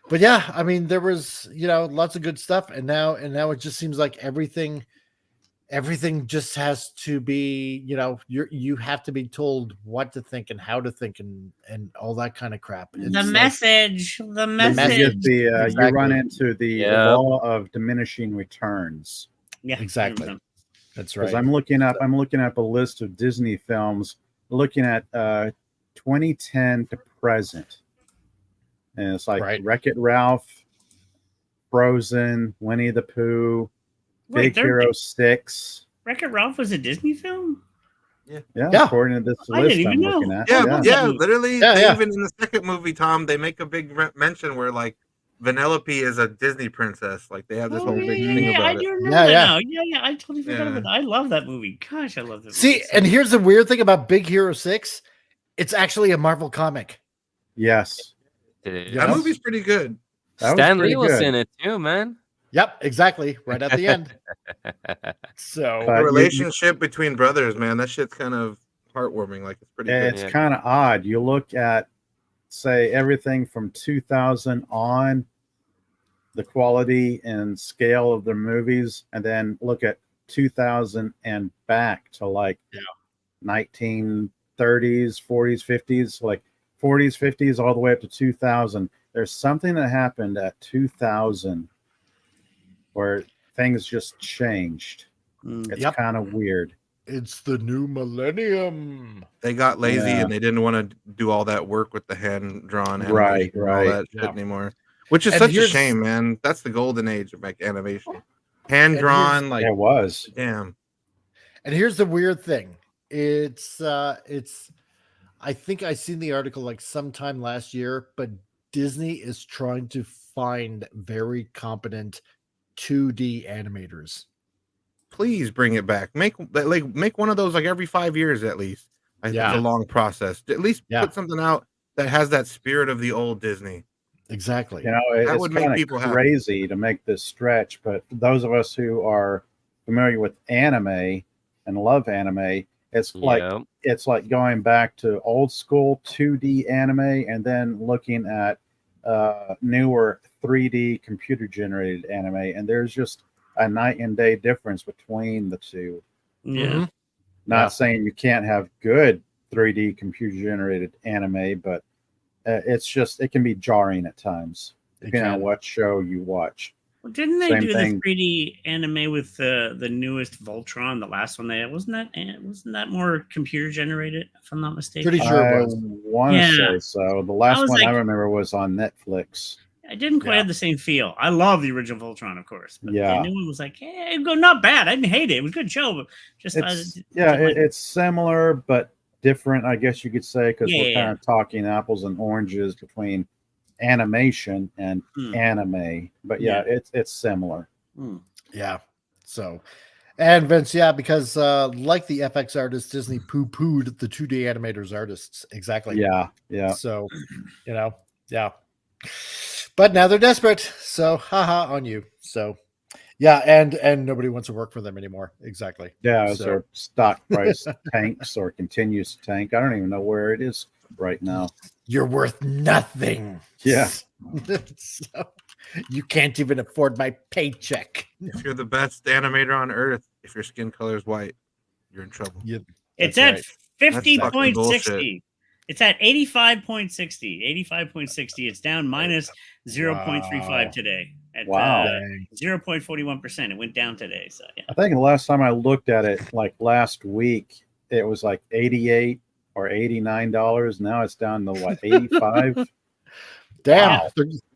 But yeah, I mean, there was lots of good stuff, and now it just seems like everything just has to be you have to be told what to think and how to think and all that kind of crap. It's The message. You run into the law of diminishing returns. Yeah, exactly. That's right. Because I'm looking up a list of Disney films, looking at 2010 to present, and it's like Wreck-It Ralph, Frozen, Winnie the Pooh, Big Hero 6. Wreck-It Ralph was a Disney film? Yeah, according to this I list didn't I'm even looking know. at. Yeah, literally. Yeah. Even in the second movie, Tom, they make a big mention where like Vanellope is a Disney princess. Like they have this whole big thing about I it. do remember that now. Yeah, I totally forgot about that. I love that movie. Gosh, I love that movie. See, and here's the weird thing about Big Hero 6. It's actually a Marvel comic. Yes. That movie's pretty good. Stan Lee was in it too, man. Yep, exactly. Right at the end. So the relationship between brothers, man, that shit's kind of heartwarming. Like it's pretty good. It's kind of odd. You look at, say, everything from 2000 on, the quality and scale of the movies, and then look at 2000 and back to like 1930s, 40s, 50s, like 40s, 50s, all the way up to 2000. there's something that happened at 2000 where things just changed. It's kind of weird. It's the new millennium. They got lazy and they didn't want to do all that work with the hand-drawn animation Right, and all that shit anymore. Which is such a shame, man. That's the golden age of like animation. Hand-drawn, like it was. Damn. And here's the weird thing. It's I think I seen the article like sometime last year, but Disney is trying to find very competent 2D animators. Please bring it back. Make one of those like every 5 years at least. I think it's a long process. At least put something out that has that spirit of the old Disney. Exactly. You know, it's kind of crazy to make this stretch, but those of us who are familiar with anime and love anime, it's like going back to old school 2D anime and then looking at newer 3D computer generated anime, and there's just a night and day difference between the two. Yeah. Not saying you can't have good 3D computer generated anime, but it's just, it can be jarring at times depending on what show you watch. Well, didn't they do the 3D anime with the newest Voltron, the last one? Wasn't that more computer generated, if I'm not mistaken? Pretty sure it was. I want to say so. The last one I remember was on Netflix. I didn't quite have the same feel. I love the original Voltron, of course, but the new one was like, hey, not bad. I didn't hate it. It was a good show, but just it's similar but different, I guess you could say, because we're kind of talking apples and oranges between animation and anime. But it's similar. Yeah. So, and Vince, because like the FX artists, Disney poo-pooed the 2D animators artists. Exactly. Yeah. So, but now they're desperate. So, haha on you. So, and nobody wants to work for them anymore. Exactly. Yeah, as their stock price tanks or continues to tank. I don't even know where it is right now. You're worth nothing. Yeah. So, you can't even afford my paycheck. If you're the best animator on earth, if your skin color is white, you're in trouble. It's at 50.60. It's at 85.60. 85.60. It's down minus 0.35 today. At 0.41%. It went down today. So I think the last time I looked at it, like last week, it was like $88 or $89. Now it's down to what, 85? Damn,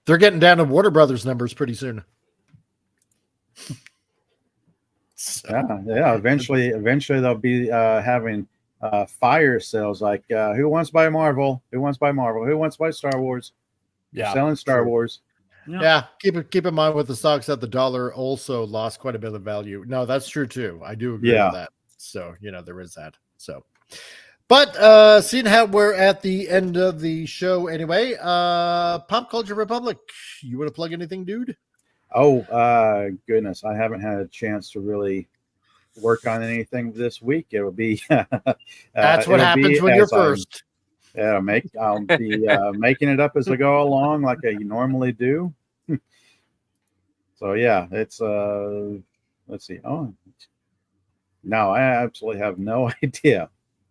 they're getting down to Warner Brothers numbers pretty soon. Yeah. Eventually they'll be having fire sales like who wants to buy Marvel? Who wants to buy Marvel? Who wants to buy Star Wars? Yeah, selling Star Wars. Yeah, keep in mind with the stocks that the dollar also lost quite a bit of value. No, that's true too. I do agree with that. So there is that. So, but seeing how we're at the end of the show anyway, Pop Culture Republic. You want to plug anything, dude? Oh, goodness, I haven't had a chance to really work on anything this week. It will be that's what happens when you're first. I'll be making it up as I go along, like I normally do. So it's let's see. Oh no, I absolutely have no idea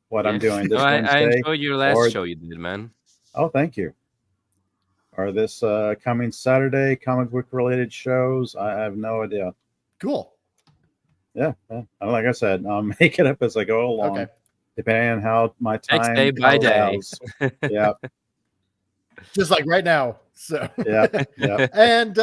what I'm doing this Wednesday. I enjoyed your last show you did, man. Oh, thank you. Or this coming Saturday, comic book related shows. I have no idea. Cool. Yeah. Like I said, I'll make it up as I go along. Okay. Depending on how my time next day by day. Yeah. Just like right now. So yeah. And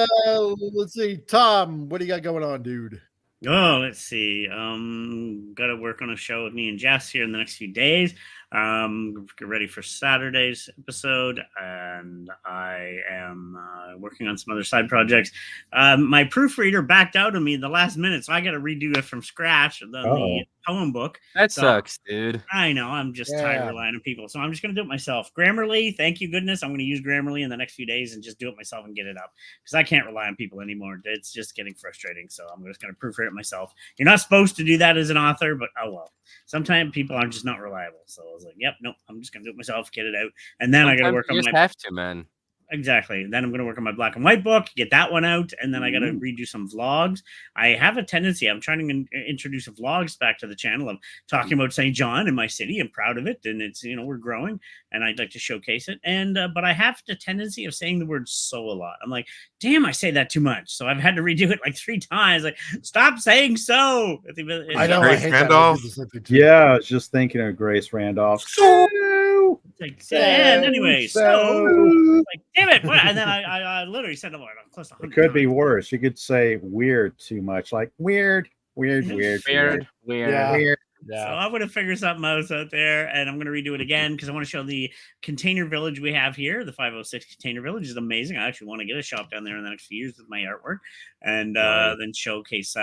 let's see, Tom, what do you got going on, dude? Oh, let's see. Got to work on a show with me and Jess here in the next few days. Get ready for Saturday's episode, and I am working on some other side projects. My proofreader backed out of me in the last minute, so I got to redo it from scratch. The poem book. That sucks, dude. I know. I'm just tired of relying on people, so I'm just going to do it myself. Grammarly, thank you, goodness. I'm going to use Grammarly in the next few days and just do it myself and get it up because I can't rely on people anymore. It's just getting frustrating, so I'm just going to proofread it myself. You're not supposed to do that as an author, but oh well. Sometimes people are just not reliable, so I was like, "Yep, nope. I'm just going to do it myself, get it out, and then I got to work on my." You have to, man. Exactly. Then I'm going to work on my black and white book, get that one out, and then I got to redo some vlogs. I have a tendency, I'm trying to introduce vlogs back to the channel of talking about St. John in my city. I'm proud of it, and it's, we're growing, and I'd like to showcase it. And but I have the tendency of saying the word "so" a lot. I'm like, damn, I say that too much. So I've had to redo it like 3 times. Like, stop saying "so." I know. Grace Randolph. Yeah, I was just thinking of Grace Randolph. Like, and anyway, so like, damn it! What? And then I literally said, "Oh, I'm close to 100." It could be worse. You could say weird too much, like weird. Yeah. So I'm going to figure something out there, and I'm going to redo it again because I want to show the container village we have here. The 506 container village is amazing. I actually want to get a shop down there in the next few years with my artwork, and then showcase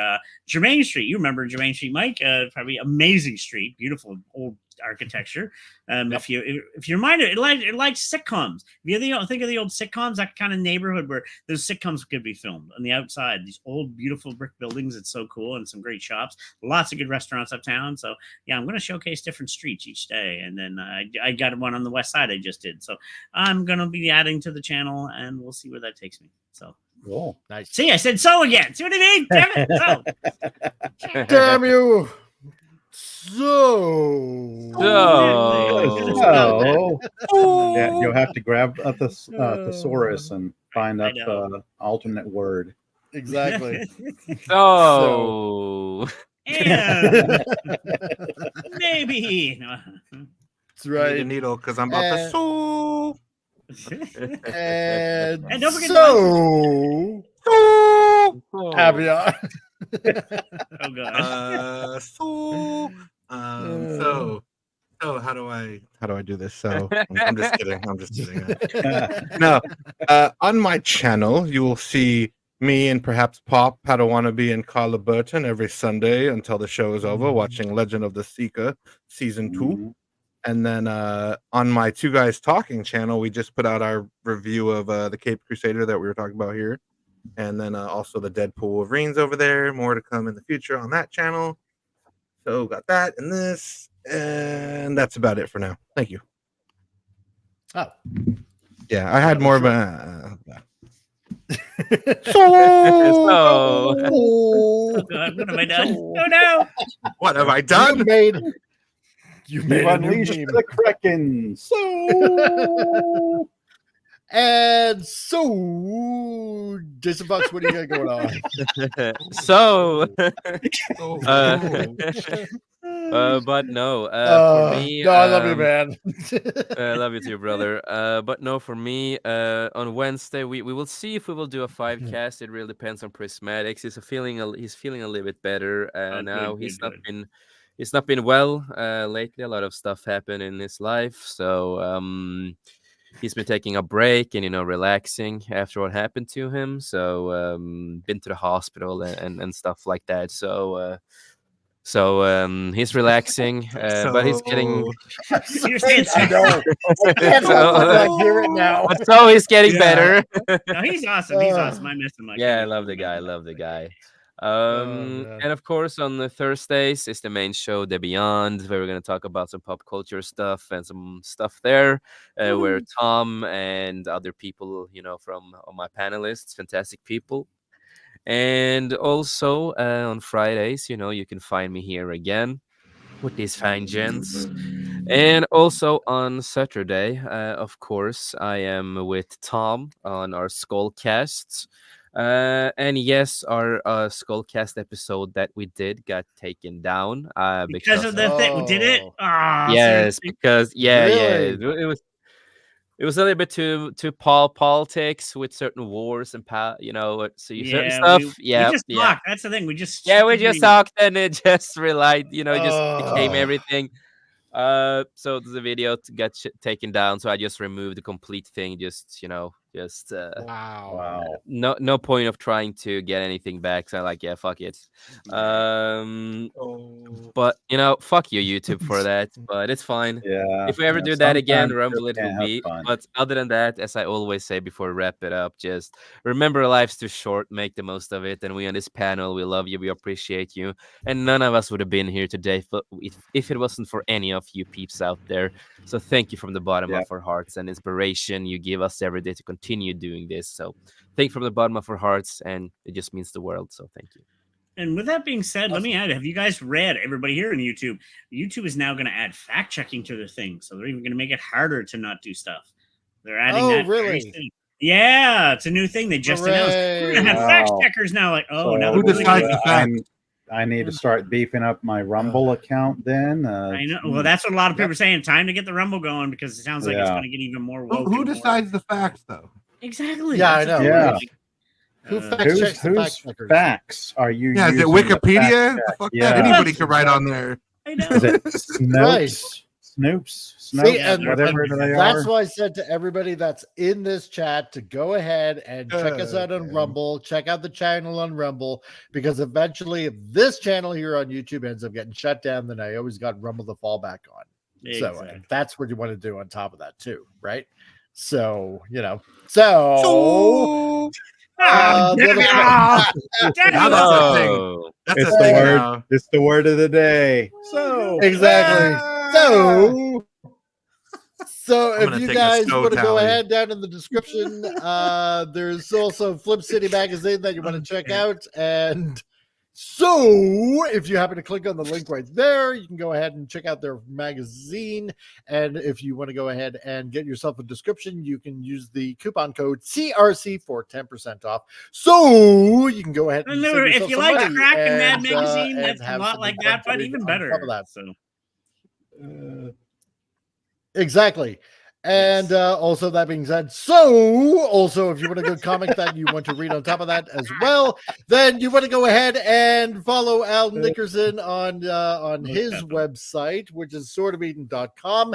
Germain Street. You remember Germain Street, Mike? Probably amazing street, beautiful old architecture. If you remind it likes sitcoms. If you think of the old sitcoms, that kind of neighborhood where those sitcoms could be filmed on the outside, these old beautiful brick buildings. It's so cool, and some great shops, lots of good restaurants uptown. So yeah, I'm going to showcase different streets each day, and then I got one on the west side I just did, so I'm going to be adding to the channel, and we'll see where that takes me. So cool. Nice. See, I said so again. See what I mean? Damn it. So. Damn you. Yeah, you'll have to grab a thesaurus and find up alternate word. Exactly. And maybe. That's right. I need a needle because I'm about to sew. And don't forget Avion. Oh god. So how do I do this? So I'm just kidding. No, on my channel you will see me and perhaps Pop, Padawannabe, and Carla Burton every Sunday until the show is over, watching Legend of the Seeker season 2. And then on my Two Guys Talking channel, we just put out our review of the Cape Crusader that we were talking about here. And then also the Deadpool Wolverines over there. More to come in the future on that channel. So got that and this. And that's about it for now. Thank you. Oh. Yeah, I had more of a... Oh God, what have I done? Oh no! What have I done? You made a new unleashed meme. the Kraken. So And so, Jason Bucks, what do you got going on? But no, for me, no, I love you, man. I love you too, brother. But no, for me, on Wednesday we will see if we will do a 5-cast. It really depends on Prismatics. He's feeling a little bit better now. He's not been well lately. A lot of stuff happened in his life, so he's been taking a break and relaxing after what happened to him. So been to the hospital and stuff like that. So he's relaxing, but he's getting. You're saying I know. I hear it now. So he's getting better. No, he's awesome. He's awesome. I miss him. I love the guy. And of course, on the Thursdays is the main show, The Beyond, where we're going to talk about some pop culture stuff and some stuff there, where Tom and other people, from my panelists, fantastic people. And also on Fridays, you can find me here again with these fine gents. And also on Saturday, of course, I am with Tom on our Skullcasts. And yes, our Skullcast episode that we did got taken down because of the thing. Did it? Oh, yes, seriously? because it was a little bit too politics with certain wars and certain stuff. We just talked. That's the thing. We just talked and it just relied. Just became everything. So the video got taken down. So I just removed the complete thing. Wow. No point of trying to get anything back. So I'm like, yeah, fuck it. But fuck you, YouTube, for that. But it's fine. Yeah. If we ever do that again, sometimes Rumble it just will can't be. have fun. But other than that, as I always say before we wrap it up, just remember life's too short. Make the most of it. And we on this panel, we love you. We appreciate you. And none of us would have been here today if it wasn't for any of you peeps out there. So thank you from the bottom of our hearts and inspiration you give us every day to continue continue doing this. So thank you from the bottom of our hearts, and it just means the world. So thank you. And with that being said, let me add, have you guys read, everybody here on YouTube, YouTube is now going to add fact checking to their thing. So they're even going to make it harder to not do stuff. They're adding that. Very soon. Yeah, it's a new thing they just announced. We're going to have fact checkers now. Like, oh, now who decides the fact? I need to start beefing up my Rumble account then. I know. Well, that's what a lot of people are saying. Time to get the Rumble going because it sounds like it's going to get even more woke. Who decides the facts, though? Exactly. Yeah, I know. Yeah. Who fact checks the fact checkers? Facts are you? Yeah, is it Wikipedia? Fuck that. Anybody could write on there. I know. Is it Snopes? Snoops, whatever they are. That's why I said to everybody that's in this chat to go ahead and check us out on Rumble, check out the channel on Rumble, because eventually if this channel here on YouTube ends up getting shut down, then I always got Rumble to fall back on. Exactly. So that's what you want to do on top of that too, right? So, you know, so it's the word of the day. So exactly. So if you guys want to go ahead down in the description, there's also Flip City Magazine that you want to check out. And so if you happen to click on the link right there, you can go ahead and check out their magazine. And if you want to go ahead and get yourself a description, you can use the coupon code CRC for 10% off. So you can go ahead and if you like the Crack and Mad magazine, that's a lot like that, but even better. So. Exactly. And also, that being said, so also if you want a good comic that you want to read on top of that as well, then you want to go ahead and follow Al Nickerson on his website, which is swordofeden.com.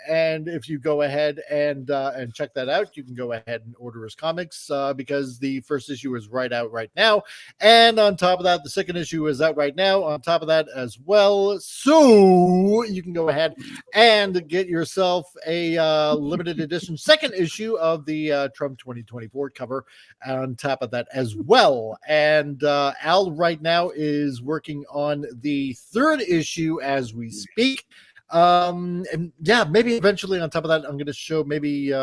And if you go ahead and check that out, you can go ahead and order his comics because the first issue is out right now. And on top of that, the second issue is out right now on top of that as well. So you can go ahead and get yourself a limited edition second issue of the Trump 2024 cover on top of that as well. And Al right now is working on the third issue as we speak. And yeah, maybe eventually on top of that, I'm going to show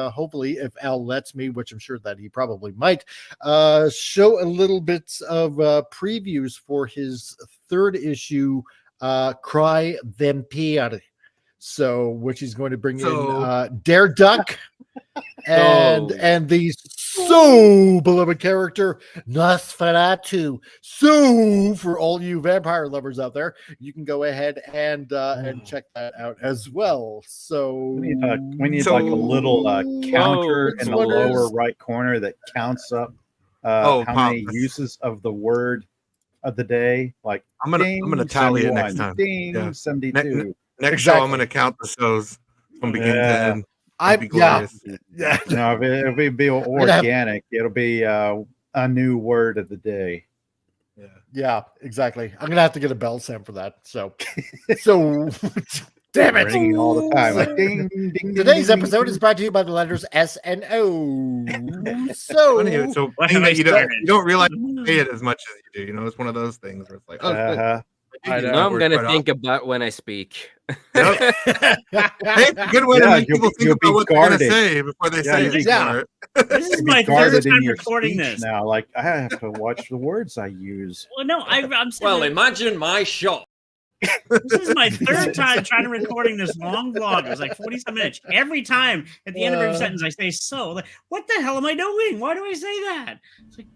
hopefully if Al lets me, which I'm sure that he probably might, show a little bit of previews for his third issue, Cry Vampire. So, which he's going to bring in Dare Duck and the so beloved character Nosferatu. So, for all you vampire lovers out there, you can go ahead and check that out as well. So, we need like a little counter in the lower right corner that counts up how many uses of the word of the day. Like I'm gonna tally it next time. Ding, 72. Next show, I'm going to count the shows from beginning to end. No, it'll be organic. It'll be a new word of the day. Yeah, exactly. I'm gonna have to get a bell sound for that. So damn it! Ringing all the time. Like, ding, ding, ding, Today's ding, episode ding. is brought to you by the letters S and O. So you don't realize you say it as much as you do. You know, it's one of those things where it's like, I know I'm gonna think about when I speak. Hey, it's a good way to make people think about what they're gonna say before they say it. Yeah. This is my third time recording this now. Like I have to watch the words I use. Well, no, I'm well, imagine my shock. This is my third time trying to recording this long vlog. It was like 47 minutes. Every time at the end of every sentence, I say so. Like, what the hell am I doing? Why do I say that? It's like,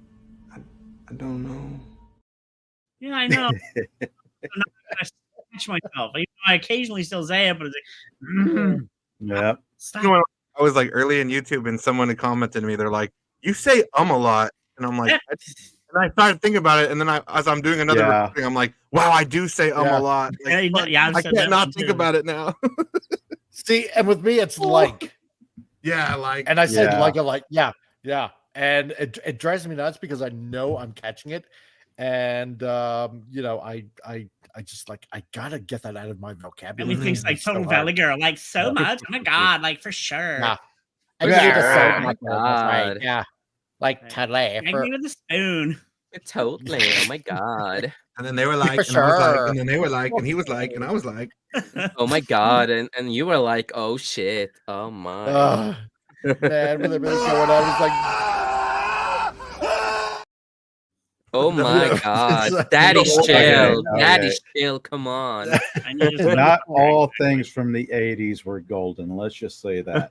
I don't know. Yeah, I know. I'm not gonna catch myself. I occasionally still say it, but it's like, yeah. Stop. You know, I was like early in YouTube, and someone had commented to me. They're like, "You say a lot," and I'm like, and I started thinking about it, and then as I'm doing another recording, I'm like, "Wow, I do say a lot." Like, I can't not think about it now. See, and with me, it's like, and I said yeah, and it drives me nuts because I know I'm catching it. And you know, I just like I gotta get that out of my vocabulary. Everything's like Total Valley Girl, like so much. Oh my god, like for sure. Yeah. Yeah. Like totally. With the spoon. Totally. Oh my god. And then they were like, and I was like, and then they were like, and he was like, and I was like, oh my god, and you were like, oh shit, oh my. Man, with everything going on, it's like, Oh my Yeah. God, Daddy's Okay, chill, okay. Daddy's chill. Come on. Not all things from the 80s were golden. Let's just say that.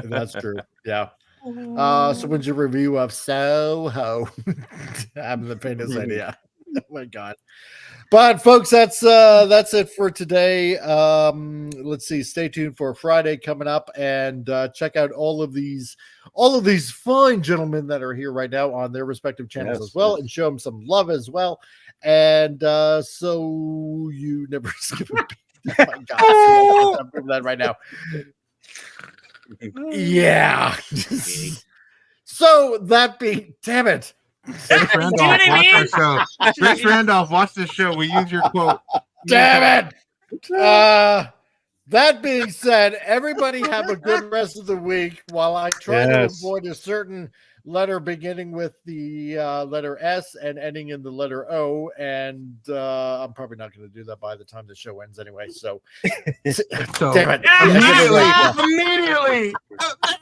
that's true. Yeah. So when's your review of Soho? I have the faintest idea. Oh my God. But folks, that's it for today. Let's see. Stay tuned for Friday coming up, and check out all of these fine gentlemen that are here right now on their respective channels as well, and show them some love as well. And so you never skip a beat. Oh my God, I'm doing that right now. Yeah. So that being, damn it. Chris Randolph, watch our show. Chris Randolph, watch this show. We use your quote. Damn it. That being said, everybody have a good rest of the week while I try to avoid a certain letter beginning with the letter S and ending in the letter O. And I'm probably not going to do that by the time the show ends anyway. So, damn it. Immediately.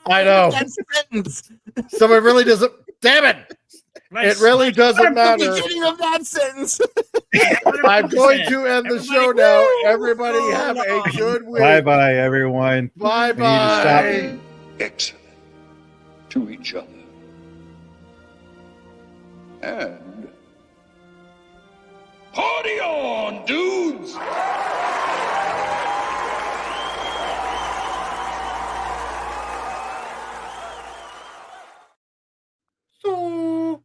I know. That sentence. So it really doesn't. Damn it. It really doesn't matter. The beginning of that sentence. I'm going to end the show now. Everybody have a good week. Bye-bye, everyone. Bye-bye. Excellent to each other. And party on, dudes! So.